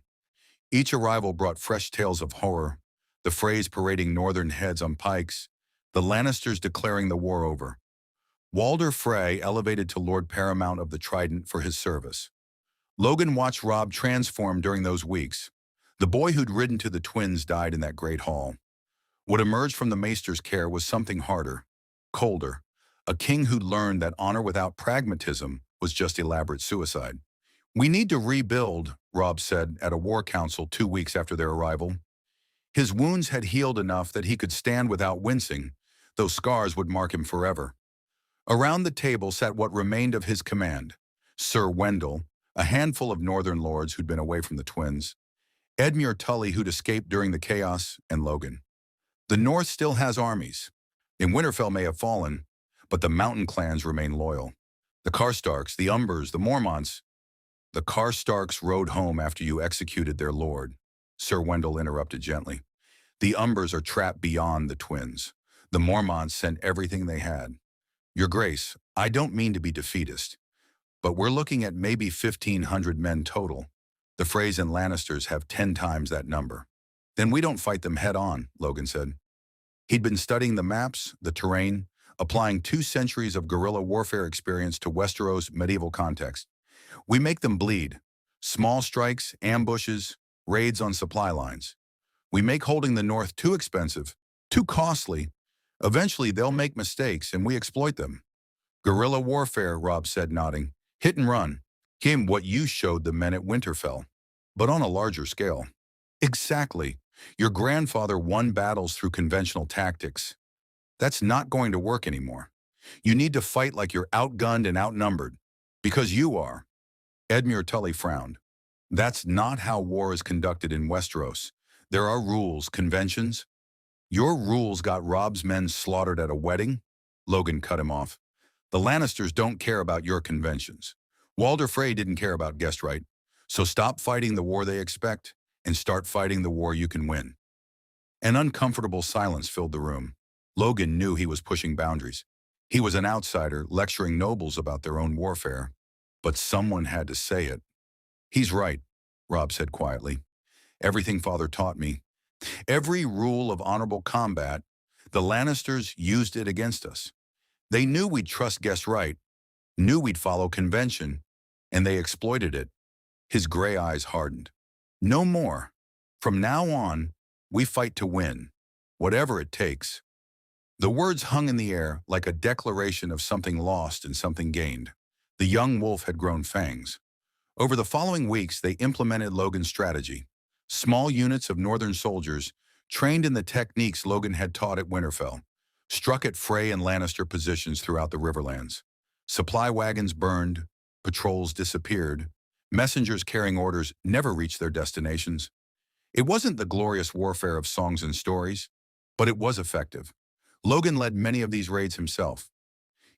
Each arrival brought fresh tales of horror, the Freys parading northern heads on pikes, the Lannisters declaring the war over. Walder Frey elevated to Lord Paramount of the Trident for his service. Logan watched Rob transform during those weeks. The boy who'd ridden to the twins died in that great hall. What emerged from the maester's care was something harder, colder, a king who'd learned that honor without pragmatism was just elaborate suicide. We need to rebuild, Rob said at a war council 2 weeks after their arrival. His wounds had healed enough that he could stand without wincing, though scars would mark him forever. Around the table sat what remained of his command, Sir Wendell, a handful of northern lords who'd been away from the twins, Edmure Tully who'd escaped during the chaos, and Logan. The North still has armies, and Winterfell may have fallen, but the mountain clans remain loyal. The Karstarks, the Umbers, the Mormonts. The Karstarks rode home after you executed their lord, Sir Wendell interrupted gently. The Umbers are trapped beyond the twins. The Mormonts sent everything they had. Your Grace, I don't mean to be defeatist, but we're looking at maybe 1,500 men total. The Freys and Lannisters have 10 times that number. Then we don't fight them head on, Logan said. He'd been studying the maps, the terrain, applying 2 centuries of guerrilla warfare experience to Westeros' medieval context. We make them bleed. Small strikes, ambushes, raids on supply lines. We make holding the North too expensive, too costly. Eventually, they'll make mistakes, and we exploit them. Guerrilla warfare, Rob said, nodding. Hit and run. Came what you showed the men at Winterfell, but on a larger scale. Exactly. Your grandfather won battles through conventional tactics. That's not going to work anymore. You need to fight like you're outgunned and outnumbered. Because you are. Edmure Tully frowned. That's not how war is conducted in Westeros. There are rules, conventions. Your rules got Robb's men slaughtered at a wedding? Logan cut him off. The Lannisters don't care about your conventions. Walder Frey didn't care about guest right. So stop fighting the war they expect and start fighting the war you can win. An uncomfortable silence filled the room. Logan knew he was pushing boundaries. He was an outsider lecturing nobles about their own warfare. But someone had to say it. He's right, Robb said quietly. Everything Father taught me. Every rule of honorable combat, the Lannisters used it against us. They knew we'd trust guest right, knew we'd follow convention, and they exploited it. His gray eyes hardened. No more. From now on, we fight to win, whatever it takes. The words hung in the air like a declaration of something lost and something gained. The young wolf had grown fangs. Over the following weeks, they implemented Logan's strategy. Small units of northern soldiers, trained in the techniques Logan had taught at Winterfell, struck at Frey and Lannister positions throughout the Riverlands. Supply wagons burned, patrols disappeared, messengers carrying orders never reached their destinations. It wasn't the glorious warfare of songs and stories, but it was effective. Logan led many of these raids himself.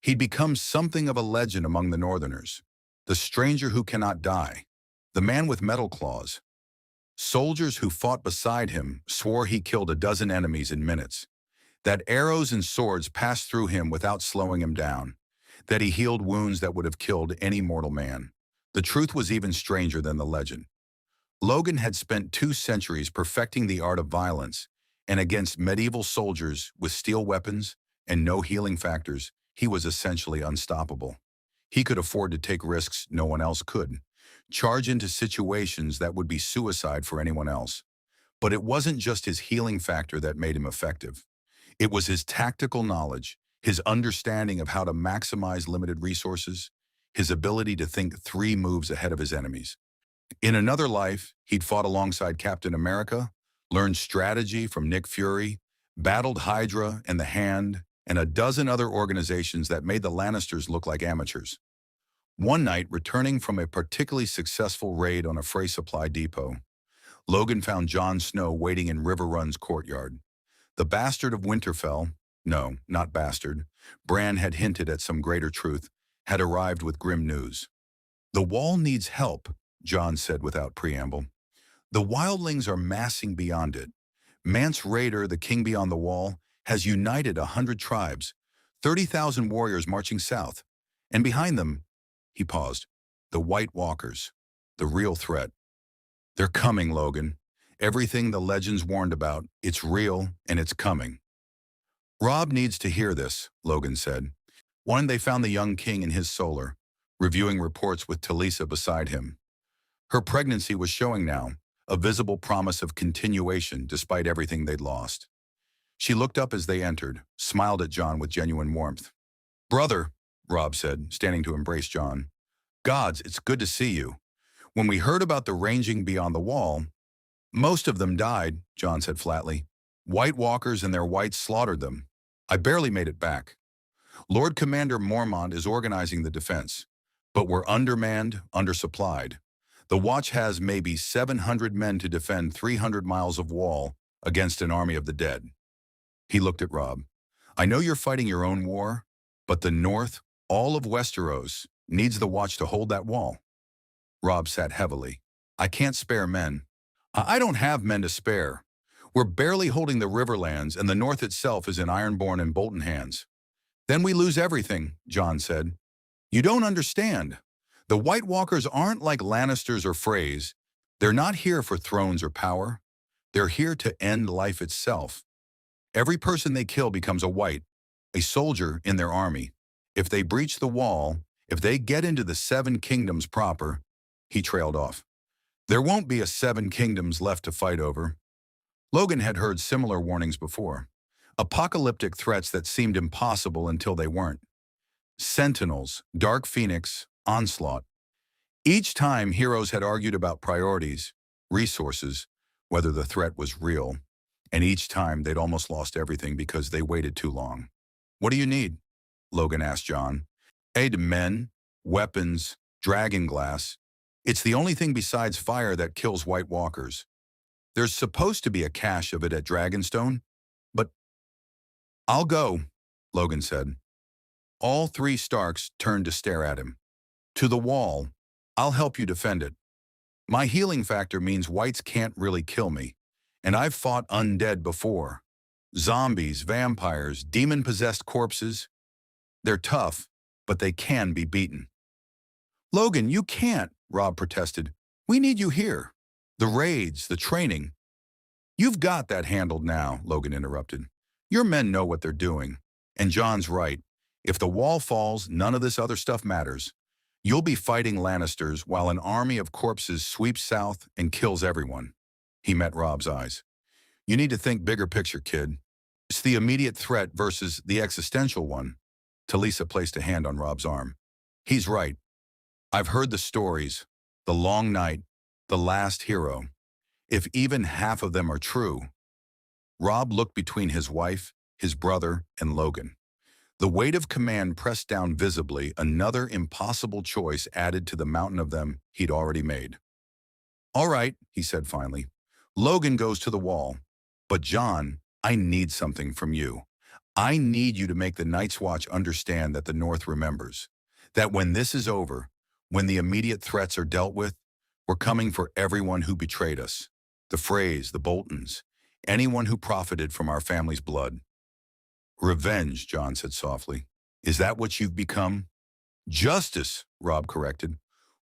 He'd become something of a legend among the Northerners. The stranger who cannot die, the man with metal claws. Soldiers who fought beside him swore he killed a dozen enemies in minutes, that arrows and swords passed through him without slowing him down, that he healed wounds that would have killed any mortal man. The truth was even stranger than the legend. Logan had spent 2 centuries perfecting the art of violence, and against medieval soldiers with steel weapons and no healing factors, he was essentially unstoppable. He could afford to take risks no one else could, charge into situations that would be suicide for anyone else. But it wasn't just his healing factor that made him effective. It was his tactical knowledge, his understanding of how to maximize limited resources, his ability to think 3 moves ahead of his enemies. In another life, he'd fought alongside Captain America, learned strategy from Nick Fury, battled Hydra and the Hand, and a dozen other organizations that made the Lannisters look like amateurs. One night, returning from a particularly successful raid on a Frey supply depot, Logan found Jon Snow waiting in Riverrun's courtyard. The bastard of Winterfell, no, not bastard, Bran had hinted at some greater truth, had arrived with grim news. The wall needs help, Jon said without preamble. The wildlings are massing beyond it. Mance Rayder, the king beyond the wall, has united 100 tribes, 30,000 warriors marching south. And behind them, he paused, the White Walkers, the real threat. They're coming, Logan. Everything the legends warned about, it's real and it's coming. Robb needs to hear this, Logan said. One, they found the young king in his solar, reviewing reports with Talisa beside him. Her pregnancy was showing now, a visible promise of continuation despite everything they'd lost. She looked up as they entered, smiled at Jon with genuine warmth. Brother, Robb said, standing to embrace Jon. Gods, it's good to see you. When we heard about the ranging beyond the wall, most of them died, Jon said flatly. White Walkers and their whites slaughtered them. I barely made it back. Lord Commander Mormont is organizing the defense, but we're undermanned, undersupplied. The Watch has maybe 700 men to defend 300 miles of wall against an army of the dead. He looked at Robb. I know you're fighting your own war, but the North, all of Westeros, needs the Watch to hold that wall. Robb sat heavily. I can't spare men. I don't have men to spare. We're barely holding the Riverlands, and the North itself is in Ironborn and Bolton hands. Then we lose everything, Jon said. You don't understand. The White Walkers aren't like Lannisters or Freys. They're not here for thrones or power. They're here to end life itself. Every person they kill becomes a White, a soldier in their army. If they breach the wall, if they get into the 7 kingdoms proper, he trailed off. There won't be a 7 kingdoms left to fight over. Logan had heard similar warnings before. Apocalyptic threats that seemed impossible until they weren't. Sentinels, Dark Phoenix, Onslaught. Each time heroes had argued about priorities, resources, whether the threat was real, and each time they'd almost lost everything because they waited too long. "What do you need?" Logan asked Jon. "Aid men, weapons, dragon glass. It's the only thing besides fire that kills White Walkers. There's supposed to be a cache of it at Dragonstone, but—" "I'll go," Logan said. All three Starks turned to stare at him. "To the wall. I'll help you defend it. My healing factor means Whites can't really kill me, and I've fought undead before. Zombies, vampires, demon-possessed corpses. They're tough, but they can be beaten." "Logan, you can't," Robb protested. "We need you here. The raids, the training." "You've got that handled now," Logan interrupted. "Your men know what they're doing. And Jon's right. If the wall falls, none of this other stuff matters. You'll be fighting Lannisters while an army of corpses sweeps south and kills everyone." He met Robb's eyes. "You need to think bigger picture, kid. It's the immediate threat versus the existential one." Talisa placed a hand on Robb's arm. "He's right. I've heard the stories. The long night, the last hero. If even half of them are true—" Robb looked between his wife, his brother, and Logan. The weight of command pressed down visibly, another impossible choice added to the mountain of them he'd already made. "All right," he said finally. "Logan goes to the wall. But Jon, I need something from you. I need you to make the Night's Watch understand that the North remembers. That when this is over, when the immediate threats are dealt with, we're coming for everyone who betrayed us. The Freys, the Boltons, anyone who profited from our family's blood." "Revenge," Jon said softly. "Is that what you've become?" "Justice," Robb corrected.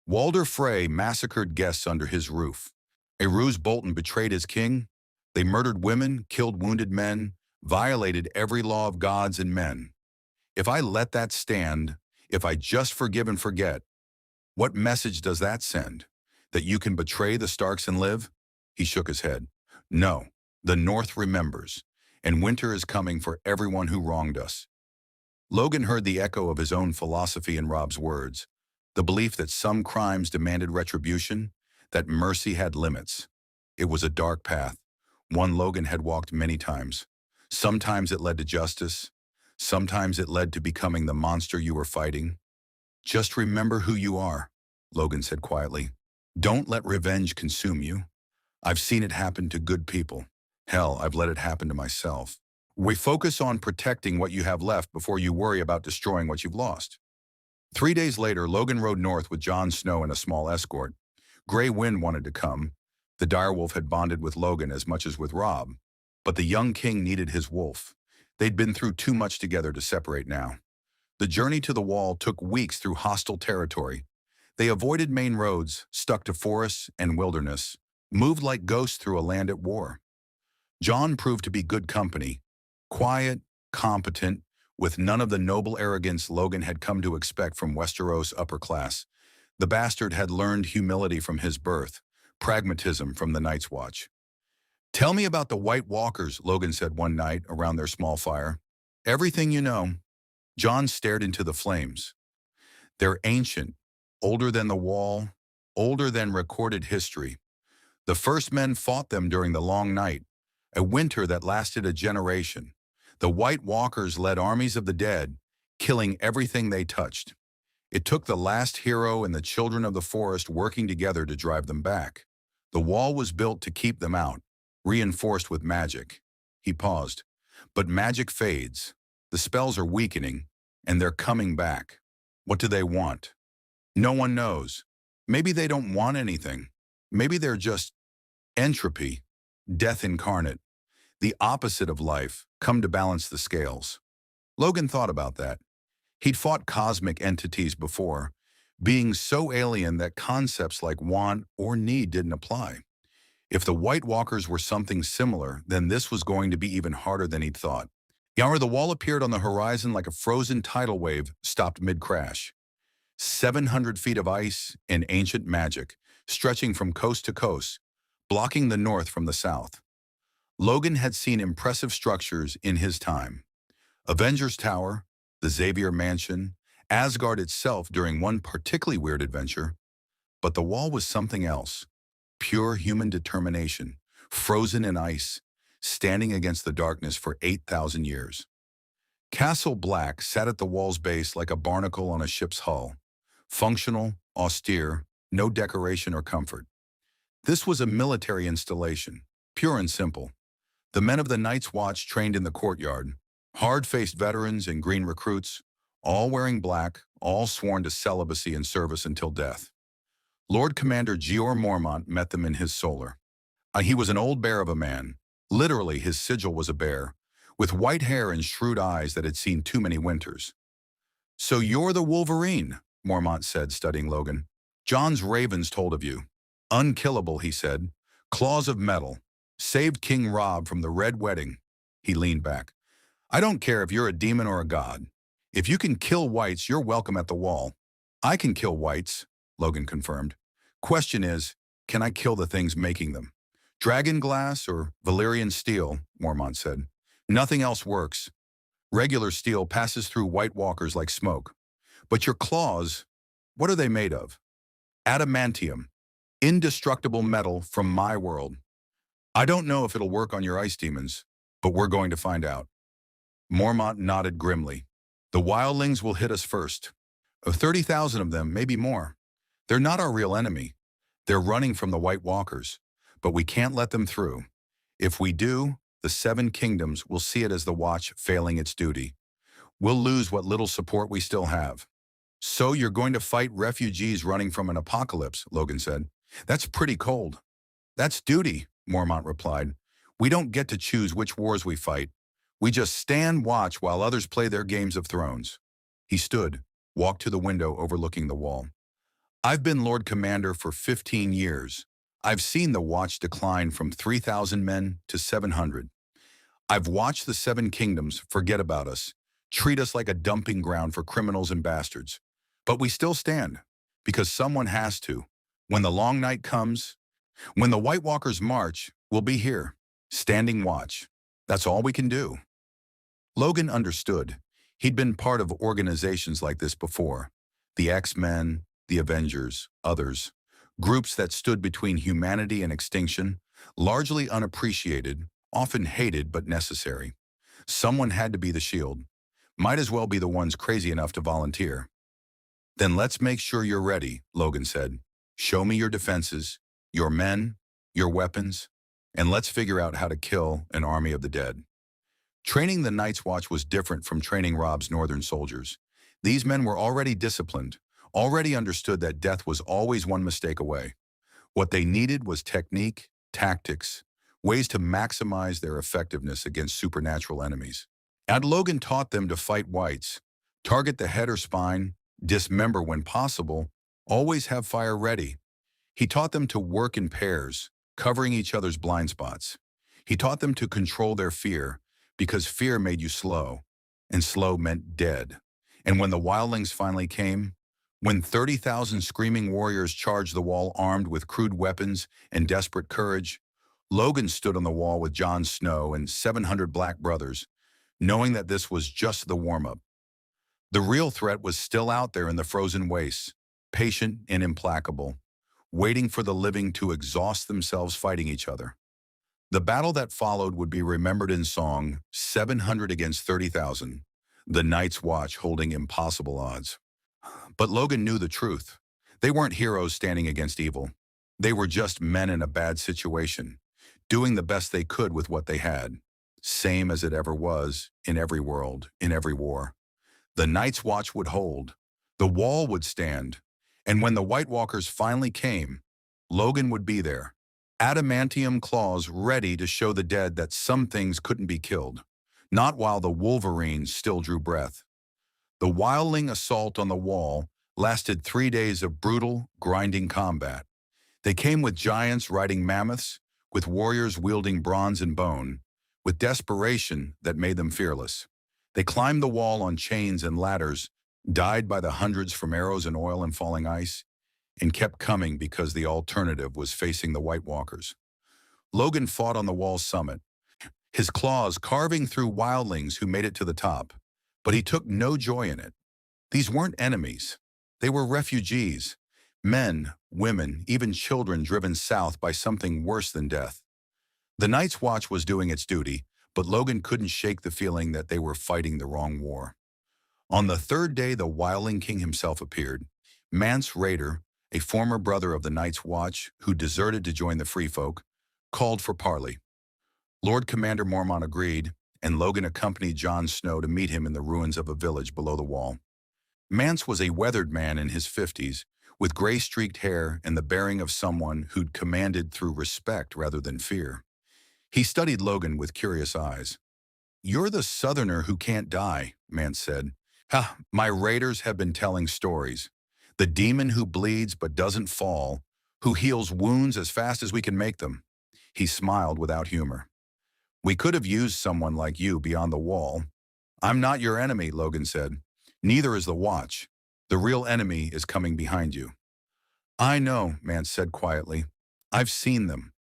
"Walder Frey massacred guests under his roof. A Roose Bolton betrayed his king. They murdered women, killed wounded men, violated every law of gods and men. If I let that stand, if I just forgive and forget, what message does that send? That you can betray the Starks and live?" He shook his head. "No, the North remembers, and winter is coming for everyone who wronged us." Logan heard the echo of his own philosophy in Robb's words, the belief that some crimes demanded retribution, that mercy had limits. It was a dark path, one Logan had walked many times. Sometimes it led to justice, sometimes it led to becoming the monster you were fighting. "Just remember who you are," Logan said quietly. "Don't let revenge consume you. I've seen it happen to good people. Hell, I've let it happen to myself. We focus on protecting what you have left before you worry about destroying what you've lost." 3 days later, Logan rode north with Jon Snow and a small escort. Grey Wind wanted to come. The direwolf had bonded with Logan as much as with Robb. But the young king needed his wolf. They'd been through too much together to separate now. The journey to the wall took weeks through hostile territory. They avoided main roads, stuck to forests and wilderness, moved like ghosts through a land at war. Jon proved to be good company, quiet, competent, with none of the noble arrogance Logan had come to expect from Westeros upper class. The bastard had learned humility from his birth, pragmatism from the Night's Watch. "Tell me about the White Walkers," Logan said one night around their small fire. "Everything you know." Jon stared into the flames. "They're ancient, older than the wall, older than recorded history. The first men fought them during the long night, a winter that lasted a generation. The White Walkers led armies of the dead, killing everything they touched. It took the last hero and the children of the forest working together to drive them back. The wall was built to keep them out, reinforced with magic." He paused. "But magic fades. The spells are weakening, and they're coming back. What do they want? No one knows. Maybe they don't want anything. Maybe they're just entropy, death incarnate, the opposite of life, come to balance the scales." Logan thought about that. He'd fought cosmic entities before, being so alien that concepts like want or need didn't apply. If the White Walkers were something similar, then this was going to be even harder than he'd thought. The wall appeared on the horizon like a frozen tidal wave stopped mid-crash. 700 feet of ice and ancient magic, stretching from coast to coast, blocking the north from the south. Logan had seen impressive structures in his time. Avengers Tower, the Xavier Mansion, Asgard itself during one particularly weird adventure. But the wall was something else. Pure human determination, frozen in ice, standing against the darkness for 8,000 years. Castle Black sat at the wall's base like a barnacle on a ship's hull, functional, austere, no decoration or comfort. This was a military installation, pure and simple. The men of the Night's Watch trained in the courtyard, hard-faced veterans and green recruits, all wearing black, all sworn to celibacy and service until death. Lord Commander Gior Mormont met them in his solar. He was an old bear of a man. Literally, his sigil was a bear, with white hair and shrewd eyes that had seen too many winters. "So you're the Wolverine," Mormont said, studying Logan. "John's ravens told of you. Unkillable," he said. "Claws of metal. Saved King Robb from the Red Wedding." He leaned back. "I don't care if you're a demon or a god. If you can kill whites, you're welcome at the wall." "I can kill whites," Logan confirmed. "Question is, can I kill the things making them?" "Dragon glass or Valyrian steel," Mormont said. "Nothing else works. Regular steel passes through White Walkers like smoke. But your claws, what are they made of?" "Adamantium. Indestructible metal from my world. I don't know if it'll work on your ice demons, but we're going to find out." Mormont nodded grimly. "The wildlings will hit us first. 30,000 of them, maybe more. They're not our real enemy. They're running from the White Walkers, but we can't let them through. If we do, the Seven Kingdoms will see it as the Watch failing its duty. We'll lose what little support we still have." "So you're going to fight refugees running from an apocalypse," Logan said. "That's pretty cold." "That's duty," Mormont replied. "We don't get to choose which wars we fight. We just stand watch while others play their games of thrones." He stood, walked to the window overlooking the wall. "I've been Lord Commander for 15 years. I've seen the Watch decline from 3,000 men to 700. I've watched the Seven Kingdoms forget about us, treat us like a dumping ground for criminals and bastards. But we still stand, because someone has to. When the long night comes, when the White Walkers march, we'll be here, standing watch. That's all we can do." Logan understood. He'd been part of organizations like this before. The X-Men, the Avengers, others. Groups that stood between humanity and extinction, largely unappreciated, often hated but necessary. Someone had to be the shield. Might as well be the ones crazy enough to volunteer. "Then let's make sure you're ready," Logan said. "Show me your defenses, your men, your weapons, and let's figure out how to kill an army of the dead." Training the Night's Watch was different from training Robb's northern soldiers. These men were already disciplined, already understood that death was always one mistake away. What they needed was technique, tactics, ways to maximize their effectiveness against supernatural enemies. And Logan taught them to fight whites, target the head or spine, dismember when possible, always have fire ready. He taught them to work in pairs, covering each other's blind spots. He taught them to control their fear, because fear made you slow, and slow meant dead. And when the wildlings finally came, when 30,000 screaming warriors charged the wall armed with crude weapons and desperate courage, Logan stood on the wall with Jon Snow and 700 black brothers, knowing that this was just the warm-up. The real threat was still out there in the frozen wastes, patient and implacable, waiting for the living to exhaust themselves fighting each other. The battle that followed would be remembered in song, 700 against 30,000, the Night's Watch holding impossible odds. But Logan knew the truth. They weren't heroes standing against evil. They were just men in a bad situation, doing the best they could with what they had, same as it ever was in every world, in every war. The Night's Watch would hold. The wall would stand. And when the White Walkers finally came, Logan would be there. Adamantium claws ready to show the dead that some things couldn't be killed, not while the Wolverine still drew breath. The wildling assault on the wall lasted 3 days of brutal, grinding combat. They came with giants riding mammoths, with warriors wielding bronze and bone, with desperation that made them fearless. They climbed the wall on chains and ladders, died by the hundreds from arrows and oil and falling ice, and kept coming because the alternative was facing the White Walkers. Logan fought on the wall's summit, his claws carving through wildlings who made it to the top, but he took no joy in it. These weren't enemies. They were refugees, men, women, even children driven south by something worse than death. The Night's Watch was doing its duty, but Logan couldn't shake the feeling that they were fighting the wrong war. On the third day, the Wildling King himself appeared. Mance Rayder, a former brother of the Night's Watch who deserted to join the Free Folk, called for parley. Lord Commander Mormont agreed, and Logan accompanied Jon Snow to meet him in the ruins of a village below the wall. Mance was a weathered man in his 50s, with gray-streaked hair and the bearing of someone who'd commanded through respect rather than fear. He studied Logan with curious eyes. "You're the Southerner who can't die," Mance said. "Ha, my raiders have been telling stories. The demon who bleeds but doesn't fall, who heals wounds as fast as we can make them." He smiled without humor. "We could have used someone like you beyond the wall." "I'm not your enemy," Logan said. "Neither is the Watch. The real enemy is coming behind you." "I know," Mance said quietly. "I've seen them.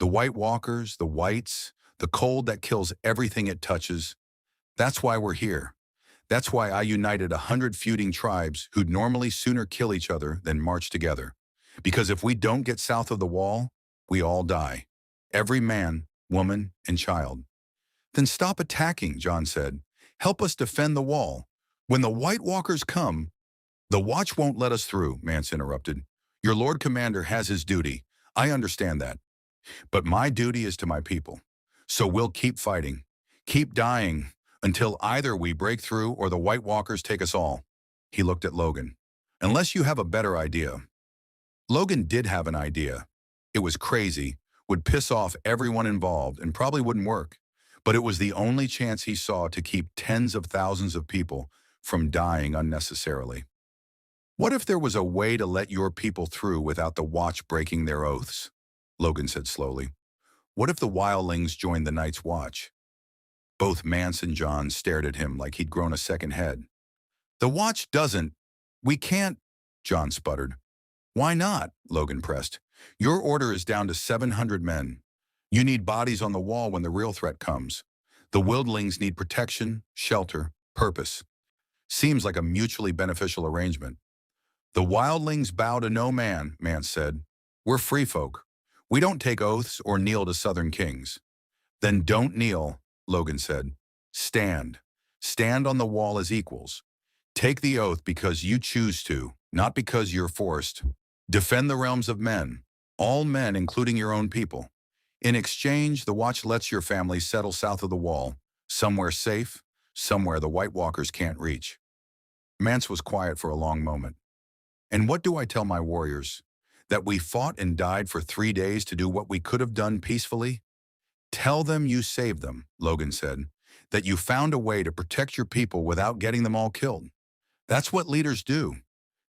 The White Walkers, the Whites, the cold that kills everything it touches. That's why we're here. That's why I united 100 feuding tribes who'd normally sooner kill each other than march together. Because if we don't get south of the wall, we all die. Every man, woman, and child." "Then stop attacking," Jon said. "Help us defend the wall. When the White Walkers come—" "The Watch won't let us through," Mance interrupted. "Your Lord Commander has his duty. I understand that. But my duty is to my people. So we'll keep fighting, keep dying, until either we break through or the White Walkers take us all." He looked at Logan. "Unless you have a better idea." Logan did have an idea. It was crazy, would piss off everyone involved, and probably wouldn't work. But it was the only chance he saw to keep tens of thousands of people from dying unnecessarily. "What if there was a way to let your people through without the Watch breaking their oaths?" Logan said slowly. "What if the Wildlings joined the Night's Watch?" Both Mance and Jon stared at him like he'd grown a second head. "The Watch doesn't. We can't," Jon sputtered. "Why not?" Logan pressed. "Your order is down to 700 men. You need bodies on the wall when the real threat comes. The Wildlings need protection, shelter, purpose. Seems like a mutually beneficial arrangement." "The Wildlings bow to no man," Mance said. "We're free folk. We don't take oaths or kneel to Southern kings." "Then don't kneel," Logan said. "Stand. Stand on the wall as equals. Take the oath because you choose to, not because you're forced. Defend the realms of men, all men including your own people. In exchange, the Watch lets your family settle south of the wall, somewhere safe, somewhere the White Walkers can't reach." Mance was quiet for a long moment. "And what do I tell my warriors? That we fought and died for 3 days to do what we could have done peacefully?" "Tell them you saved them," Logan said. "That you found a way to protect your people without getting them all killed. That's what leaders do.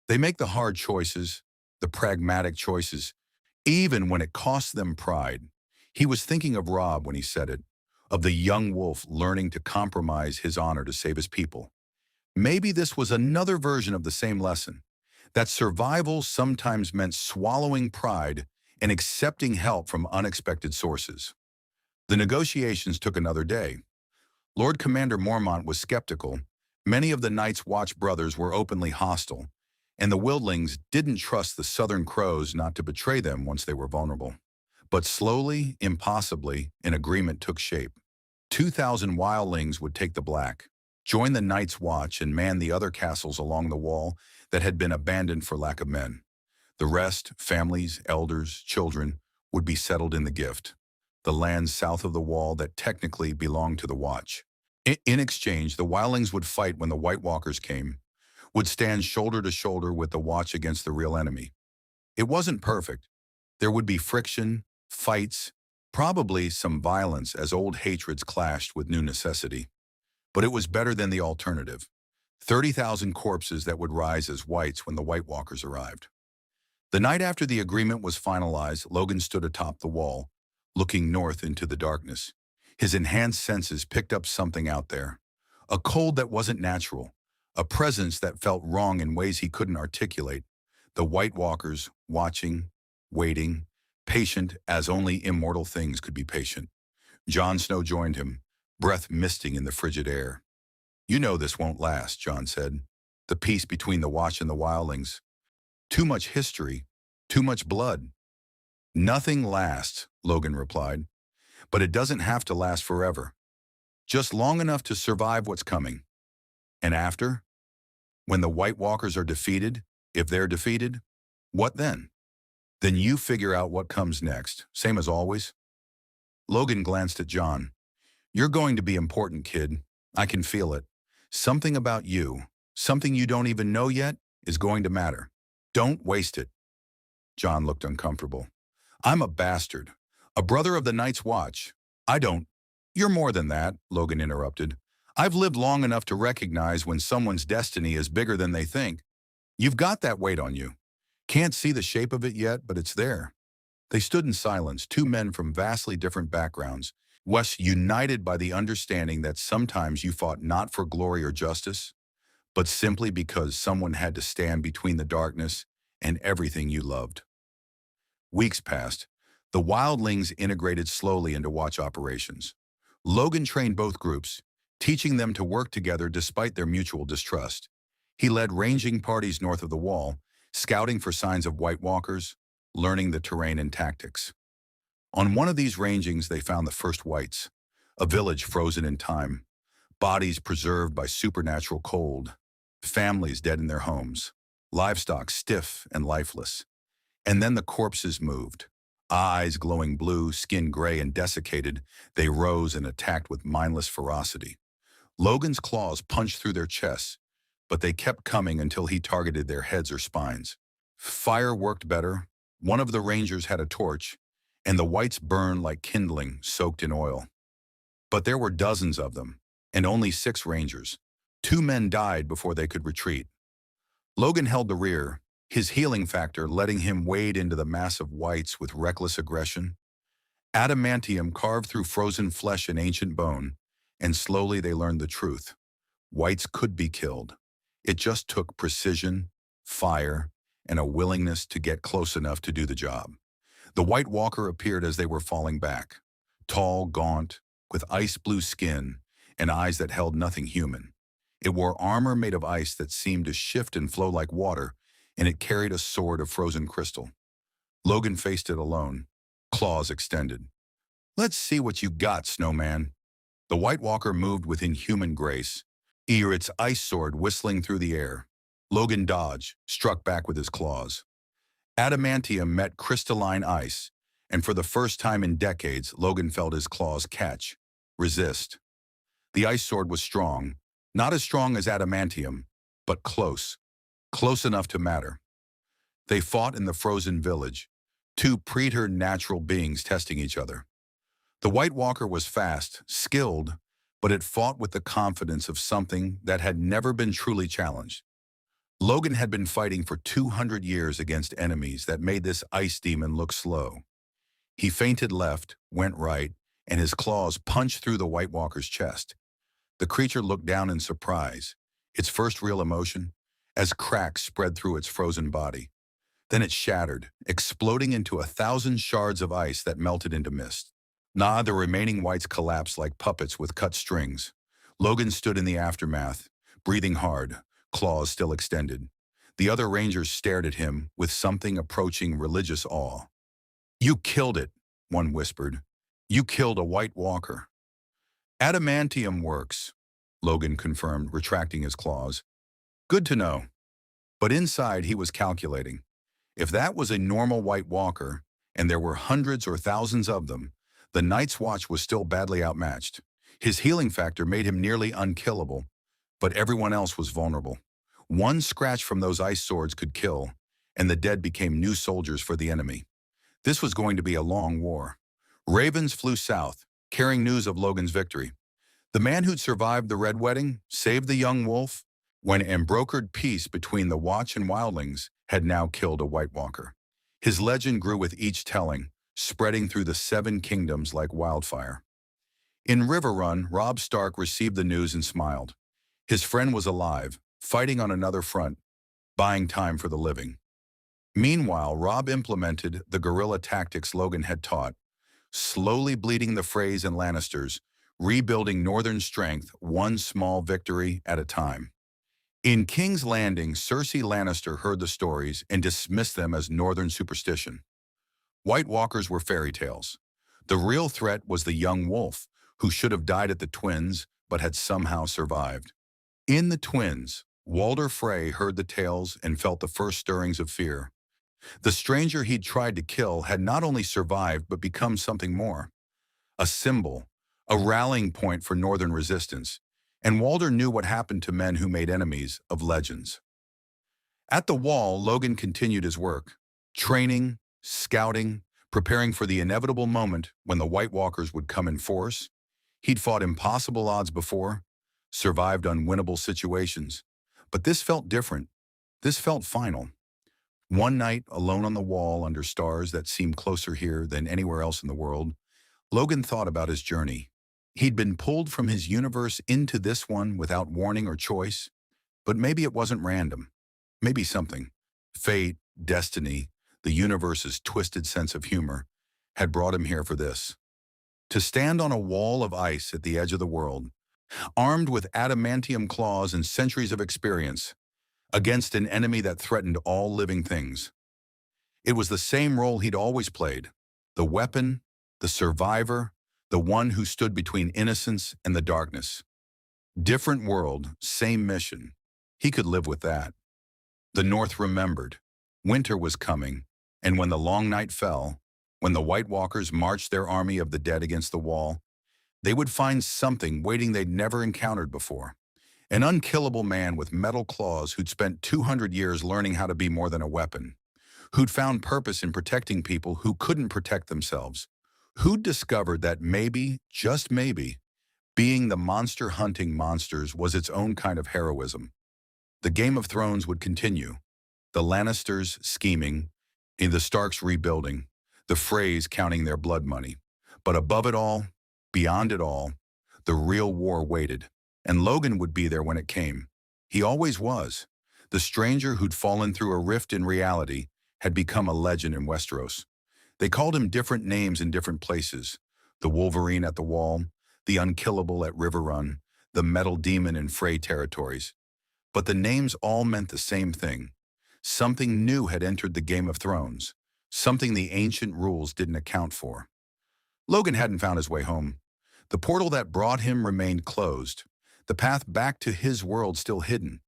They make the hard choices, the pragmatic choices, even when it costs them pride." He was thinking of Robb when he said it, of the young wolf learning to compromise his honor to save his people. Maybe this was another version of the same lesson, that survival sometimes meant swallowing pride and accepting help from unexpected sources. The negotiations took another day. Lord Commander Mormont was skeptical. Many of the Night's Watch brothers were openly hostile, and the Wildlings didn't trust the Southern Crows not to betray them once they were vulnerable. But slowly, impossibly, an agreement took shape. 2,000 Wildlings would take the Black, join the Night's Watch, and man the other castles along the wall that had been abandoned for lack of men. The rest, families, elders, children, would be settled in the Gift, the lands south of the wall that technically belonged to the Watch. In exchange, the Wildlings would fight when the White Walkers came, would stand shoulder to shoulder with the Watch against the real enemy. It wasn't perfect. There would be friction, fights, probably some violence as old hatreds clashed with new necessity. But it was better than the alternative. 30,000 corpses that would rise as whites when the White Walkers arrived. The night after the agreement was finalized, Logan stood atop the wall, looking north into the darkness. His enhanced senses picked up something out there. A cold that wasn't natural, a presence that felt wrong in ways he couldn't articulate. The White Walkers, watching, waiting, patient as only immortal things could be patient. Jon Snow joined him, breath misting in the frigid air. "You know this won't last," Jon said. "The peace between the Watch and the Wildlings. Too much history, too much blood." "Nothing lasts," Logan replied. But it doesn't have to last forever. Just long enough to survive what's coming. And after? When the White Walkers are defeated, if they're defeated, what then? Then you figure out what comes next, same as always. Logan glanced at John. You're going to be important, kid. I can feel it. Something about you, something you don't even know yet, is going to matter. Don't waste it. John looked uncomfortable. I'm a bastard. A brother of the Night's Watch. I don't. You're more than that, Logan interrupted. I've lived long enough to recognize when someone's destiny is bigger than they think. You've got that weight on you. Can't see the shape of it yet, but it's there. They stood in silence, two men from vastly different backgrounds, Wes united by the understanding that sometimes you fought not for glory or justice, but simply because someone had to stand between the darkness and everything you loved. Weeks passed. The wildlings integrated slowly into watch operations. Logan trained both groups, teaching them to work together despite their mutual distrust. He led ranging parties north of the wall, scouting for signs of White Walkers, learning the terrain and tactics. On one of these rangings, they found the first Whites, a village frozen in time, bodies preserved by supernatural cold, families dead in their homes, livestock stiff and lifeless. And then the corpses moved. Eyes glowing blue, skin gray and desiccated, they rose and attacked with mindless ferocity. Logan's claws punched through their chests, but they kept coming until he targeted their heads or spines. Fire worked better. One of the rangers had a torch, and the Whites burned like kindling soaked in oil. But there were dozens of them, and only 6 rangers. 2 men died before they could retreat. Logan held the rear, his healing factor letting him wade into the mass of Whites with reckless aggression. Adamantium carved through frozen flesh and ancient bone, and slowly they learned the truth. Whites could be killed. It just took precision, fire, and a willingness to get close enough to do the job. The White Walker appeared as they were falling back, tall, gaunt, with ice-blue skin and eyes that held nothing human. It wore armor made of ice that seemed to shift and flow like water, and it carried a sword of frozen crystal. Logan faced it alone, claws extended. Let's see what you got, Snowman. The White Walker moved with inhuman grace, its ice sword whistling through the air. Logan dodged, struck back with his claws. Adamantium met crystalline ice, and for the first time in decades, Logan felt his claws catch, resist. The ice sword was strong, not as strong as adamantium, but close enough to matter. They fought in the frozen village, 2 preternatural beings testing each other. The White Walker was fast, skilled, but it fought with the confidence of something that had never been truly challenged. Logan had been fighting for 200 years against enemies that made this ice demon look slow. He feinted left, went right, and his claws punched through the White Walker's chest. The creature looked down in surprise, its first real emotion, as cracks spread through its frozen body. Then it shattered, exploding into 1,000 shards of ice that melted into mist. The remaining Whites collapsed like puppets with cut strings. Logan stood in the aftermath, breathing hard, claws still extended. The other rangers stared at him with something approaching religious awe. You killed it, one whispered. You killed a White Walker. Adamantium works, Logan confirmed, retracting his claws. Good to know. But inside he was calculating. If that was a normal White Walker, and there were hundreds or thousands of them, the Night's Watch was still badly outmatched. His healing factor made him nearly unkillable, but everyone else was vulnerable. One scratch from those ice swords could kill, and the dead became new soldiers for the enemy. This was going to be a long war. Ravens flew south, carrying news of Logan's victory. The man who'd survived the Red Wedding, saved the young wolf, and brokered peace between the Watch and Wildlings, had now killed a White Walker. His legend grew with each telling, spreading through the 7 kingdoms like wildfire. In Riverrun, Robb Stark received the news and smiled. His friend was alive, fighting on another front, buying time for the living. Meanwhile, Robb implemented the guerrilla tactics Logan had taught, slowly bleeding the Freys and Lannisters, rebuilding northern strength one small victory at a time. In King's Landing, Cersei Lannister heard the stories and dismissed them as northern superstition. White Walkers were fairy tales. The real threat was the young wolf, who should have died at the twins, but had somehow survived. In the twins, Walder Frey heard the tales and felt the first stirrings of fear. The stranger he'd tried to kill had not only survived but become something more. A symbol, a rallying point for northern resistance, and Walder knew what happened to men who made enemies of legends. At the wall, Logan continued his work, training, scouting, preparing for the inevitable moment when the White Walkers would come in force. He'd fought impossible odds before, survived unwinnable situations, but this felt different. This felt final. One night, alone on the wall under stars that seemed closer here than anywhere else in the world, Logan thought about his journey. He'd been pulled from his universe into this one without warning or choice, but maybe it wasn't random. Maybe something. Fate, destiny, the universe's twisted sense of humor had brought him here for this. To stand on a wall of ice at the edge of the world, armed with adamantium claws and centuries of experience, against an enemy that threatened all living things. It was the same role he'd always played, the weapon, the survivor, the one who stood between innocence and the darkness. Different world, same mission. He could live with that. The North remembered. Winter was coming, and when the long night fell, when the White Walkers marched their army of the dead against the wall, they would find something waiting they'd never encountered before. An unkillable man with metal claws who'd spent 200 years learning how to be more than a weapon, who'd found purpose in protecting people who couldn't protect themselves, who'd discovered that maybe, just maybe, being the monster hunting monsters was its own kind of heroism. The Game of Thrones would continue. The Lannisters scheming, the Starks rebuilding, the Freys counting their blood money. But above it all, beyond it all, the real war waited. And Logan would be there when it came. He always was. The stranger who'd fallen through a rift in reality had become a legend in Westeros. They called him different names in different places. The Wolverine at the Wall, the Unkillable at Riverrun, the Metal Demon in Frey territories. But the names all meant the same thing. Something new had entered the Game of Thrones, something the ancient rules didn't account for. Logan hadn't found his way home. The portal that brought him remained closed, the path back to his world still hidden.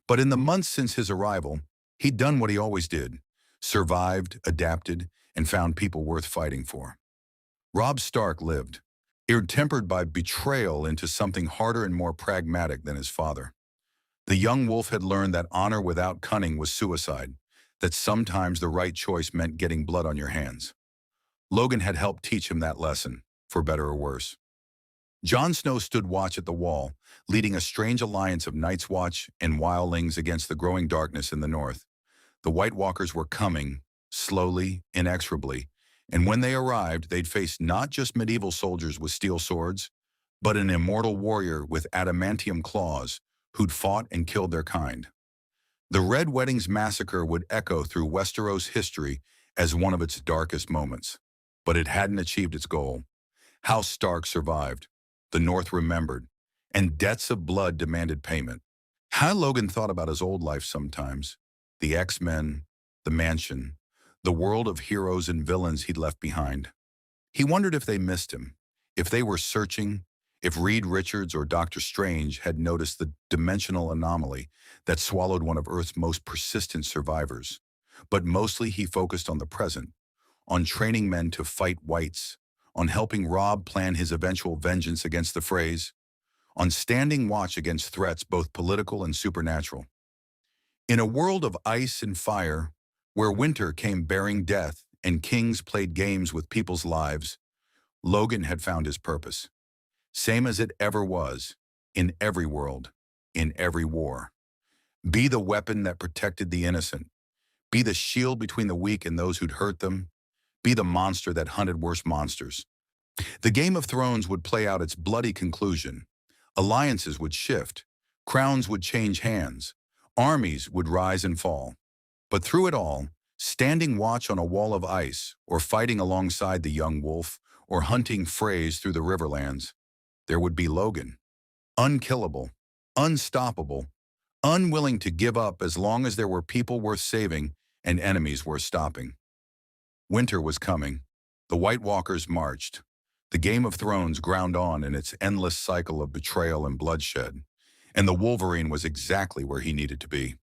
But in the months since his arrival, he'd done what he always did, survived, adapted, and found people worth fighting for. Robb Stark lived, ill-tempered by betrayal into something harder and more pragmatic than his father. The young wolf had learned that honor without cunning was suicide, that sometimes the right choice meant getting blood on your hands. Logan had helped teach him that lesson, for better or worse. Jon Snow stood watch at the wall, leading a strange alliance of Night's Watch and wildlings against the growing darkness in the north. The White Walkers were coming, slowly, inexorably, and when they arrived, they'd face not just medieval soldiers with steel swords, but an immortal warrior with adamantium claws who'd fought and killed their kind. The Red Wedding's massacre would echo through Westeros history as one of its darkest moments, but it hadn't achieved its goal. House Stark survived. The North remembered, and debts of blood demanded payment. How Logan thought about his old life sometimes, the X-Men, the mansion, the world of heroes and villains he'd left behind. He wondered if they missed him, if they were searching, if Reed Richards or Dr. Strange had noticed the dimensional anomaly that swallowed one of Earth's most persistent survivors. But mostly he focused on the present, on training men to fight whites, on helping Robb plan his eventual vengeance against the Freys, on standing watch against threats both political and supernatural. In a world of ice and fire, where winter came bearing death and kings played games with people's lives, Logan had found his purpose. Same as it ever was, in every world, in every war. Be the weapon that protected the innocent. Be the shield between the weak and those who'd hurt them. Be the monster that hunted worse monsters. The Game of Thrones would play out its bloody conclusion. Alliances would shift. Crowns would change hands. Armies would rise and fall. But through it all, standing watch on a wall of ice, or fighting alongside the young wolf, or hunting Freys through the Riverlands, there would be Logan. Unkillable, unstoppable, unwilling to give up as long as there were people worth saving and enemies worth stopping. Winter was coming. The White Walkers marched. The Game of Thrones ground on in its endless cycle of betrayal and bloodshed, and the Wolverine was exactly where he needed to be.